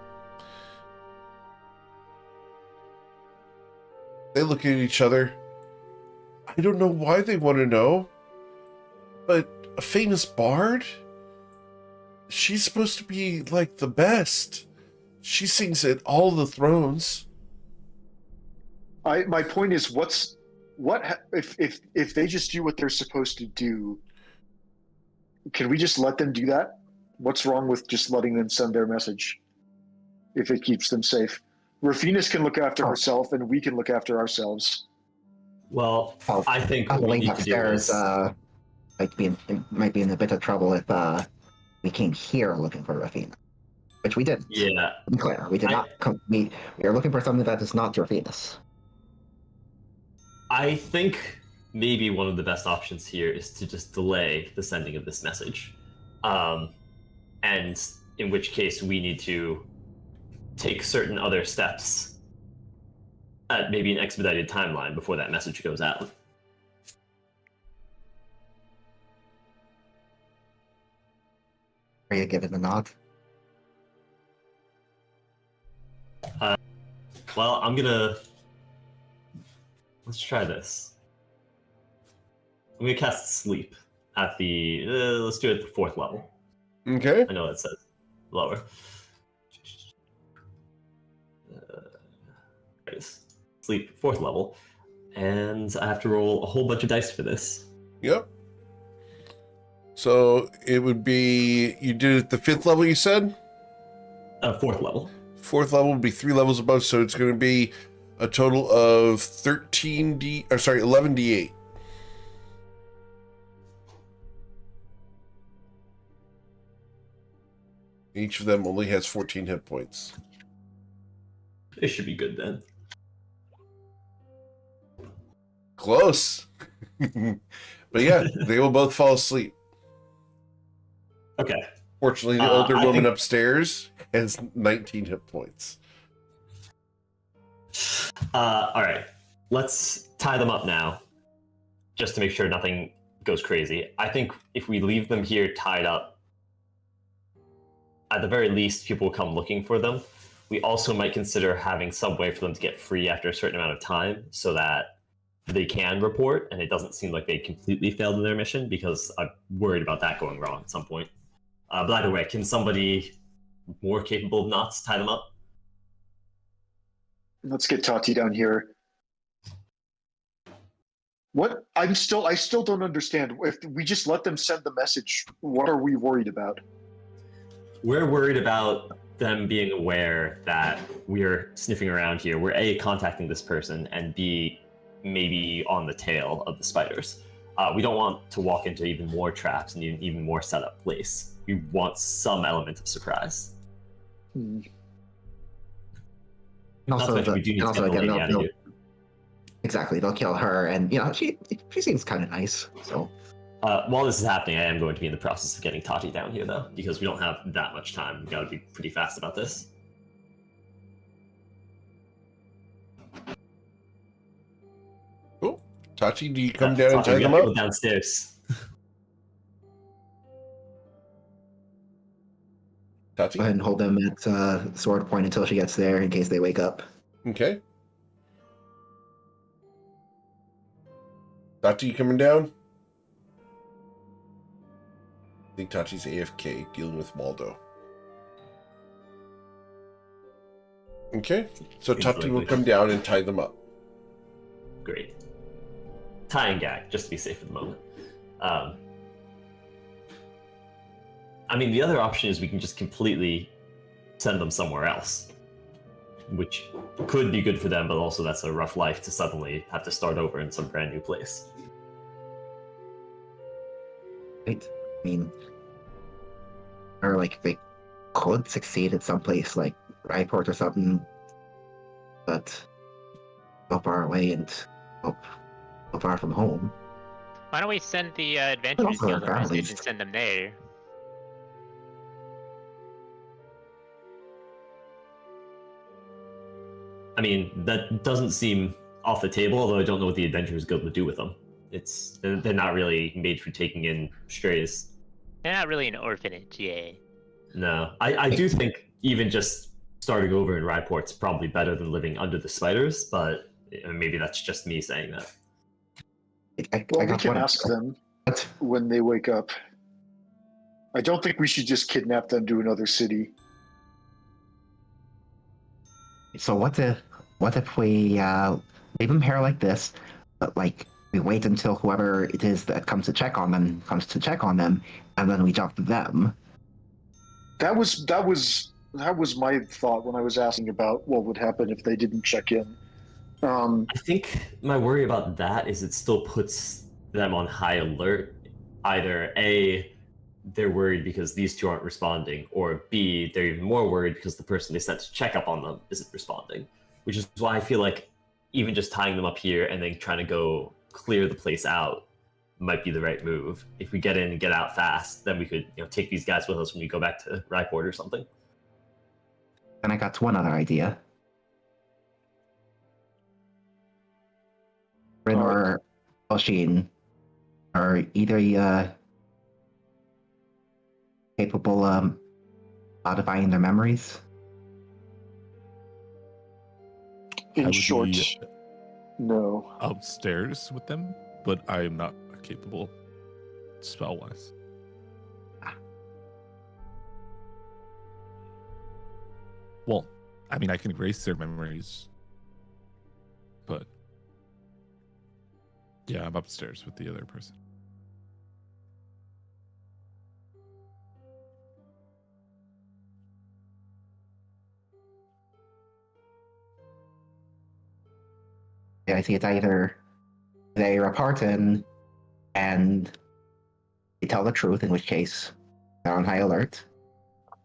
They look at each other. I don't know why they want to know, but a famous bard? She's supposed to be like the best. She sings at all the thrones. My point is, if they just do what they're supposed to do, can we just let them do that? What's wrong with just letting them send their message if it keeps them safe? Rafinas can look after herself, and we can look after ourselves. Well, I think the what we link need to do upstairs is... might be in a bit of trouble if we came here looking for Rafina, which we did. Yeah. To be clear, we did not come. We are looking for something that is not Rafinas. I think maybe one of the best options here is to just delay the sending of this message. And in which case we need to take certain other steps at maybe an expedited timeline before that message goes out. Are you giving the nod? Well, I'm gonna... Let's try this. I'm gonna cast Sleep at the... let's do it at the 4th level. Okay. I know it says lower. Sleep 4th level. And I have to roll a whole bunch of dice for this. Yep. So it would be, you did it at the 5th level, you said? 4th level. 4th level would be 3 levels above, so it's going to be a total of 11d8. Each of them only has 14 hit points. It should be good then. Close. But yeah, they will both fall asleep. Okay. Fortunately, the older I woman think- upstairs has 19 hit points. All right. Let's tie them up now, just to make sure nothing goes crazy. I think if we leave them here tied up, at the very least, people will come looking for them. We also might consider having some way for them to get free after a certain amount of time so that they can report and it doesn't seem like they completely failed in their mission, because I'm worried about that going wrong at some point. But either way, can somebody more capable of knots tie them up? Let's get Tati down here. What? I still don't understand. If we just let them send the message, what are we worried about? We're worried about them being aware that we're sniffing around here. We're A, contacting this person, and B, maybe on the tail of the spiders. We don't want to walk into even more traps and even more setup place. We want some element of surprise. And Not also, to mention we do need to get the lady out of here. exactly, they'll kill her, and she seems kind of nice. So while this is happening, I am going to be in the process of getting Tati down here, though, because we don't have that much time. We've got to be pretty fast about this. Cool. Tati, do you come down and Tati, tie we them gotta up? go downstairs. Tati? go ahead and hold them at sword point until she gets there, in case they wake up. Okay. Tati, you coming down? I think Tati's AFK, dealing with Waldo. Okay, so Tati will come down and tie them up. Great. Tie and gag, just to be safe for the moment. I mean, the other option is we can just completely send them somewhere else, which could be good for them, but also that's a rough life to suddenly have to start over in some brand new place. Right? I mean, or like they could succeed at some place like Ryport or something, but so far away and so far from home. Why don't we send the Adventurers also Guild a their message families. and send them there? I mean, that doesn't seem off the table, although I don't know what the Adventurers Guild would do with them. They're not really made for taking in strays. They're not really an orphanage, yeah. No, I do think even just starting over in Ryport's probably better than living under the spiders, but maybe that's just me saying that. Well, we can ask them when they wake up. I don't think we should just kidnap them to another city. So what if we leave them here like this, but like we wait until whoever it is that comes to check on them, and then we jump to them. That was my thought when I was asking about what would happen if they didn't check in. I think my worry about that is it still puts them on high alert. Either A, they're worried because these two aren't responding, or B, they're even more worried because the person they sent to check up on them isn't responding. Which is why I feel like even just tying them up here and then trying to go clear the place out might be the right move. If we get in and get out fast, then we could take these guys with us when we go back to Ryport or something. And I got one other idea. Rin or Oshin are either capable of modifying their memories. I In would short, be no. upstairs with them, but I am not capable spell-wise. Well, I mean, I can erase their memories, but yeah, I'm upstairs with the other person. Yeah, I see it's either they report in and they tell the truth, in which case they're on high alert.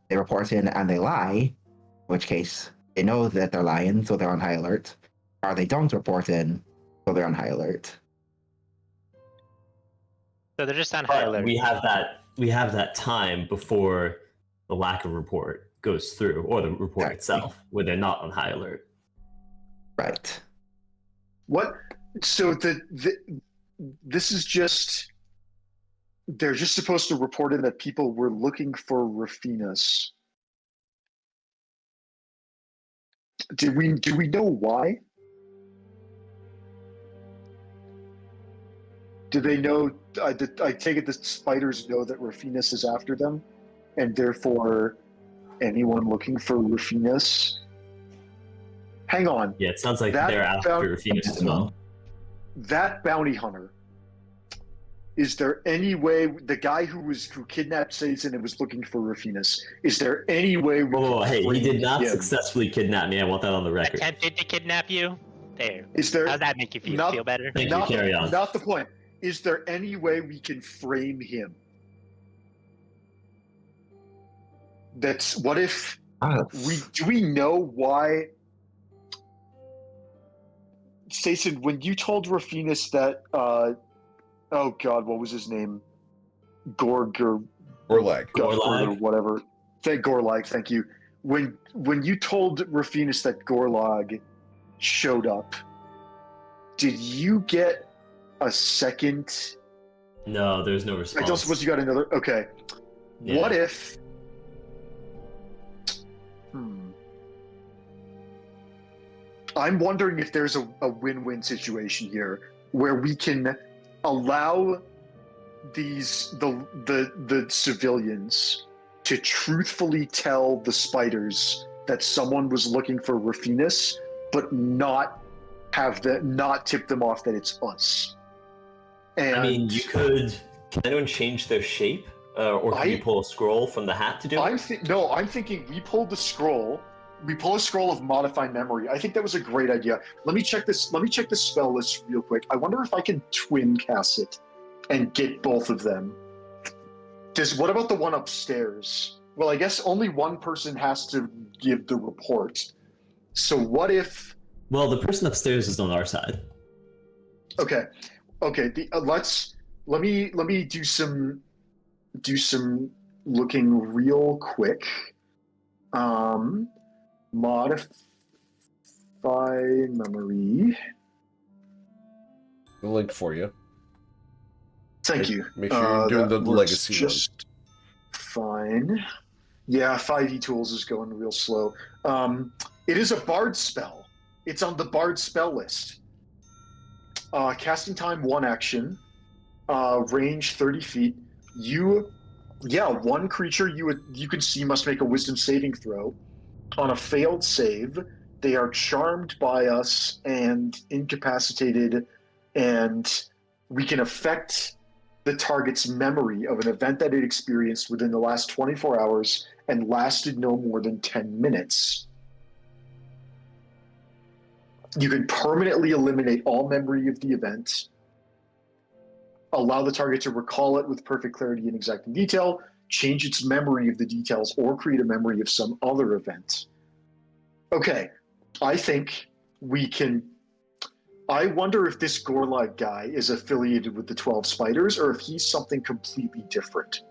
They report in and they lie, in which case they know that they're lying, so they're on high alert. Or they don't report in, so they're on high alert. So they're just on high But alert. we have that time before the lack of report goes through, or the report itself, where they're not on high alert. Right. What? So this is just they're just supposed to report in that people were looking for Rafinas. Do we know why? Do they know? I take it the spiders know that Rafinas is after them, and therefore anyone looking for Rafinas. Hang on. Yeah, it sounds like That they're after Phoenix as well. That bounty hunter. Is there any way the guy who kidnapped Satan and was looking for Rafinas? Is there any way? Oh, hey, he did not him? successfully kidnap me. I want that on the record. Attempted to kidnap you? There. Is there? How's that make you feel? Not- Feel better? Thank you. Carry on. Not the point. Is there any way we can frame him? That's what if we know why? Satan, when you told Rafinas that, oh God, what was his name? Gorlag or whatever. Gorlag, thank you. When you told Rafinas that Gorlag showed up, did you get a second? No, there's no response. I don't suppose you got another. Okay. Yeah. What if? I'm wondering if there's a win-win situation here where we can allow the civilians to truthfully tell the spiders that someone was looking for Rafinas, but not tip them off that it's us. And I mean, you could. Can anyone change their shape, or can you pull a scroll from the hat to do it? I'm thinking we pull the scroll. We pull a scroll of modified memory. I think that was a great idea. Let me check this. Let me check the spell list real quick. I wonder if I can twin cast it and get both of them. What about the one upstairs? Well, I guess only one person has to give the report. So what if? Well, the person upstairs is on our side. Okay. Let me do some looking real quick. Modify memory. The link for you. Thank you. Make sure you're doing the legacy just fine. Yeah, 5e tools is going real slow. It is a bard spell. It's on the bard spell list. Casting time 1 action. Range 30 feet. One creature you can see must make a wisdom saving throw. On a failed save, they are charmed by us and incapacitated, and we can affect the target's memory of an event that it experienced within the last 24 hours and lasted no more than 10 minutes. You can permanently eliminate all memory of the event, allow the target to recall it with perfect clarity and exact detail, change its memory of the details, or create a memory of some other event. Okay, I think we can. I wonder if this Gorlag guy is affiliated with the 12 Spiders or if he's something completely different.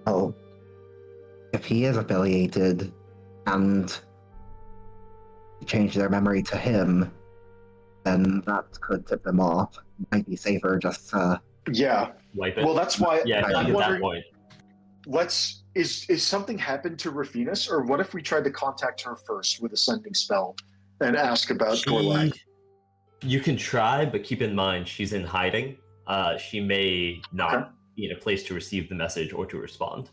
Oh, if he is affiliated and change their memory to him, then that could tip them off. Might be safer just Yeah. Wipe it. Well, that's why Yeah, I'm at that wondering. point. Is something happened to Rafinas, or what if we tried to contact her first with a sending spell and ask about Gorlag? You can try, but keep in mind she's in hiding. She may not be in a place to receive the message or to respond.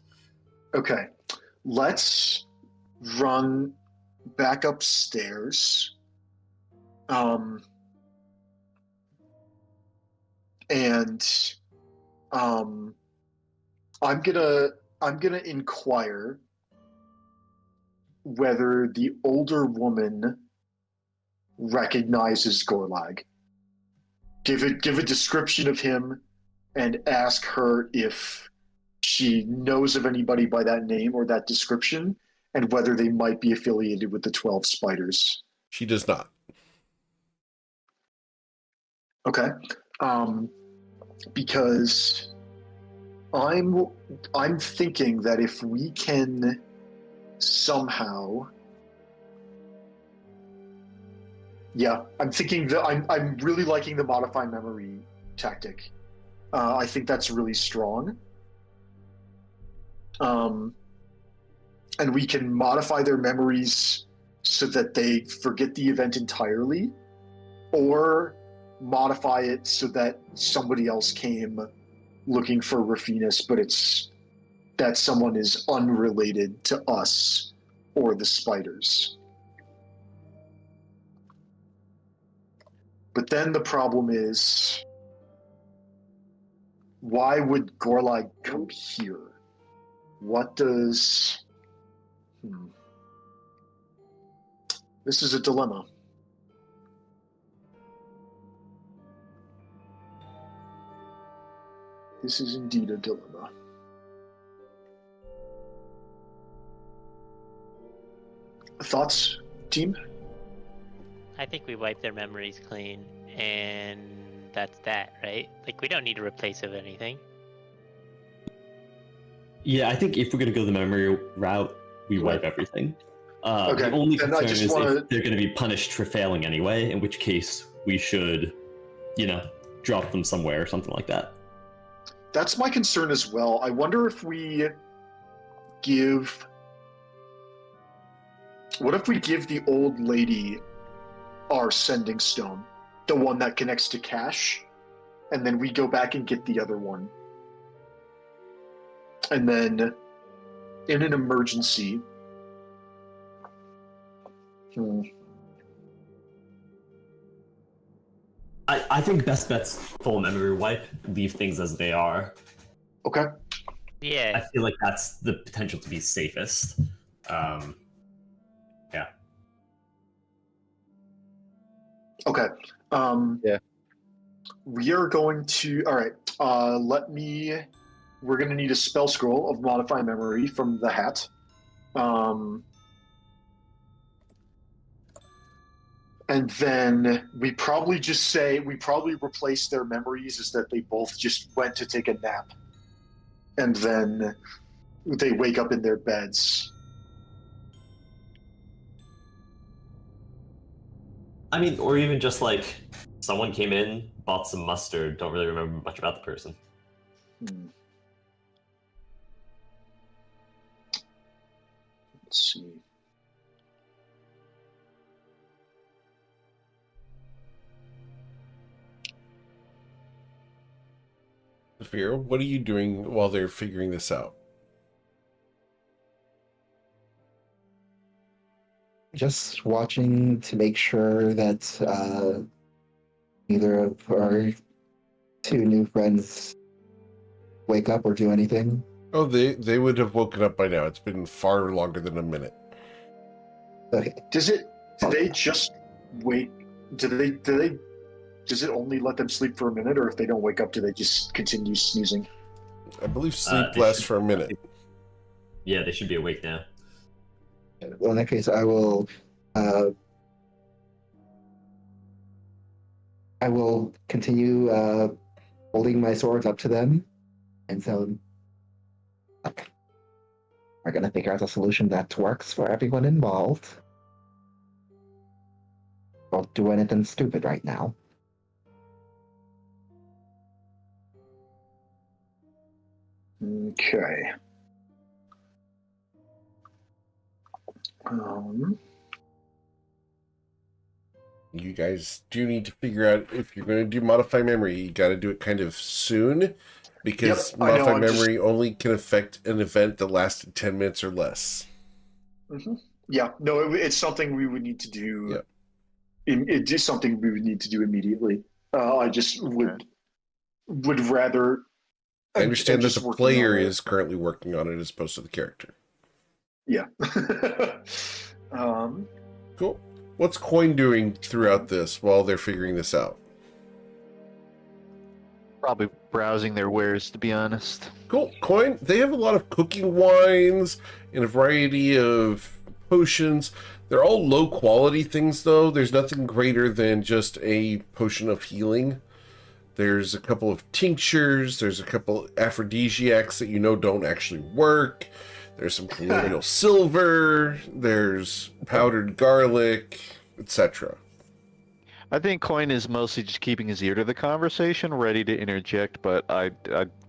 Okay, let's run back upstairs. I'm gonna inquire whether the older woman recognizes Gorlag. Give a description of him and ask her if she knows of anybody by that name or that description, and whether they might be affiliated with the 12 Spiders. She does not. Okay. Because I'm thinking that if we can somehow Yeah, I'm thinking that I'm really liking the modify memory tactic. I think that's really strong. And we can modify their memories so that they forget the event entirely, or modify it so that somebody else came looking for Rafinus, but it's that someone is unrelated to us or the spiders. But then the problem is, why would Gorlag come here? What does... This is a dilemma. This is indeed a dilemma. Thoughts, team? I think we wipe their memories clean, and that's that, right? Like, we don't need to replace it with anything. Yeah, I think if we're gonna go the memory route, we wipe everything. Okay, The only then I concern just is wanna- if they're gonna be punished for failing anyway, in which case we should, drop them somewhere or something like that. That's my concern as well. I wonder if we give... What if we give the old lady our sending stone? The one that connects to Cash? And then we go back and get the other one. And then, in an emergency... I think best bet's full memory wipe, leave things as they are. Okay. Yeah. I feel like that's the potential to be safest. Yeah. Okay. Yeah. We are going to... Alright. We're going to need a spell scroll of Modify Memory from the hat. And then we probably replace their memories as that they both just went to take a nap. And then they wake up in their beds. I mean, or even just like someone came in, bought some mustard, don't really remember much about the person. Let's see. Vera, what are you doing while they're figuring this out? Just watching to make sure that neither of our two new friends wake up or do anything. Oh, they would have woken up by now. It's been far longer than a minute. Okay. Do they just wake? Does it only let them sleep for a minute, or if they don't wake up, do they just continue snoozing? I believe sleep lasts for a minute. Yeah, they should be awake now. Well, in that case, I will continue holding my swords up to them, and so we're gonna figure out a solution that works for everyone involved. Don't do anything stupid right now. Okay. You guys do need to figure out if you're going to do modify memory. You got to do it kind of soon, because modify memory only can affect an event that lasted 10 minutes or less. Mm-hmm. Yeah, no, it's something we would need to do. Yep. It is something we would need to do immediately. I just would rather. I understand that the player is currently working on it as opposed to the character. Yeah. Cool. What's Coin doing throughout this while they're figuring this out? Probably browsing their wares, to be honest. Cool. Coin, they have a lot of cooking wines and a variety of potions. They're all low quality things, though. There's nothing greater than just a potion of healing. There's a couple of tinctures. There's a couple aphrodisiacs that you know don't actually work. There's some colonial silver. There's powdered garlic, etc. I think Coin is mostly just keeping his ear to the conversation, ready to interject, but I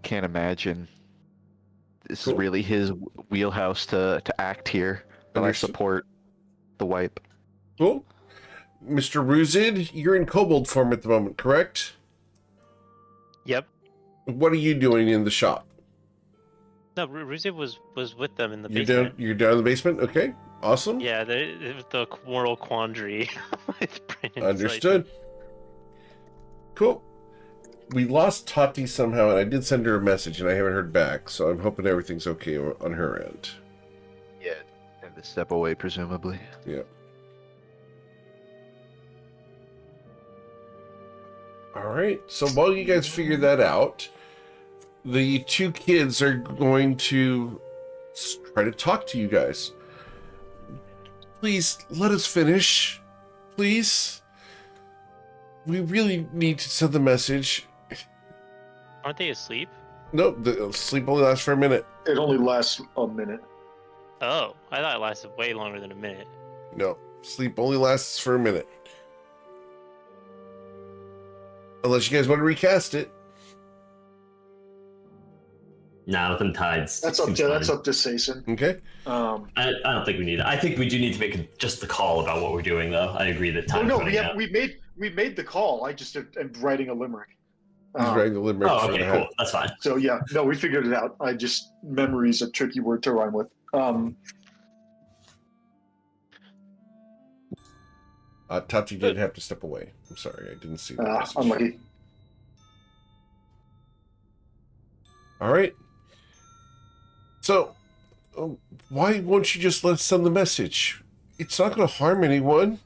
can't imagine this Cool. is really his wheelhouse to act here. But I Understood. support the wipe. Cool. Mr. Ruzid, you're in kobold form at the moment, correct? Yep. What are you doing in the shop? No, Ruziv was with them in the You're basement. down. You're down in the basement. Okay. Awesome. Yeah, the moral quandary with Brandon's Understood. Cool. We lost Tati somehow, and I did send her a message, and I haven't heard back. So I'm hoping everything's okay on her end. Yeah, and to step away, presumably. Yeah. All right. So while you guys figure that out, the two kids are going to try to talk to you guys. Please let us finish. Please. We really need to send the message. Aren't they asleep? No, the sleep only lasts for a minute. It only lasts a minute. Oh, I thought it lasted way longer than a minute. No, sleep only lasts for a minute. Unless you guys want to recast it. Nah, with them tied. That's up to Sason. Okay. I don't think we need it. I think we do need to make just the call about what we're doing, though. I agree that time. We made the call. I just am writing a limerick. He's writing the limerick. Oh, okay, cool. That's fine. So yeah, no, we figured it out. Memory is a tricky word to rhyme with. Tati did have to step away. I'm sorry, I didn't see that. Unlucky. All right. So, why won't you just let us send the message? It's not going to harm anyone.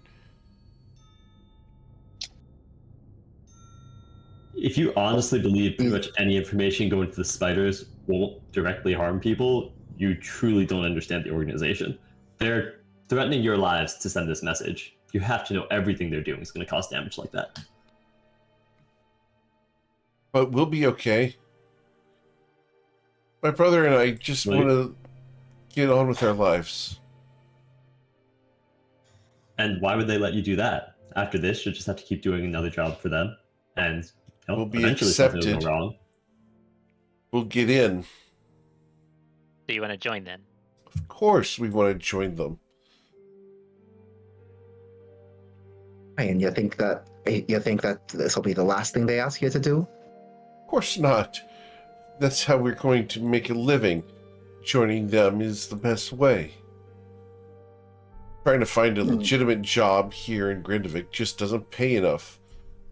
If you honestly believe pretty much any information going to the spiders won't directly harm people, you truly don't understand the organization. They're threatening your lives to send this message. You have to know everything they're doing is going to cause damage like that. But we'll be okay. My brother and I just want to get on with our lives. And why would they let you do that? After this, you'll just have to keep doing another job for them. And we'll be eventually accepted. something will go wrong. We'll get in. Do you want to join then? Of course we want to join them. And you think that this will be the last thing they ask you to do? Of course not. That's how we're going to make a living. Joining them is the best way. Trying to find a legitimate job here in Grindavik just doesn't pay enough.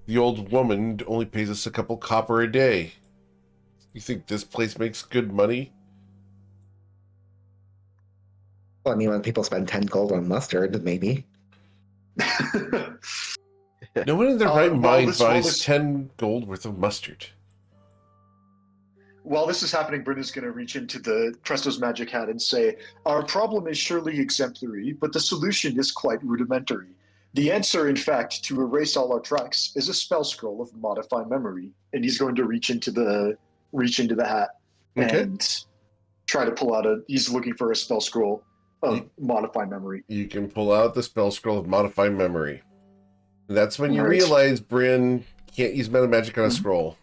The old woman only pays us a couple copper a day. You think this place makes good money? Well, I mean, when people spend 10 gold on mustard, maybe. No one in their right mind buys 10 gold worth of mustard. While this is happening, Brynn is going to reach into the Presto's magic hat and say, "Our problem is surely exemplary, but the solution is quite rudimentary. The answer, in fact, to erase all our tracks is a spell scroll of modify memory." And he's going to reach into the hat and try to pull out he's looking for a spell scroll of modify memory. You can pull out the spell scroll of modify memory. That's when you Right. realize Brynn can't use meta magic on a scroll.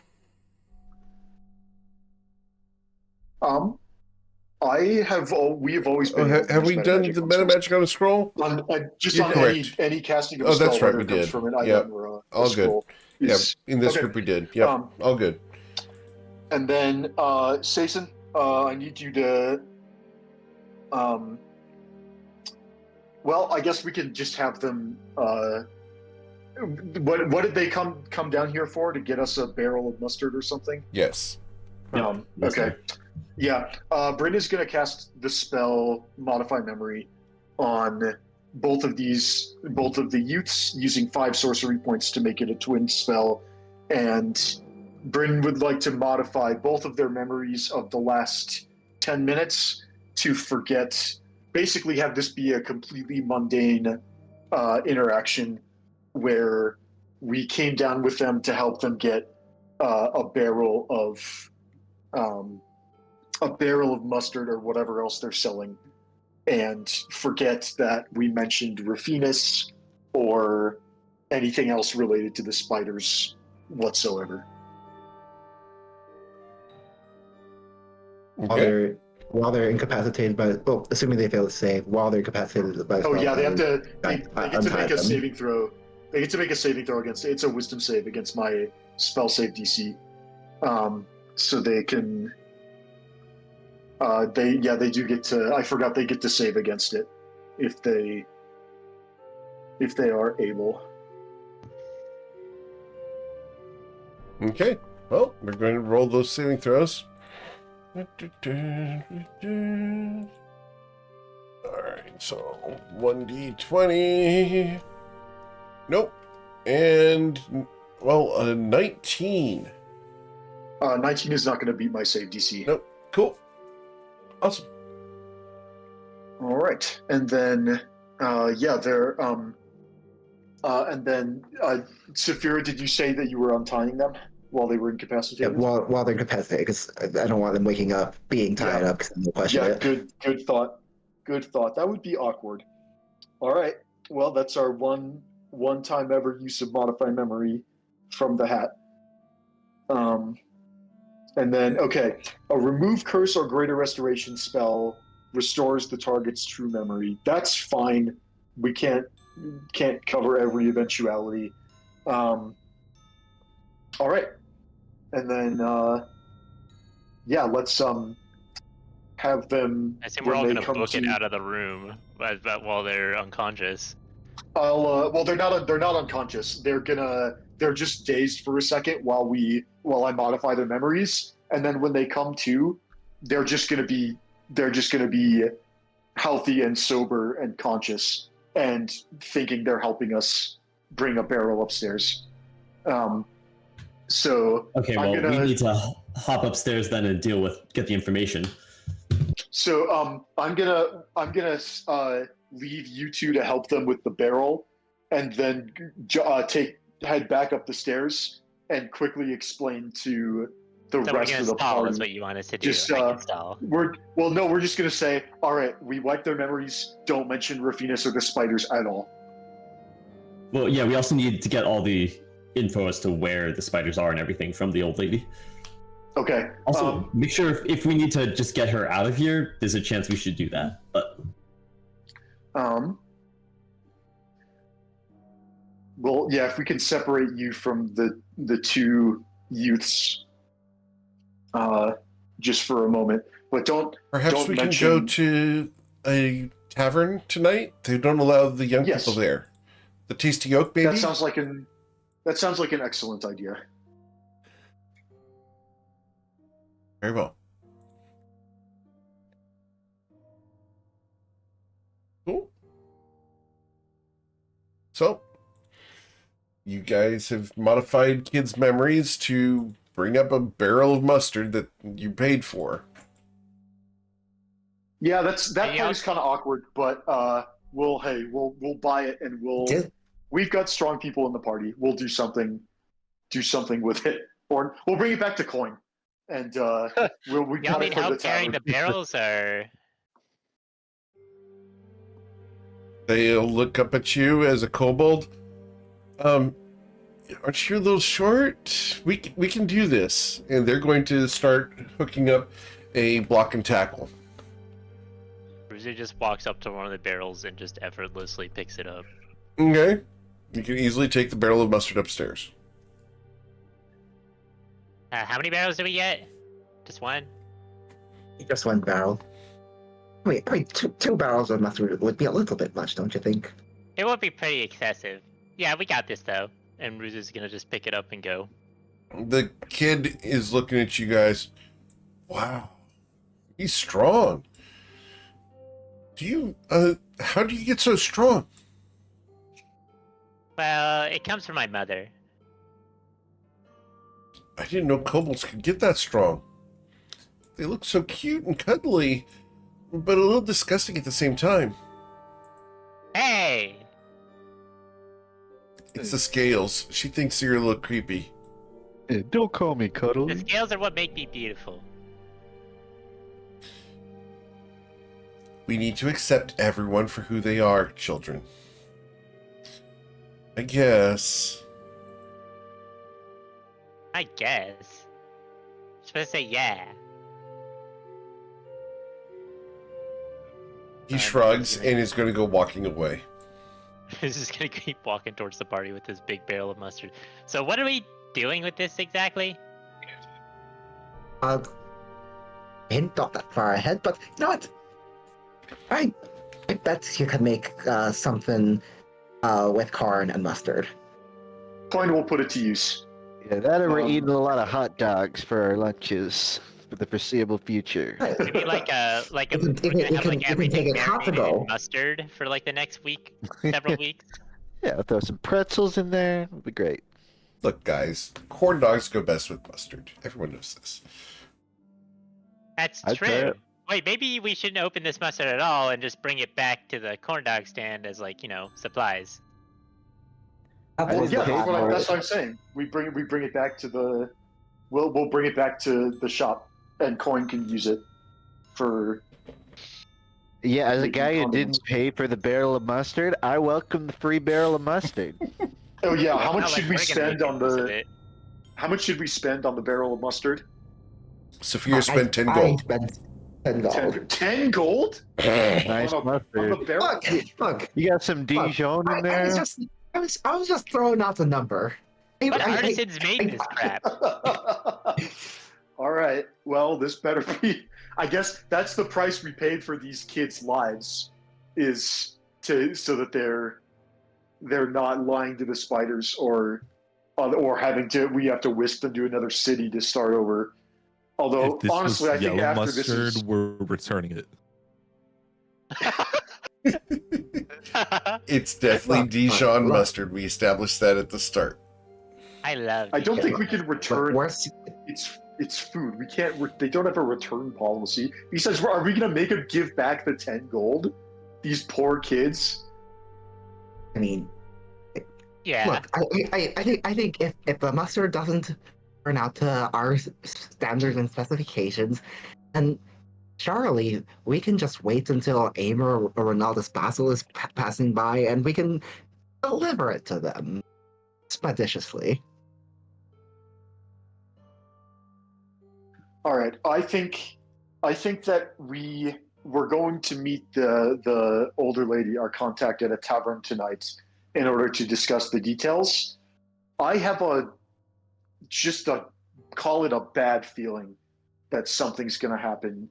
We have always been. Have we done the meta magic on a scroll? Just You're on correct. any casting of a Oh, that's spell, right, whether we it comes did. from an Yep. item or a All good. scroll. Yeah, in this okay. group we did. Yep, all good. And then, Sason, I need you to. Well, I guess we can just have them. What did they come down here for? To get us a barrel of mustard or something? Yes. Okay. Yeah. Bryn is going to cast the spell Modify Memory on both of the youths using 5 sorcery points to make it a twin spell, and Bryn would like to modify both of their memories of the last 10 minutes to forget. Basically, have this be a completely mundane interaction where we came down with them to help them get a barrel of mustard or whatever else they're selling, and forget that we mentioned Rufinus or anything else related to the spiders whatsoever. Okay. While they're incapacitated by, well, assuming they fail to save, while they're incapacitated by. Oh yeah, they have to. They get to make a them. saving throw. They get to make a saving throw against. It's a Wisdom save against my spell save DC. So they can. They do get to. I forgot they get to save against it, if they are able. Okay. Well, we're going to roll those saving throws. Alright, so 1d20. Nope. And, well, 19. 19 is not going to beat my save DC. Nope. Cool. Awesome. All right, and then they're and then Saphira, did you say that you were untying them while they were Yeah, incapacitated? while they're incapacitated, because I don't want them waking up, being tied up, because they'll question Yeah, it. good thought. Good thought. That would be awkward. All right. Well, that's our one time ever use of modify memory from the hat. And then a remove curse or greater restoration spell restores the target's true memory. That's fine. We can't cover every eventuality. All right. And then let's have them. I assume we're when all they gonna come book it to- out of the room, but while they're unconscious. well, they're not unconscious. They're just dazed for a second while I modify their memories, and then when they come to, they're just gonna be healthy and sober and conscious and thinking they're helping us bring a barrel upstairs. So Okay, well, we need to hop upstairs then and get the information. So I'm gonna leave you two to help them with the barrel, and then head back up the stairs and quickly explain to the So we're rest gonna of the stall party. is what you want us to do. Just I can stall. we're just gonna say, all right, we wipe their memories. Don't mention Ruffinus or the spiders at all. Well, yeah, we also need to get all the info as to where the spiders are and everything from the old lady. Okay. Also, make sure if we need to just get her out of here, there's a chance we should do that. But well, yeah, if we can separate you from the two youths, just for a moment, but don't. Perhaps don't we mention... can go to a tavern tonight. They don't allow the young people there. The Tasty Oak, maybe. That sounds like an excellent idea. Very well. Cool. So, you guys have modified kids' memories to bring up a barrel of mustard that you paid for. Yeah, that part is kind of awkward, but we'll buy it and we've got strong people in the party. We'll do something with it, or we'll bring it back to coin, and we Y'all need help carrying the barrels, or They'll look up at you as a kobold. Aren't you a little short? We can do this. And they're going to start hooking up a block and tackle. Bruiser just walks up to one of the barrels and just effortlessly picks it up. Okay. You can easily take the barrel of mustard upstairs. How many barrels do we get? Just one? Just one barrel. I mean, two barrels of mustard would be a little bit much, don't you think? It would be pretty excessive. Yeah, we got this though. And Bruiser's gonna just pick it up and go. The kid is looking at you guys. Wow. He's strong. How do you get so strong? Well, it comes from my mother. I didn't know kobolds could get that strong. They look so cute and cuddly, but a little disgusting at the same time. Hey! It's the scales. She thinks you're a little creepy. Hey, don't call me cuddly. The scales are what make me beautiful. We need to accept everyone for who they are, children. I guess. I guess. You're supposed to say yeah. He shrugs and is going to go walking away. He's just gonna keep walking towards the party with his big barrel of mustard. So what are we doing with this exactly? I didn't thought that far ahead, but you know what? I bet you could make something with corn and mustard. Coin will put it to use. Yeah, that or we're eating a lot of hot dogs for our lunches for the foreseeable future. Maybe we're gonna have like everything marinated in mustard for like the next week, several weeks. Yeah, I'll throw some pretzels in there. It'll be great. Look, guys, corn dogs go best with mustard. Everyone knows this. That's I'd try true. it. Wait, maybe we shouldn't open this mustard at all and just bring it back to the corn dog stand as like, supplies. Well, yeah, that's what I'm saying. We bring it back to the. We'll bring it back to the shop, and Coin can use it for. Yeah, as a making guy who condiments. didn't pay for the barrel of mustard, I welcome the free barrel of mustard. Oh yeah, how much Not like should we we're gonna spend make on use of the? it. How much should we spend on the barrel of mustard? Sophia spent 10 I gold. spent 10 gold. 10 gold? Nice On mustard. the barrel? Look, You got some Dijon in I there? was just throwing out a number. What artisans made this crap? All right. Well, this better be. I guess that's the price we paid for these kids' lives, is so that they're not lying to the spiders or we have to whisk them to another city to start over. Although If this honestly, was I think yellow after mustard, this is we're returning it. It's definitely Dijon mustard. We established that at the start. I love. I don't Dijon think we can return. Worse, It's food. We can't. They don't have a return policy. Besides, are we gonna make them give back the 10 gold? These poor kids. I mean, Yeah. look, I think if the mustard doesn't turn out to our standards and specifications, then surely we can just wait until Aimer or Ronaldus Basil is passing by, and we can deliver it to them expeditiously. All right. I think that we're going to meet the older lady, our contact at a tavern tonight, in order to discuss the details. I have call it a bad feeling that something's going to happen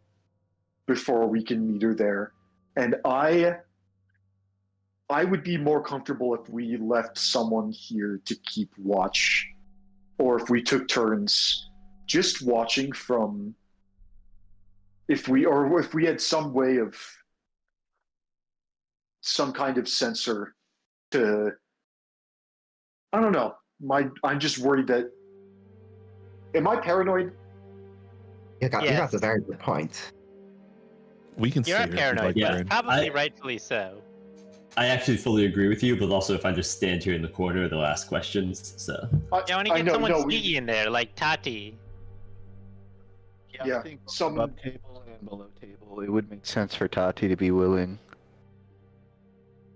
before we can meet her there, and I would be more comfortable if we left someone here to keep watch, or if we took turns just watching from. If we had some way of some kind of sensor to, I don't know. I'm just worried that. Am I paranoid? You got a very good point. We can You're stay not here if you'd paranoid, like, but Baron. probably rightfully so. I actually fully agree with you, but also if I just stand here in the corner, they'll ask questions. So You want to get someone sneaky in there, like Tati. Yeah, I think some above table and below table, it would make sense for Tati to be willing.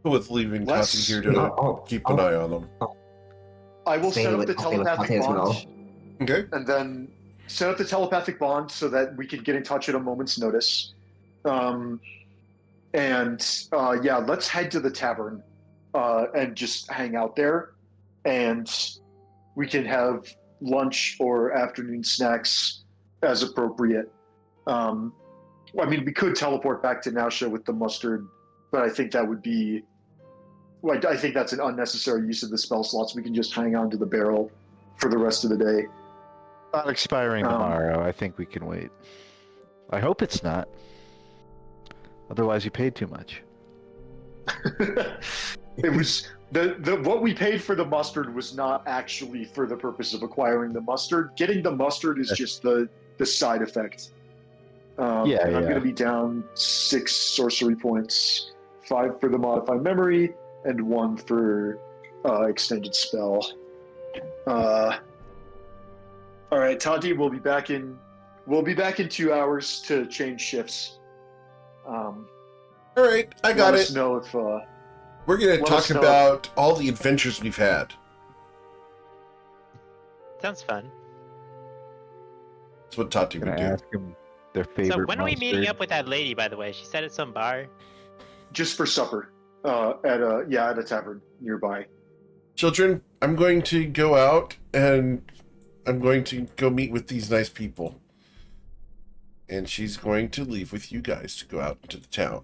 With leaving Tati Let's- here to keep an eye on them. I will Stay set up with the Tati telepathic as well. bond, Okay. and then set up the telepathic bond so that we can get in touch at a moment's notice. Let's head to the tavern and just hang out there, and we can have lunch or afternoon snacks as appropriate. We could teleport back to Nausea with the mustard, but I think that would be. I think that's an unnecessary use of the spell slots. We can just hang on to the barrel for the rest of the day. Not expiring Um, tomorrow. I think we can wait. I hope it's not. Otherwise, you paid too much. It was the what we paid for the mustard was not actually for the purpose of acquiring the mustard. Getting the mustard is just the side effect. I'm going to be down 6 sorcery points, 5 for the modified memory, and 1 for extended spell. All right, Tati, we'll be back in 2 hours to change shifts. All right, I got let it. us know if We're going to Let talk us know. about all the adventures we've had. Sounds fun. That's what Tati would Gonna do. ask them their favorite. So when are we meeting monster. up with that lady, by the way? She said at some bar. Just for supper. At a tavern nearby. Children, I'm going to go out and I'm going to go meet with these nice people. And she's going to leave with you guys to go out into the town.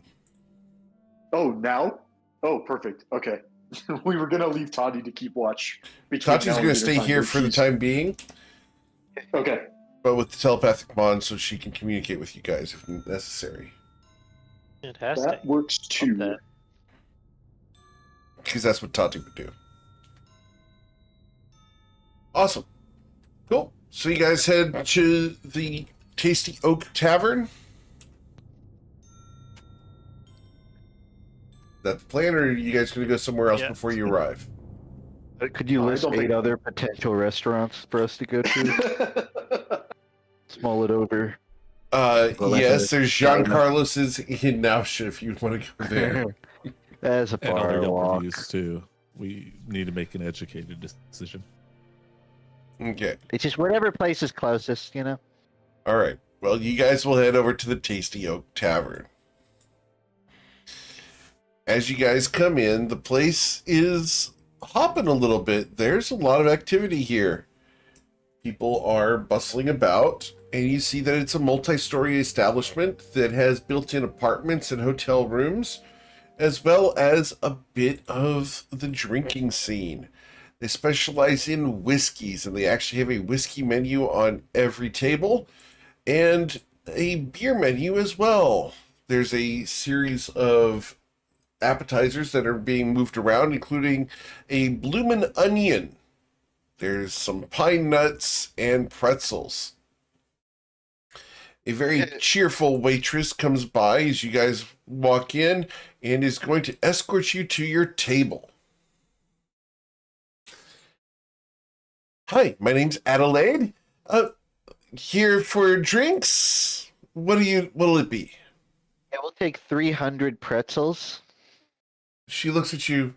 Oh, now? Oh, perfect. Okay. We were gonna leave Toddy to keep watch. between Tati's now and going to dinner stay time, here but for the she's- time being, Okay. but with the telepathic bond so she can communicate with you guys if necessary. Fantastic. That works too. that. Because that's what Tati would do. Awesome. Cool. So you guys head to the Tasty Oak Tavern. Is that the plan, or are you guys going to go somewhere else Yeah. before you arrive? Could you I list don't 8 think- other potential restaurants for us to go to? Small it over. Well, that's Yes, a- there's Giancarlos's in Nausea if you want to go there. As a And all far the Yelp walk. reviews too. We need to make an educated decision. Okay. It's just whatever place is closest, you know. All right. Well, you guys will head over to the Tasty Oak Tavern. As you guys come in, the place is hopping a little bit. There's a lot of activity here. People are bustling about, and you see that it's a multi-story establishment that has built-in apartments and hotel rooms, as well as a bit of the drinking scene. They specialize in whiskeys, and they actually have a whiskey menu on every table and a beer menu as well. There's a series of appetizers that are being moved around, including a bloomin' onion. There's some pine nuts and pretzels. A very cheerful waitress comes by as you guys walk in and is going to escort you to your table. Hi, my name's Adelaide. Here for drinks. What'll it be? Yeah, we'll take 300 pretzels. She looks at you.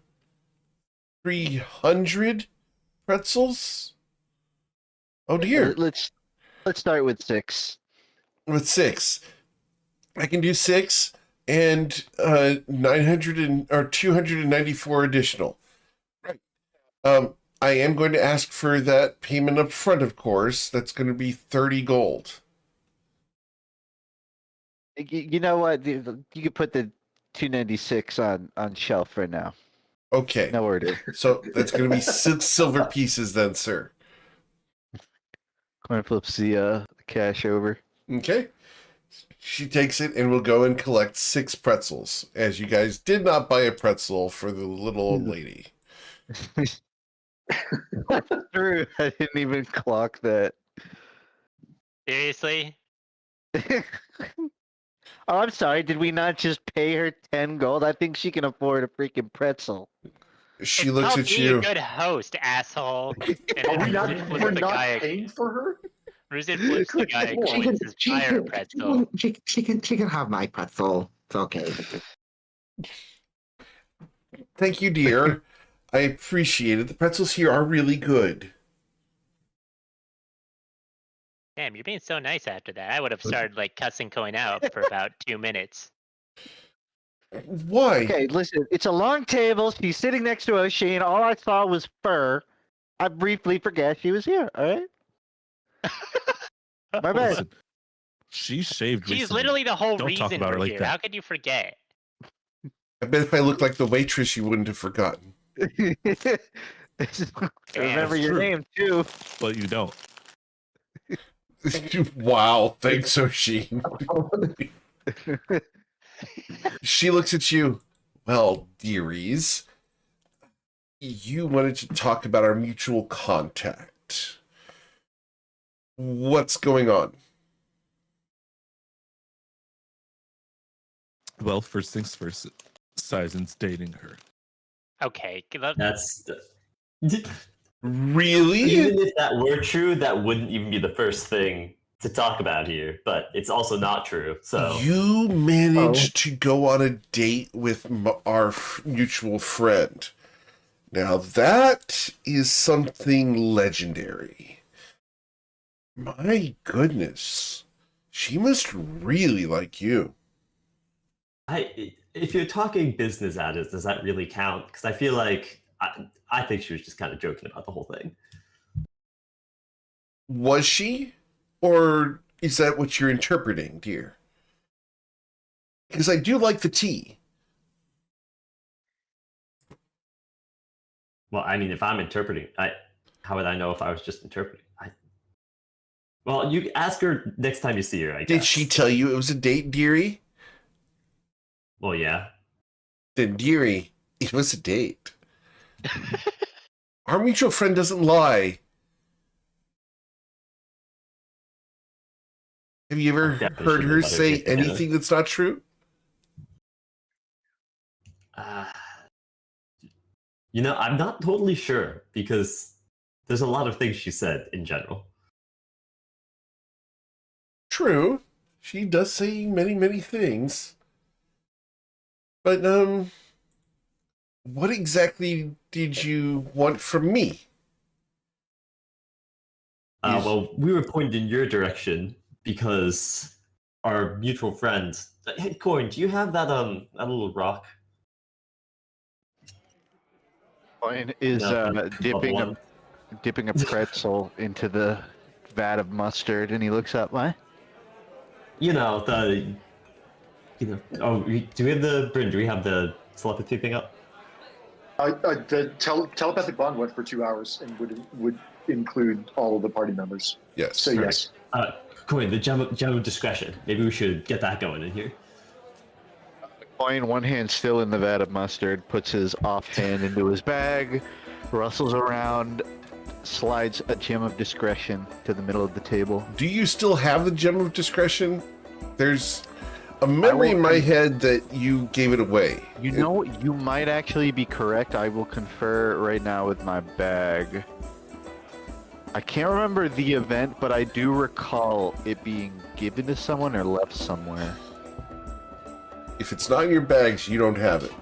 300 pretzels? Oh dear. Let's start with 6. With 6. I can do 6 and 294 additional. Right. I am going to ask for that payment up front, of course. That's going to be 30 gold. You know what? You could put the 296 on shelf for now. Okay. No order. So that's going to be 6 silver pieces then, sir. Coin flips the cash over. Okay. She takes it and will go and collect 6 pretzels, as you guys did not buy a pretzel for the little old lady. True. I didn't even clock that. Seriously? Oh, I'm sorry. Did we not just pay her 10 gold? I think she can afford a freaking pretzel. She looks I'll at be you. a good host, asshole. And Are we then not? Ruzin flips We're the not guy. paying for her. Ruzin flips the guy She and his fire pretzel. She can have my pretzel. It's okay. Thank you, dear. I appreciate it. The pretzels here are really good. Damn, you're being so nice after that. I would have started like cussing Coin out for about 2 minutes. Why? Okay, listen. It's a long table. She's sitting next to O'Shane. All I saw was fur. I briefly forgot she was here. All right. My bad. Listen, she shaved She's recently. literally the whole Don't talk reason about her we're like here. that. How could you forget? I bet if I looked like the waitress, you wouldn't have forgotten. Remember your true. name too. But you don't. Wow, thanks, O'Sheen. She looks at you. Well, dearies, you wanted to talk about our mutual contact. What's going on? Well, first things first, Sizen's dating her. Okay, That's Really? even if that were true, that wouldn't even be the first thing to talk about here, but it's also not true. So You managed to go on a date with our mutual friend. Now that is something legendary. My goodness. She must really like you. if you're talking business at it, does that really count? Because I feel like I think she was just kind of joking about the whole thing. Was she? Or is that what you're interpreting, dear? Because I do like the tea. Well, I mean, if I'm interpreting, how would I know if I was just interpreting? Well, you ask her next time you see her, I guess. Did she tell you it was a date, dearie? Well, yeah. Then, dearie, it was a date. Our mutual friend doesn't lie. Have you ever heard her say anything that's not true? I'm not totally sure because there's a lot of things she said in general. True. She does say many, many things. But, what exactly did you want from me? Well, we were pointed in your direction because our mutual friend. Hey, Coin, do you have that that little rock? Coin is dipping a pretzel into the vat of mustard, and he looks up. Why? Oh, do we have the Bryn? Do we have the telepathy thing up? The telepathic bond went for 2 hours and would include all of the party members. Yes. So yes. Coin, the gem of discretion. Maybe we should get that going in here. Coin, one hand still in the vat of mustard, puts his off hand into his bag, rustles around, slides a gem of discretion to the middle of the table. Do you still have the gem of discretion? There's a memory in my head that you gave it away. You might actually be correct. I will confer right now with my bag. I can't remember the event, but I do recall it being given to someone or left somewhere. If it's not in your bags, you don't have it.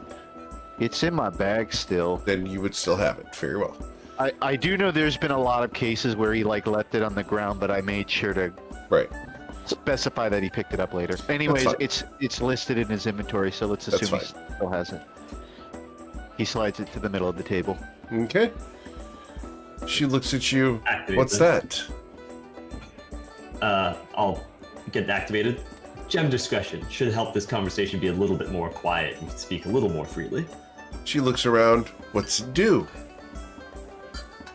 It's in my bag still. Then you would still have it. Very well. I do know there's been a lot of cases where he left it on the ground, but I made sure to specify that he picked it up later. Anyways, it's listed in his inventory, so let's assume he still has it. He slides it to the middle of the table. Okay. She looks at you. What's that? I'll get it activated. Gem discretion should help this conversation be a little bit more quiet and speak a little more freely. She looks around. What's it do?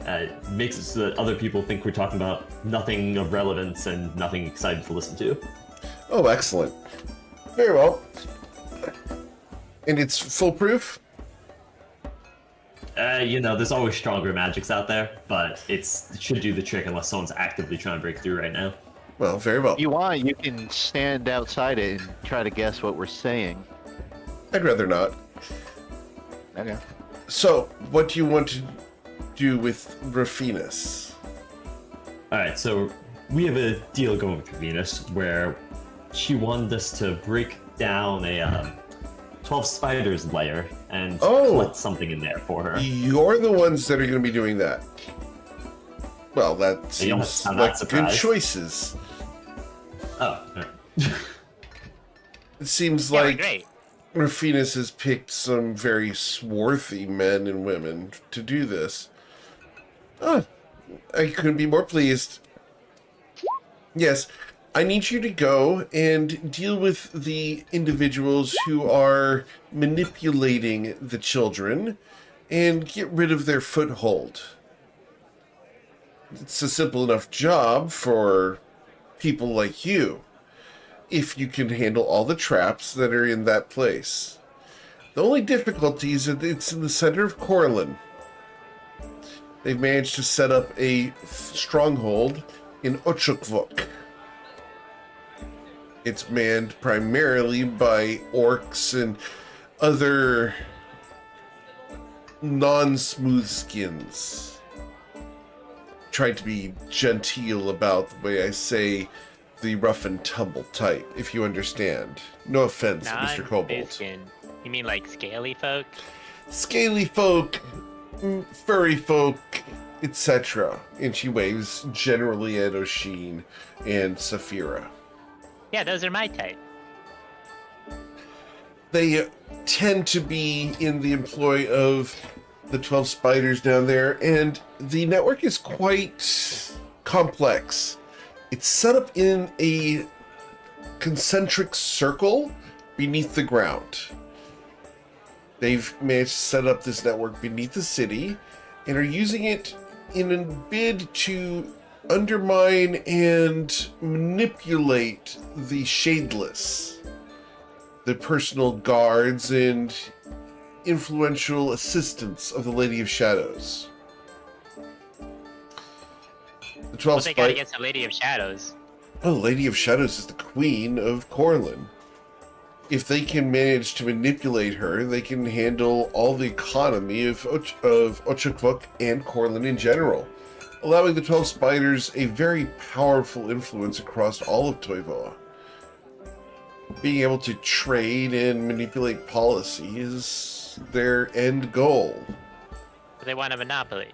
It makes it so that other people think we're talking about nothing of relevance and nothing exciting to listen to. Oh, excellent. Very well. And it's foolproof? There's always stronger magics out there, but it should do the trick unless someone's actively trying to break through right now. Well, very well. If you want, you can stand outside it and try to guess what we're saying. I'd rather not. Okay. So, what do you want to do with Rafinus? Alright, so we have a deal going with Venus where she wanted us to break down a 12 spiders layer and collect something in there for her. You're the ones that are going to be doing that. Well, that seems like good choices. Oh, It seems like Rafinus has picked some very swarthy men and women to do this. I couldn't be more pleased. Yes, I need you to go and deal with the individuals who are manipulating the children and get rid of their foothold. It's a simple enough job for people like you, if you can handle all the traps that are in that place. The only difficulty is that it's in the center of Corlin. They've managed to set up a stronghold in Ochukvok. It's manned primarily by orcs and other non-smooth skins. Trying to be genteel about the way I say the rough and tumble type, if you understand. No offense, Mr. Kobold. Non-skin. You mean like scaly folk? Scaly folk, furry folk, etc. And she waves generally at Oshin and Saphira. Yeah, those are my type. They tend to be in the employ of the 12 spiders down there, and the network is quite complex. It's set up in a concentric circle beneath the ground. They've managed to set up this network beneath the city and are using it in a bid to undermine and manipulate the Shadeless, the personal guards and influential assistants of the Lady of Shadows. The 12 What they got against the Lady of Shadows? Oh, the Lady of Shadows is the queen of Corlin. If they can manage to manipulate her, they can handle all the economy of Ochukvuk and Corlin in general, allowing the 12 spiders a very powerful influence across all of Toivoa. Being able to trade and manipulate policy is their end goal. They want a monopoly.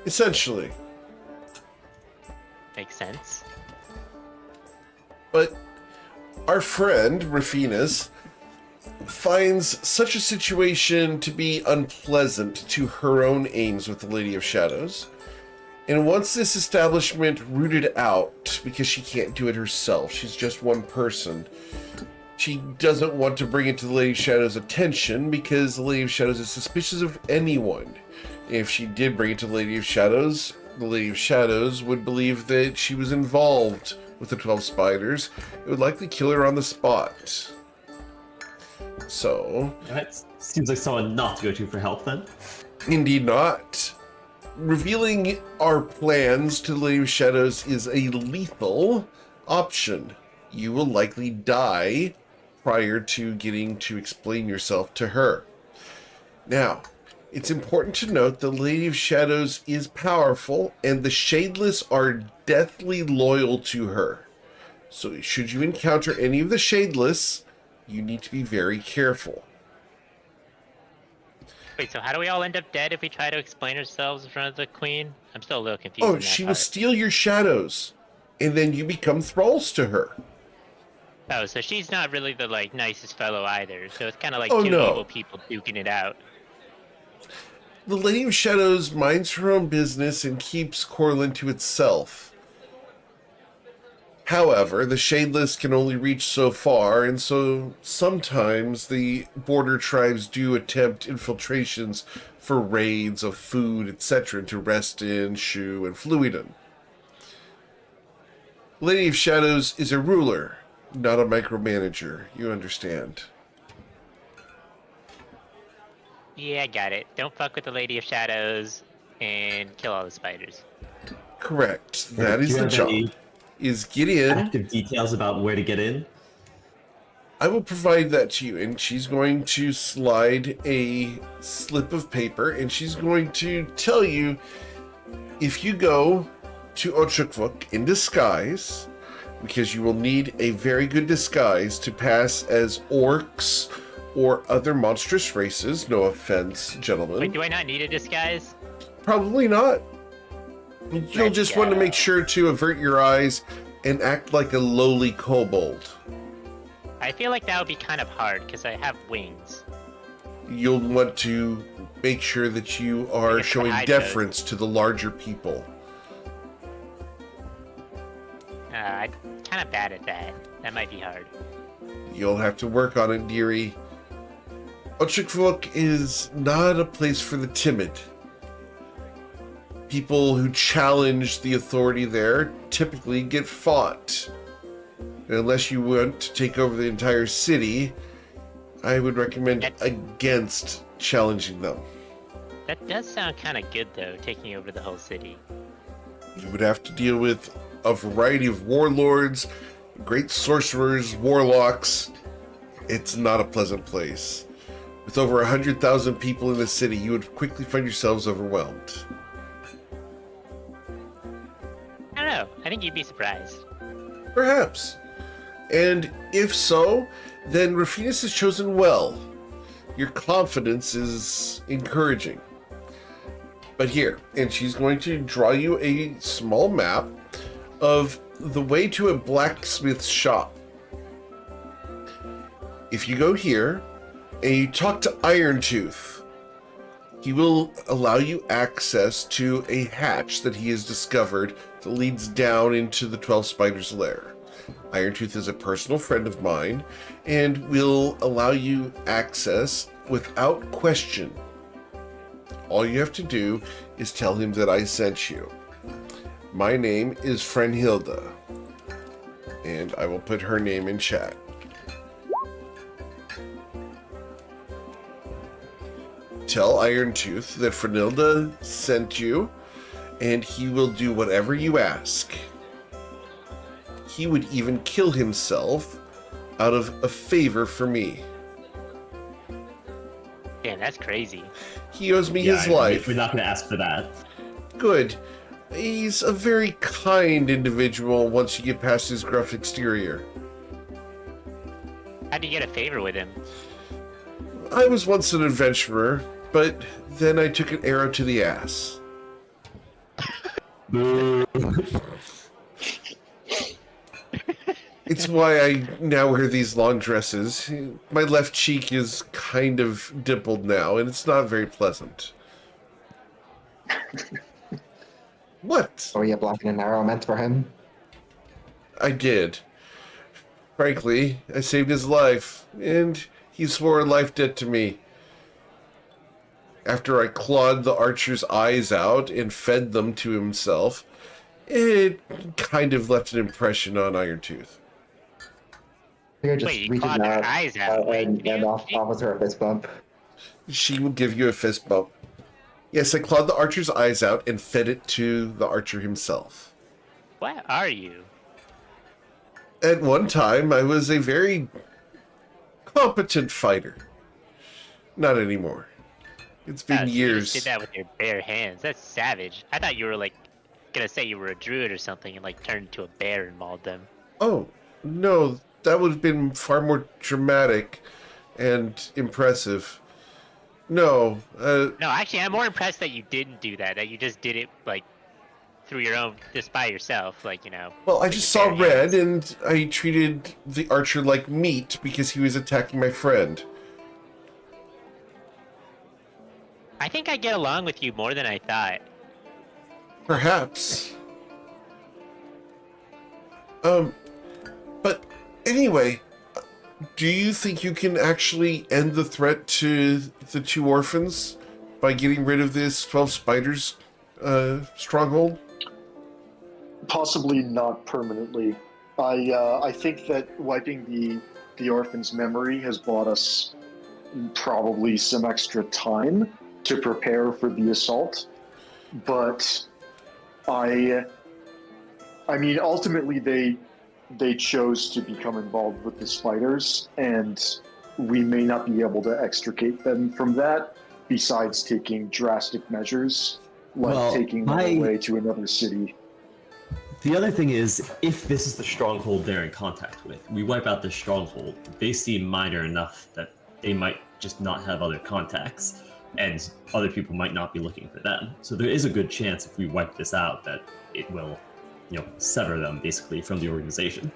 Essentially. Makes sense. But our friend, Rafinas, finds such a situation to be unpleasant to her own aims with the Lady of Shadows, and wants this establishment rooted out because she can't do it herself. She's just one person. She doesn't want to bring it to the Lady of Shadows' attention because the Lady of Shadows is suspicious of anyone. If she did bring it to the Lady of Shadows, the Lady of Shadows would believe that she was involved with the 12 spiders. It would likely kill her on the spot. So... That seems like someone not to go to for help, then. Indeed not. Revealing our plans to the Lady of Shadows is a lethal option. You will likely die prior to getting to explain yourself to her. Now, it's important to note the Lady of Shadows is powerful, and the Shadeless are deathly loyal to her. So should you encounter any of the Shadeless, you need to be very careful. Wait, so how do we all end up dead if we try to explain ourselves in front of the queen? I'm still a little confused. Oh, she will steal your shadows, and then you become thralls to her. Oh, so she's not really the nicest fellow either. So it's kind of like Oh, two no. evil people duking it out. The Lady of Shadows minds her own business and keeps Corlin to itself. However, the Shadeless can only reach so far, and so sometimes the border tribes do attempt infiltrations for raids of food, etc., to Reston, Shu, and Fluidon. Lady of Shadows is a ruler, not a micromanager. You understand. Yeah, I got it. Don't fuck with the Lady of Shadows and kill all the spiders. Correct. That Do is you the have job. any Is get in. active details about where to get in? I will provide that to you, and she's going to slide a slip of paper, and she's going to tell you if you go to Ochukvuk in disguise, because you will need a very good disguise to pass as orcs or other monstrous races. No offense, gentlemen. Wait, do I not need a disguise? Probably not. You'll Let's just want to go. make sure to avert your eyes and act like a lowly kobold. I feel like that would be kind of hard because I have wings. You'll want to make sure that you are Like a showing high deference to the larger people. I'm kind of bad at that. That might be hard. You'll have to work on it, dearie. Ochukvuk is not a place for the timid. People who challenge the authority there typically get fought. And unless you want to take over the entire city, I would recommend against challenging them. That does sound kind of good, though, taking over the whole city. You would have to deal with a variety of warlords, great sorcerers, warlocks. It's not a pleasant place. With over 100,000 people in the city, you would quickly find yourselves overwhelmed. I don't know. I think you'd be surprised. Perhaps. And if so, then Rafinus has chosen well. Your confidence is encouraging. But here, and she's going to draw you a small map of the way to a blacksmith's shop. If you go here and you talk to Irontooth, he will allow you access to a hatch that he has discovered that leads down into the 12 Spiders' lair. Irontooth is a personal friend of mine and will allow you access without question. All you have to do is tell him that I sent you. My name is Frenhilda, and I will put her name in chat. Tell Irontooth that Frenhilda sent you, and he will do whatever you ask. He would even kill himself out of a favor for me. Damn, that's crazy. He owes me his life. We're not going to ask for that. Good. He's a very kind individual once you get past his gruff exterior. How do you get a favor with him? I was once an adventurer, but then I took an arrow to the ass. It's why I now wear these long dresses. My left cheek is kind of dimpled now, and it's not very pleasant. What? Were you blocking an arrow meant for him? I did. Frankly, I saved his life, and he swore a life debt to me. After I clawed the archer's eyes out and fed them to himself, it kind of left an impression on Irontooth. Just Wait, you reaches clawed their out eyes out. and offers her a fist bump. She will give you a fist bump. Yes, I clawed the archer's eyes out and fed it to the archer himself. What are you? At one time, I was a very competent fighter. Not anymore. It's been You years. just did that with your bare hands. That's savage. I thought you were like gonna say you were a druid or something and like turned into a bear and mauled them. Oh, no, that would have been far more dramatic and impressive. No, No, actually, I'm more impressed that you didn't do that. That you just did it like through your own, just by yourself, like, you know. well, I with just your saw bare hands. red and I treated the archer like meat because he was attacking my friend. I think I get along with you more than I thought. Perhaps. But anyway, do you think you can actually end the threat to the two orphans by getting rid of this 12 Spiders stronghold? Possibly not permanently. I think that wiping the orphan's memory has bought us probably some extra time to prepare for the assault. But I mean, ultimately they chose to become involved with the spiders, and we may not be able to extricate them from that, besides taking drastic measures, like taking them away to another city. The other thing is, if this is the stronghold they're in contact with, we wipe out the stronghold, they seem minor enough that they might just not have other contacts, and other people might not be looking for them. So there is a good chance if we wipe this out that it will, sever them basically from the organization.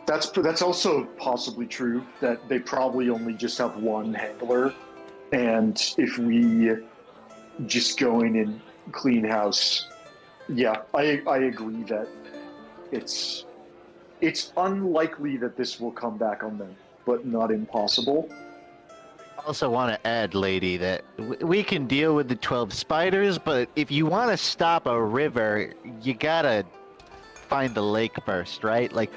That's also possibly true, that they probably only just have one handler, and if we just go in and clean house, yeah, I agree that it's unlikely that this will come back on them, but not impossible. I also want to add, lady, that we can deal with the 12 spiders, but if you want to stop a river, you gotta find the lake first, right? Like,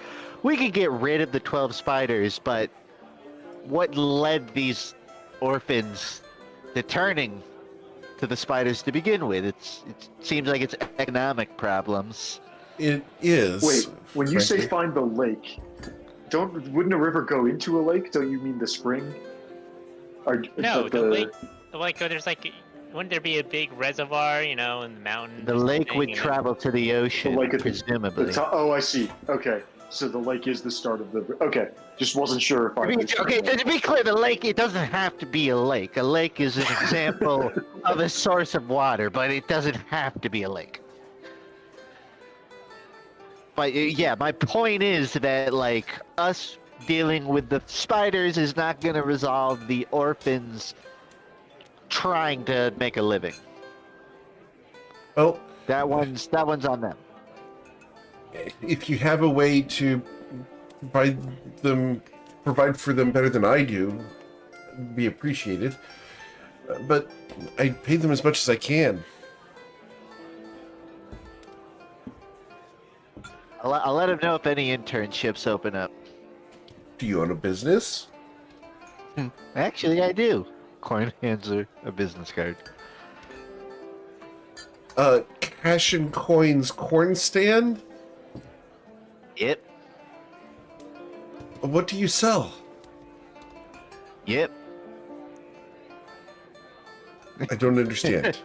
we could get rid of the 12 spiders, but what led these orphans to turning to the spiders to begin with? It seems like it's economic problems. It is. Wait, when you say frankly. find the lake, wouldn't a river go into a lake? Don't you mean the spring? No, the lake, there's like, wouldn't there be a big reservoir, in the mountain? The lake would travel to the ocean, presumably. Oh, I see. Okay. So the lake is the start of the. Okay, just wasn't sure if I. Okay, to be clear, the lake, it doesn't have to be a lake. A lake is an example of a source of water, but it doesn't have to be a lake. But yeah, my point is that, like, us dealing with the spiders is not going to resolve the orphans trying to make a living. Well, that one's on them. If you have a way to provide for them better than I do, it'd be appreciated. But I pay them as much as I can. I'll let him know if any internships open up. Do you own a business? Actually, I do. Coin hands her a business card. Cash and Coins corn stand? Yep. What do you sell? Yep. I don't understand.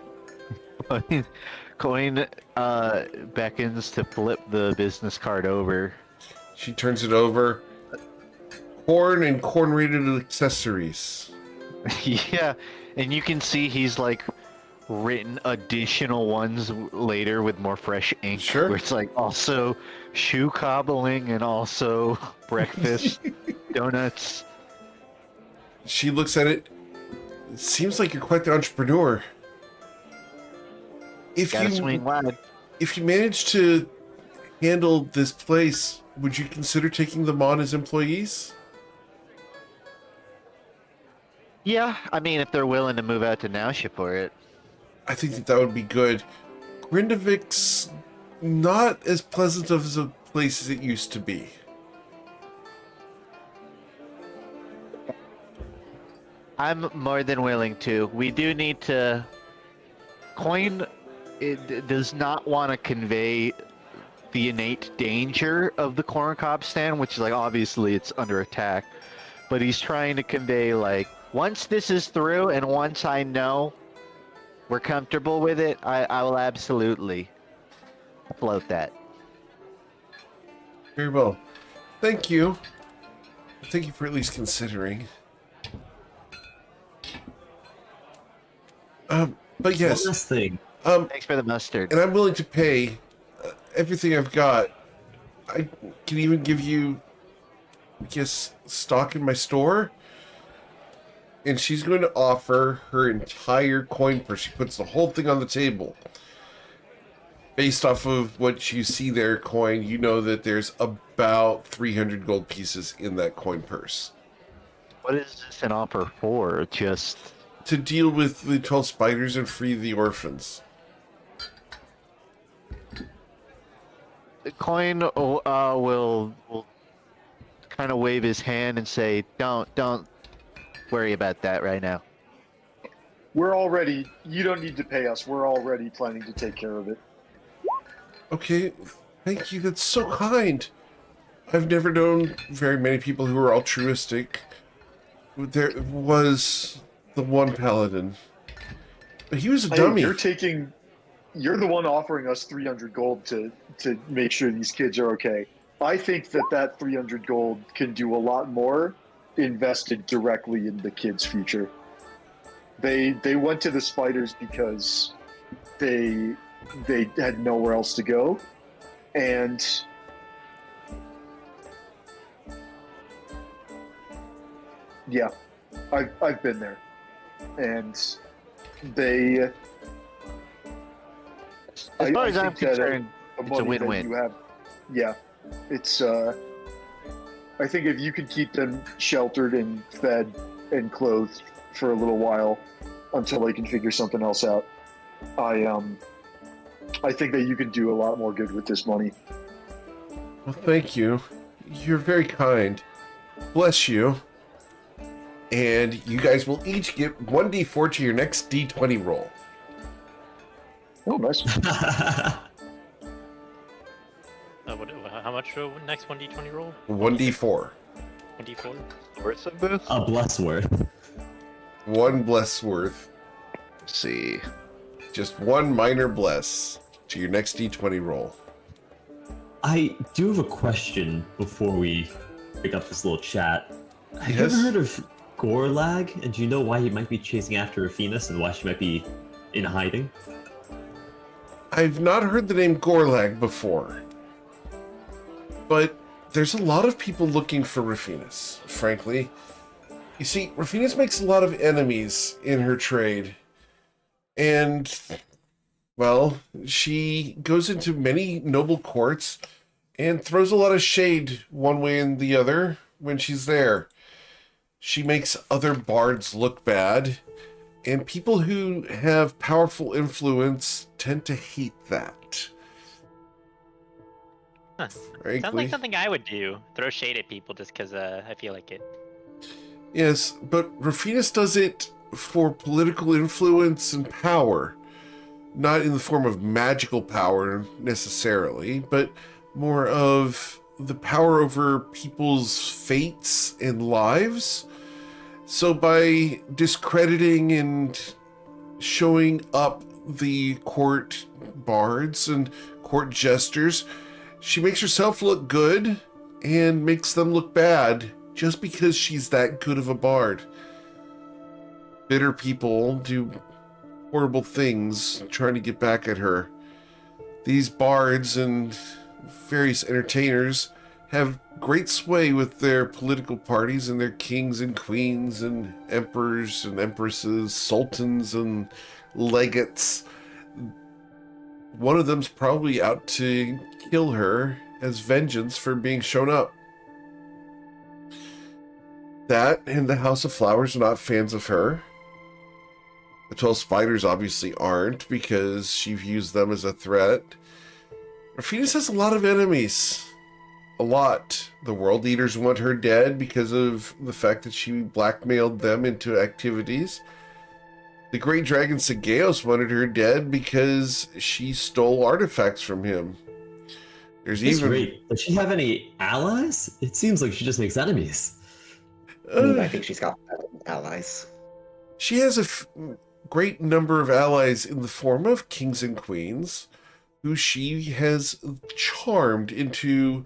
Coin beckons to flip the business card over. She turns it over. Corn and corn-related accessories. Yeah, and you can see he's like written additional ones later with more fresh ink. Sure. Where it's like also shoe cobbling and also breakfast, donuts. She looks at it. It seems like you're quite the entrepreneur. Gotta swing wide. If you manage to handle this place, would you consider taking them on as employees? Yeah, I mean, if they're willing to move out to Nausea for it. I think that would be good. Grindavik's not as pleasant of a place as it used to be. I'm more than willing to. We do need to. Coin does not want to convey the innate danger of the corn cob stand, which is like obviously it's under attack. But he's trying to convey like once this is through and once I know we're comfortable with it, I will absolutely float that. Very well. Thank you. Thank you for at least considering. But yes. One last thing. Thanks for the mustard. And I'm willing to pay everything I've got. I can even give you, I guess, stock in my store. And she's going to offer her entire coin purse. She puts the whole thing on the table. Based off of what you see there, Coin, you know that there's about 300 gold pieces in that coin purse. What is this an offer for? Just to deal with the 12 spiders and free the orphans. The Coin will kind of wave his hand and say, "Don't worry about that right now. You don't need to pay us. We're already planning to take care of it." Okay, thank you. That's so kind. I've never known very many people who are altruistic. There was the one paladin, but he was a dummy. You're the one offering us 300 gold to make sure these kids are okay. I think that 300 gold can do a lot more invested directly in the kids' future. They went to the spiders because they had nowhere else to go, and yeah, I've been there, and they. As far as I'm concerned, it's a win-win. Yeah, it's. I think if you could keep them sheltered and fed and clothed for a little while until they can figure something else out, I think that you can do a lot more good with this money. Well, thank you. You're very kind. Bless you. And you guys will each get 1d4 to your next d20 roll. Oh, nice. How much for next 1d20 roll? 1d4. 1d4? Worth of this? A bless worth. One bless worth. Let's see. Just one minor bless to your next d20 roll. I do have a question before we pick up this little chat. Have you Yes? ever heard of Gorlag? And do you know why he might be chasing after Raphinus and why she might be in hiding? I've not heard the name Gorlag before, but there's a lot of people looking for Raphinus, frankly. You see, Raphinus makes a lot of enemies in her trade, and, well, she goes into many noble courts and throws a lot of shade one way and the other when she's there. She makes other bards look bad, and people who have powerful influence tend to hate that. Huh. Frankly. Sounds like something I would do. Throw shade at people just because I feel like it. Yes, but Raphinus does it for political influence and power. Not in the form of magical power necessarily, but more of the power over people's fates and lives. So by discrediting and showing up the court bards and court jesters, she makes herself look good and makes them look bad just because she's that good of a bard. Bitter people do horrible things trying to get back at her. These bards and various entertainers have great sway with their political parties and their kings and queens and emperors and empresses, sultans and legates. One of them's probably out to kill her as vengeance for being shown up. That and the House of Flowers are not fans of her. The 12 Spiders obviously aren't because she views them as a threat. Raphinus has a lot of enemies. A lot. The World Eaters want her dead because of the fact that she blackmailed them into activities. The Great Dragon Sageos wanted her dead because she stole artifacts from him. There's That's even... great. Does she have any allies? It seems like she just makes enemies. I think she's got allies. She has a great number of allies in the form of kings and queens who she has charmed into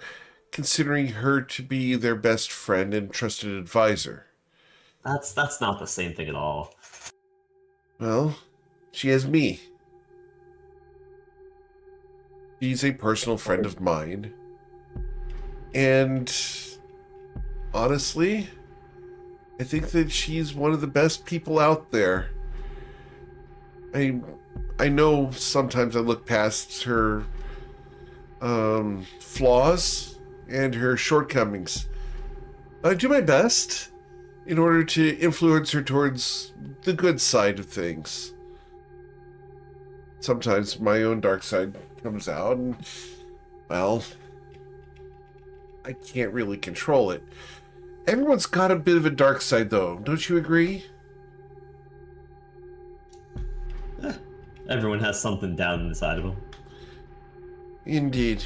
considering her to be their best friend and trusted advisor. That's not the same thing at all. Well, she has me. She's a personal friend of mine. And honestly, I think that she's one of the best people out there. I know sometimes I look past her flaws and her shortcomings. I do my best in order to influence her towards the good side of things. Sometimes my own dark side comes out and, well, I can't really control it. Everyone's got a bit of a dark side, though. Don't you agree? Everyone has something down inside of them. Indeed.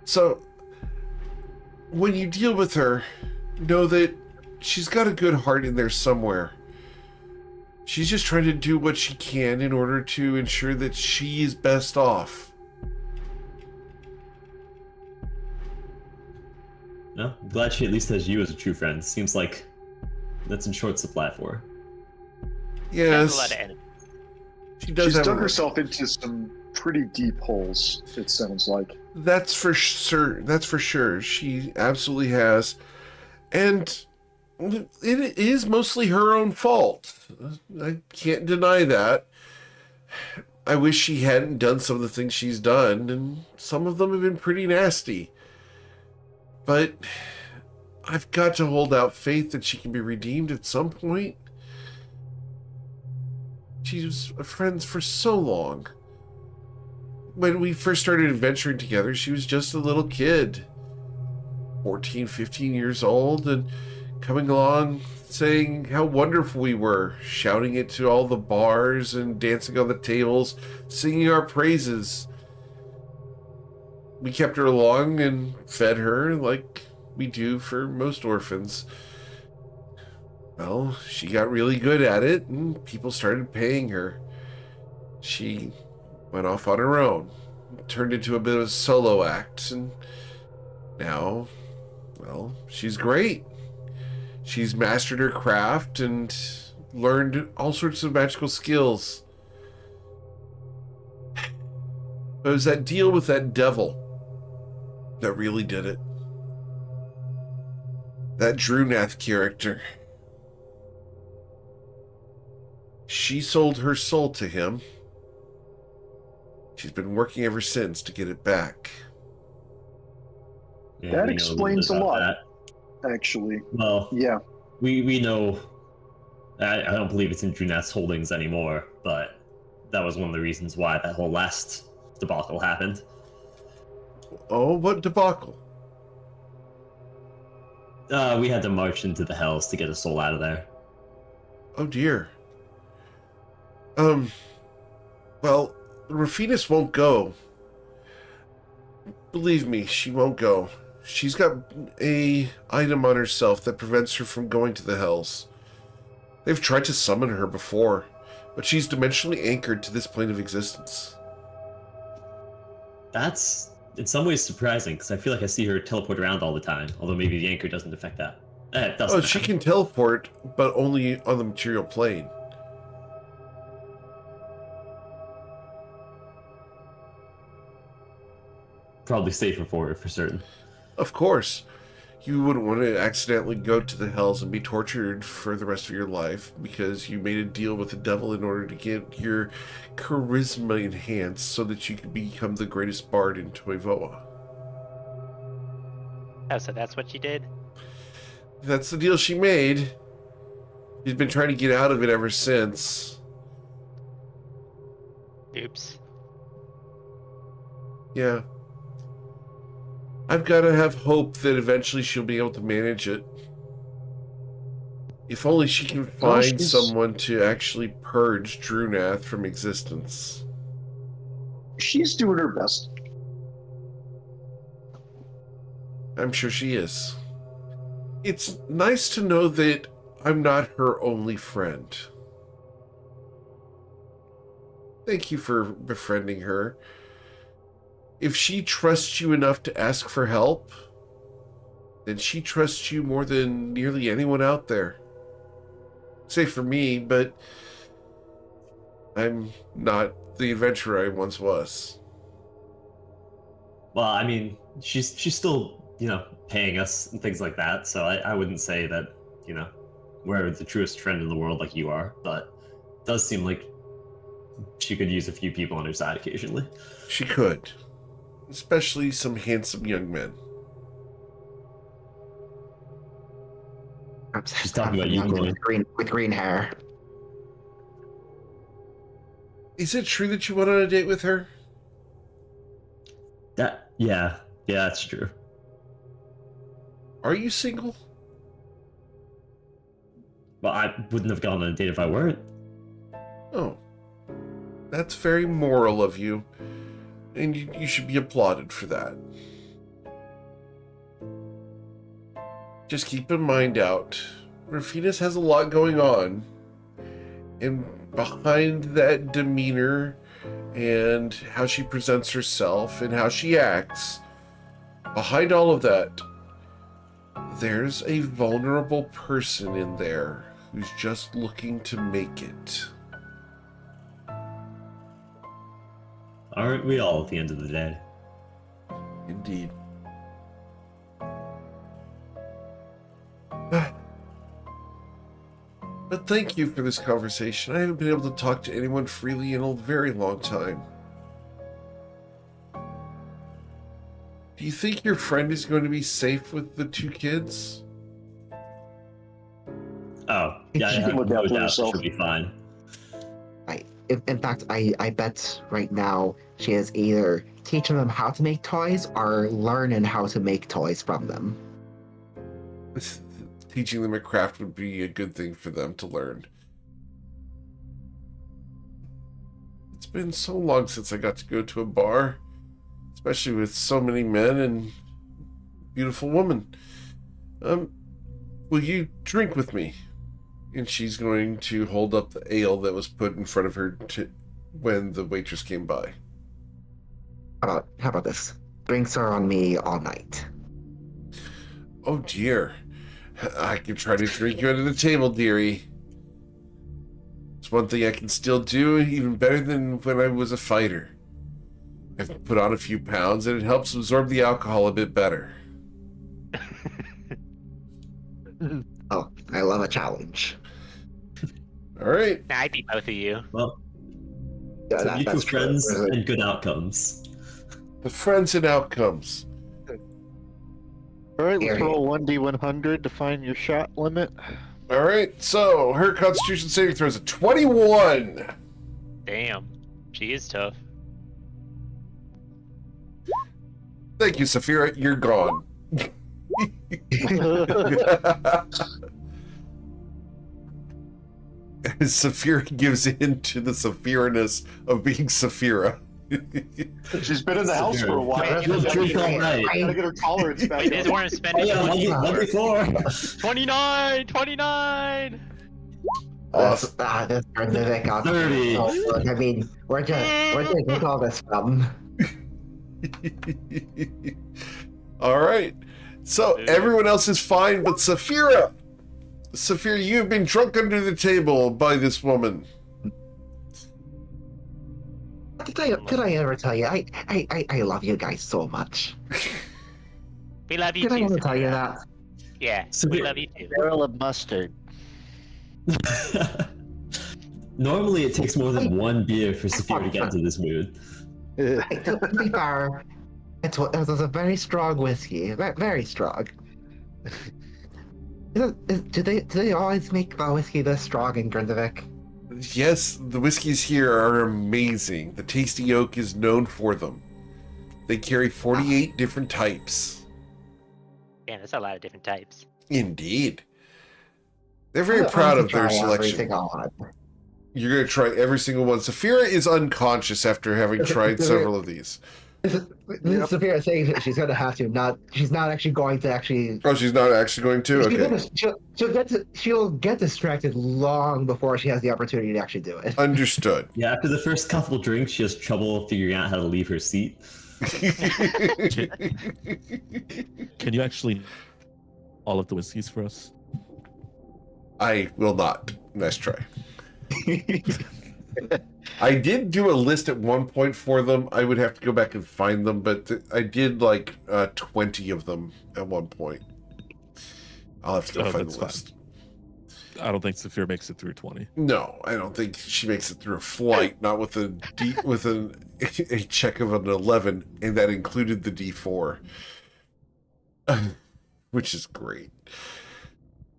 So, when you deal with her, know that she's got a good heart in there somewhere. She's just trying to do what she can in order to ensure that she is best off. No, I'm glad she at least has you as a true friend. Seems like that's in short supply for her. Yes. There's a lot of enemies. She does She's have dug a- herself into some pretty deep holes, it sounds like. That's for sure. That's for sure. She absolutely has. And it is mostly her own fault. I can't deny that. I wish she hadn't done some of the things she's done, and some of them have been pretty nasty. But I've got to hold out faith that she can be redeemed at some point. She was friends for so long. When we first started adventuring together, she was just a little kid. 14, 15 years old, and coming along saying how wonderful we were, shouting it to all the bars and dancing on the tables, singing our praises. We kept her along and fed her like we do for most orphans. Well, she got really good at it, and people started paying her. She went off on her own. turned into a bit of a solo act, and now, well, she's great. She's mastered her craft and learned all sorts of magical skills. But it was that deal with that devil that really did it. That Drunath character. She sold her soul to him. She's been working ever since to get it back. Yeah, That we know explains a little bit lot. about Actually, Well, yeah. we know. I don't believe it's in Drunath's holdings anymore, but that was one of the reasons why that whole last debacle happened. Oh, what debacle? We had to march into the hells to get a soul out of there. Oh dear. Well, Rafinas won't go. Believe me, she won't go. She's got a item on herself that prevents her from going to the hells. They've tried to summon her before, but she's dimensionally anchored to this plane of existence. That's in some ways surprising, because I feel like I see her teleport around all the time, although maybe the anchor doesn't affect that. It doesn't. Oh, she can teleport, but only on the material plane. Probably safer for her, for certain. Of course. You wouldn't want to accidentally go to the hells and be tortured for the rest of your life because you made a deal with the devil in order to get your charisma enhanced so that you could become the greatest bard in Toivoa. Oh, so that's what she did? That's the deal she made. She's been trying to get out of it ever since. Oops. Yeah. I've got to have hope that eventually she'll be able to manage it. If only she can find someone to actually purge Drunath from existence. She's doing her best. I'm sure she is. It's nice to know that I'm not her only friend. Thank you for befriending her. If she trusts you enough to ask for help, then she trusts you more than nearly anyone out there. Say for me, but I'm not the adventurer I once was. Well, I mean, she's still, paying us and things like that, so I wouldn't say that, we're the truest friend in the world like you are, but it does seem like she could use a few people on her side occasionally. She could. Especially some handsome young men. She's talking about you, Coin. With green hair. Is it true that you went on a date with her? Yeah, that's true. Are you single? Well, I wouldn't have gone on a date if I weren't. Oh. That's very moral of you. And you should be applauded for that. Just keep in mind out, Rafinas has a lot going on. And behind that demeanor and how she presents herself and how she acts, behind all of that, there's a vulnerable person in there who's just looking to make it. Aren't we all at the end of the day? Indeed. But thank you for this conversation. I haven't been able to talk to anyone freely in a very long time. Do you think your friend is going to be safe with the two kids? Oh, yeah, She can look out for herself. She'll be fine. In fact, I bet right now she is either teaching them how to make toys or learning how to make toys from them. Teaching them a craft would be a good thing for them to learn. It's been so long since I got to go to a bar, especially with so many men and beautiful women. Will you drink with me? And she's going to hold up the ale that was put in front of her when the waitress came by. How about this? Drinks are on me all night. Oh dear. I can try to drink you under the table, dearie. It's one thing I can still do, even better than when I was a fighter. I've put on a few pounds, and it helps absorb the alcohol a bit better. Oh, I love a challenge. All right. I beat both of you. Well, Yeah, so mutual that's true. friends and good outcomes. The friends and outcomes. All right, let's Here, roll 1d100 to find your shot limit. All right. So her Constitution saving throw is a 21. Damn. She is tough. Thank you, Saphira. You're gone. As Saphira gives in to the Saphira-ness of being Saphira. She's been in the house for a while. She'll drink all night. Gotta get her tolerance back. Wait, this weren't spending. Yeah, lucky 29! 29! This Vivek on 30. I mean, where'd you get all this from? All right. So everyone else is fine, but Saphira. Saphira, you've been drunk under the table by this woman. Did I ever tell you? I love you guys so much. We love you Did I too. ever tell you Saphira. that? Yeah, So we we- love you too. Barrel of mustard. Normally, it takes more than one beer for Saphira to get into this mood. To be fair, it was a very strong whiskey. Very strong. Do they always make the whiskey this strong in Grindavik? Yes, the whiskeys here are amazing. The Tasty Oak is known for them. They carry 48 different types. Man, that's a lot of different types. Indeed. They're very proud of their Every selection. single one. You're going to try every single one. Saphira is unconscious after having tried several of these. Saphira saying that she's going to have to. She's not actually going to actually. Oh, she's not actually going to? Okay. She'll get distracted long before she has the opportunity to actually do it. Understood. Yeah, after the first couple drinks, she has trouble figuring out how to leave her seat. Can you actually all of the whiskeys for us? I will not. Nice try. I did do a list at one point for them. I would have to go back and find them, but I did like 20 of them at one point. I'll have to go find that's the fine. list. I don't think Saphira makes it through 20. No, I don't think she makes it through a flight. Not with a a check of an 11, and that included the D4, which is great.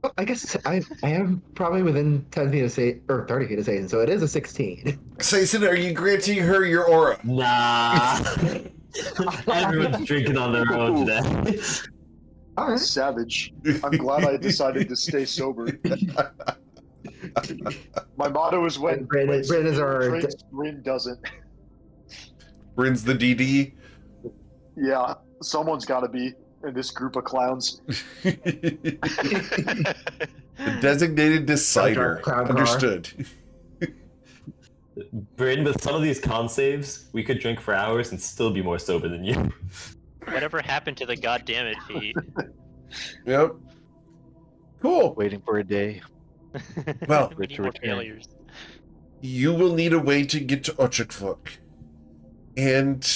Well, I guess I am probably within 10 feet of Satan, or 30 feet of Satan, so it is a 16. Sayson, are you granting her your aura? Nah. Everyone's drinking on their own today. All right. Savage. I'm glad I decided to stay sober. My motto is when Bryn is our- drinks, Bryn doesn't. Bryn's the DD. Yeah, someone's got to be in this group of clowns. The designated decider. Clown car. Understood. Bryn, with some of these con saves, we could drink for hours and still be more sober than you. Whatever happened to the goddammit feat? Yep. Cool. Waiting for a day. Well, we need more failures. You will need a way to get to Ochakvuk. And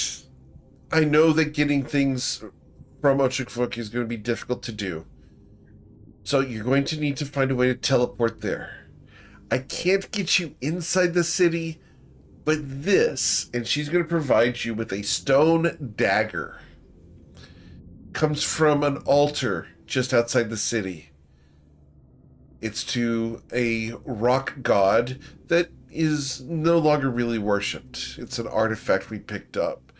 I know that getting things from Ochakvuk is going to be difficult to do. So you're going to need to find a way to teleport there. I can't get you inside the city, but this, and she's going to provide you with a stone dagger. Comes from an altar just outside the city. It's to a rock god that is no longer really worshipped. It's an artifact we picked up.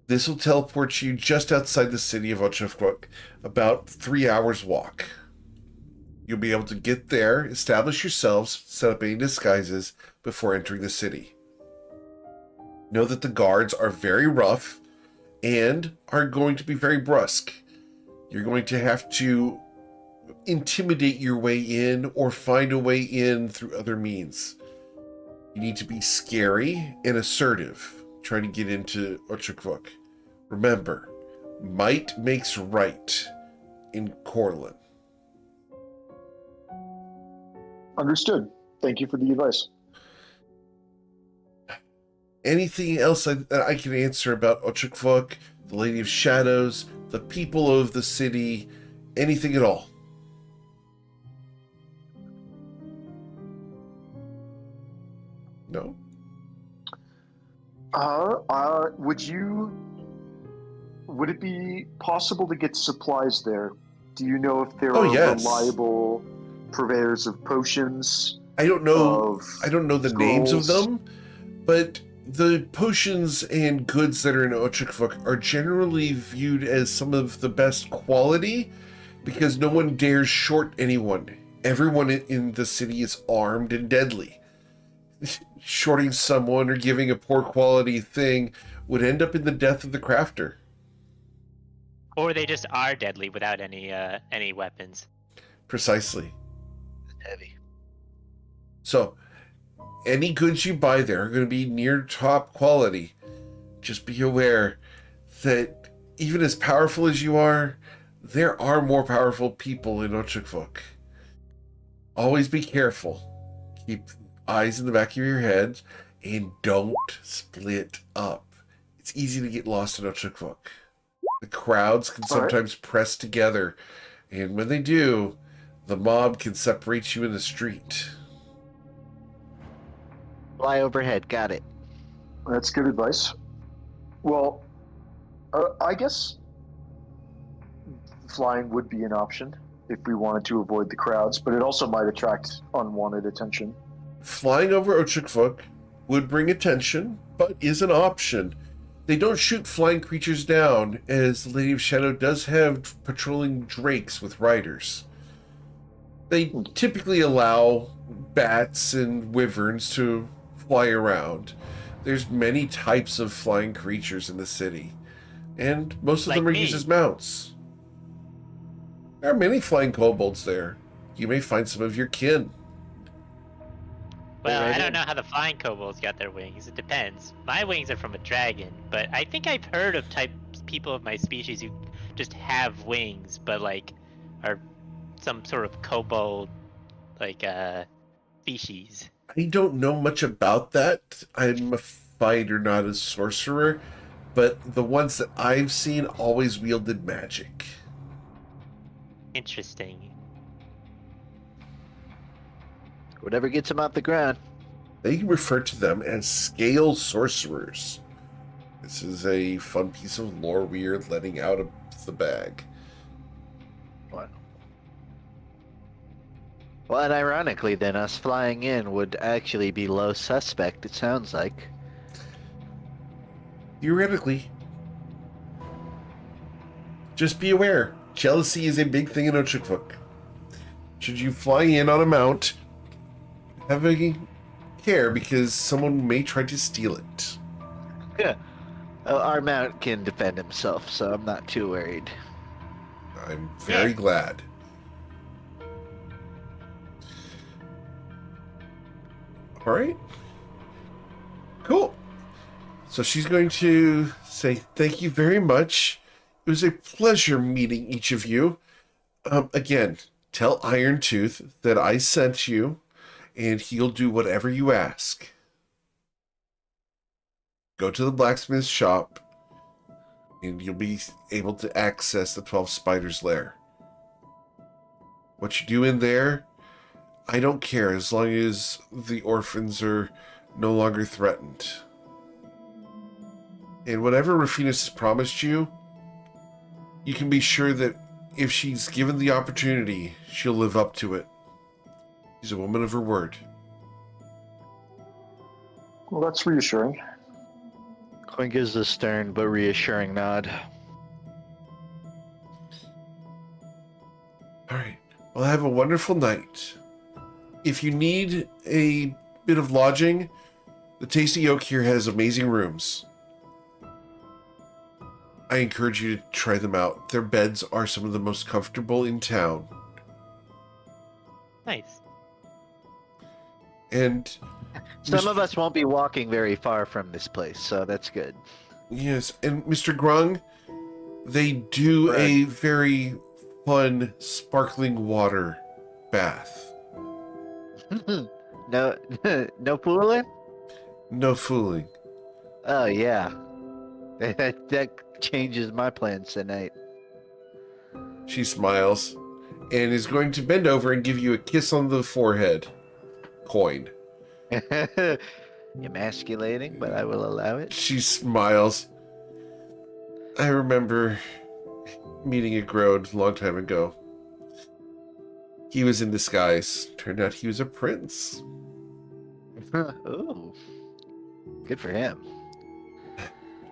This will teleport you just outside the city of Ochakvuk, about 3 hours walk. You'll be able to get there, establish yourselves, set up any disguises before entering the city. Know that the guards are very rough and are going to be very brusque. You're going to have to intimidate your way in or find a way in through other means. You need to be scary and assertive. trying to get into Ochukvuk. Remember, might makes right in Corlin. Understood. Thank you for the advice. Anything else that I can answer about Ochukvuk, the Lady of Shadows, the people of the city, anything at all? No? Would it be possible to get supplies there? Do you know if there Oh, are yes. reliable purveyors of potions? I don't know. Of I don't know the names of scrolls? them, but the potions and goods that are in Ochukvuk are generally viewed as some of the best quality because no one dares short anyone. Everyone in the city is armed and deadly. Shorting someone or giving a poor quality thing would end up in the death of the crafter. Or they just are deadly without any weapons. Precisely. Heavy. So, any goods you buy there are going to be near top quality. Just be aware that even as powerful as you are, there are more powerful people in Ochukvuk. Always be careful. Keep eyes in the back of your head and don't split up. It's easy to get lost in Ochukvuk. The crowds can sometimes press together, and when they do, the mob can separate you in the street. Fly overhead, got it. That's good advice. Well, I guess flying would be an option if we wanted to avoid the crowds, but it also might attract unwanted attention. Flying over Ochukvuk would bring attention, but is an option. They don't shoot flying creatures down, as the Lady of Shadow does have patrolling drakes with riders. They typically allow bats and wyverns to fly around. There's many types of flying creatures in the city, and most of them are used as mounts. There are many flying kobolds there. You may find some of your kin. Well, I don't know how the flying kobolds got their wings. It depends. My wings are from a dragon, but I think I've heard of people of my species who just have wings, but like are some sort of kobold species. I don't know much about that. I'm a fighter, not a sorcerer, but the ones that I've seen always wielded magic. Interesting. Whatever gets them off the ground. They refer to them as scale sorcerers. This is a fun piece of lore we are letting out of the bag. What? Well, and ironically, then, us flying in would actually be low suspect, it sounds like. Theoretically. Just be aware, jealousy is a big thing in Ochukvuk. Should you fly in on a mount, have a care because someone may try to steal it. Yeah. Our mount can defend himself, so I'm not too worried. I'm very glad. All right. Cool. So she's going to say thank you very much. It was a pleasure meeting each of you. Again, tell Iron Tooth that I sent you, and he'll do whatever you ask. Go to the blacksmith's shop, and you'll be able to access the 12 Spiders' lair. What you do in there, I don't care as long as the orphans are no longer threatened. And whatever Rufinus has promised you, you can be sure that if she's given the opportunity, she'll live up to it. She's a woman of her word. Well, that's reassuring. Quinn gives a stern but reassuring nod. All right. Well, have a wonderful night. If you need a bit of lodging, the Tasty Oak here has amazing rooms. I encourage you to try them out. Their beds are some of the most comfortable in town. Nice. And Some of us won't be walking very far from this place, so that's good. Yes, and Mr. Grung, they do a very fun sparkling water bath. No, no fooling. No fooling. Oh yeah, that changes my plans tonight. She smiles and is going to bend over and give you a kiss on the forehead. Coin. Emasculating, but I will allow it. She smiles. I remember meeting a Grode a long time ago. He was in disguise. Turned out he was a prince. Ooh, good for him.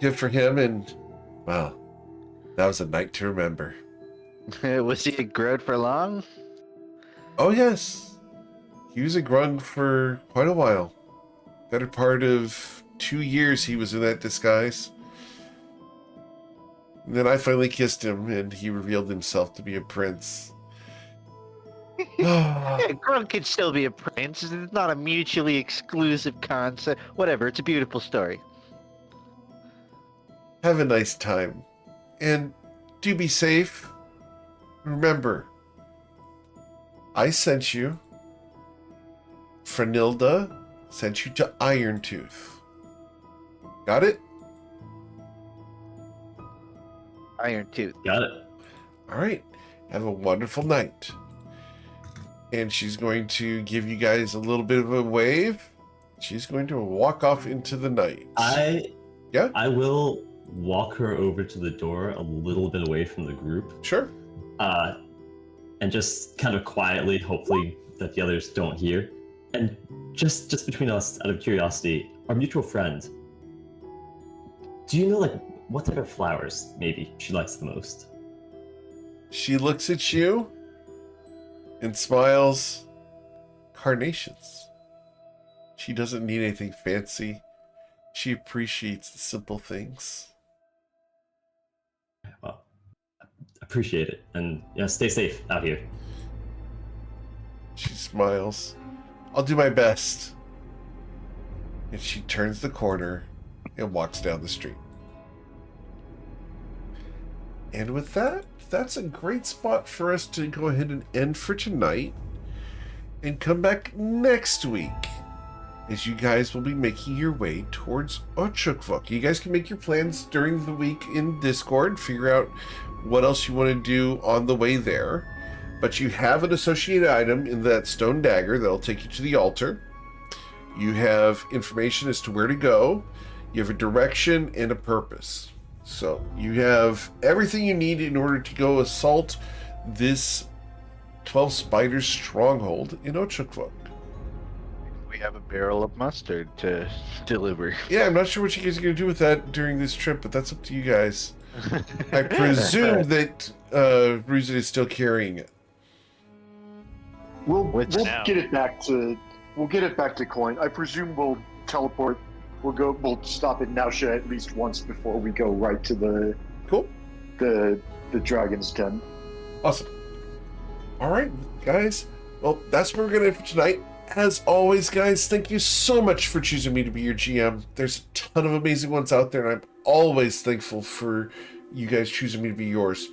Good for him, and, well, that was a night to remember. Was he a Grode for long? Oh, yes. He was a Grung for quite a while. Better part of 2 years he was in that disguise. And then I finally kissed him, and he revealed himself to be a prince. Yeah, Grung can still be a prince. It's not a mutually exclusive concept. Whatever, it's a beautiful story. Have a nice time. And do be safe. Remember, I sent you. Franilda sent you to Irontooth. Got it? Irontooth. Got it. All right. Have a wonderful night. And she's going to give you guys a little bit of a wave. She's going to walk off into the night. I will walk her over to the door a little bit away from the group. Sure. And just kind of quietly, hopefully that the others don't hear. And just between us, out of curiosity, our mutual friend, do you know, like, what type of flowers, maybe, she likes the most? She looks at you and smiles. Carnations. She doesn't need anything fancy. She appreciates the simple things. Well, appreciate it. And, stay safe out here. She smiles. I'll do my best. And she turns the corner and walks down the street. And with that, that's a great spot for us to go ahead and end for tonight and come back next week as you guys will be making your way towards Ochukvok. You guys can make your plans during the week in Discord, figure out what else you want to do on the way there. But you have an associated item in that stone dagger that'll take you to the altar. You have information as to where to go. You have a direction and a purpose. So you have everything you need in order to go assault this 12 Spiders stronghold in Ochukvok. We have a barrel of mustard to deliver. Yeah, I'm not sure what you guys are going to do with that during this trip, but that's up to you guys. I presume that Ruzit is still carrying it. We'll now? get it back to Coin. I presume we'll teleport. We'll stop in Nausha at least once before we go right to the dragon's den. Awesome. All right, guys. Well, that's where we're going to end for tonight. As always, guys, thank you so much for choosing me to be your GM. There's a ton of amazing ones out there, and I'm always thankful for you guys choosing me to be yours.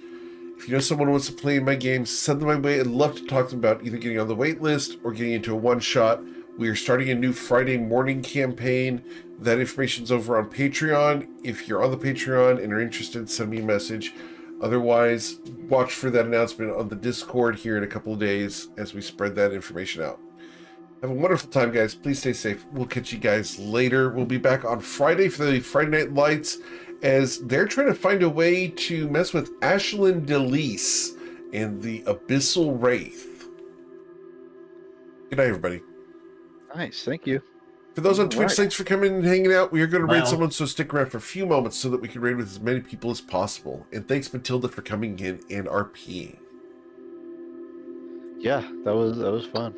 If you know someone who wants to play in my games, send them my way. I'd love to talk to them about either getting on the wait list or getting into a one-shot. We are starting a new Friday morning campaign. That information's over on Patreon. If you're on the Patreon and are interested, send me a message. Otherwise, watch for that announcement on the Discord here in a couple of days as we spread that information out. Have a wonderful time, guys. Please stay safe. We'll catch you guys later. We'll be back on Friday for the Friday Night Lights as they're trying to find a way to mess with Ashlyn DeLise and the Abyssal Wraith. Good night, everybody. Nice, thank you. For those on Twitch, Right. thanks for coming and hanging out. We are going to raid Wow. someone, so stick around for a few moments so that we can raid with as many people as possible. And thanks, Matilda, for coming in and RPing. Yeah, that was fun.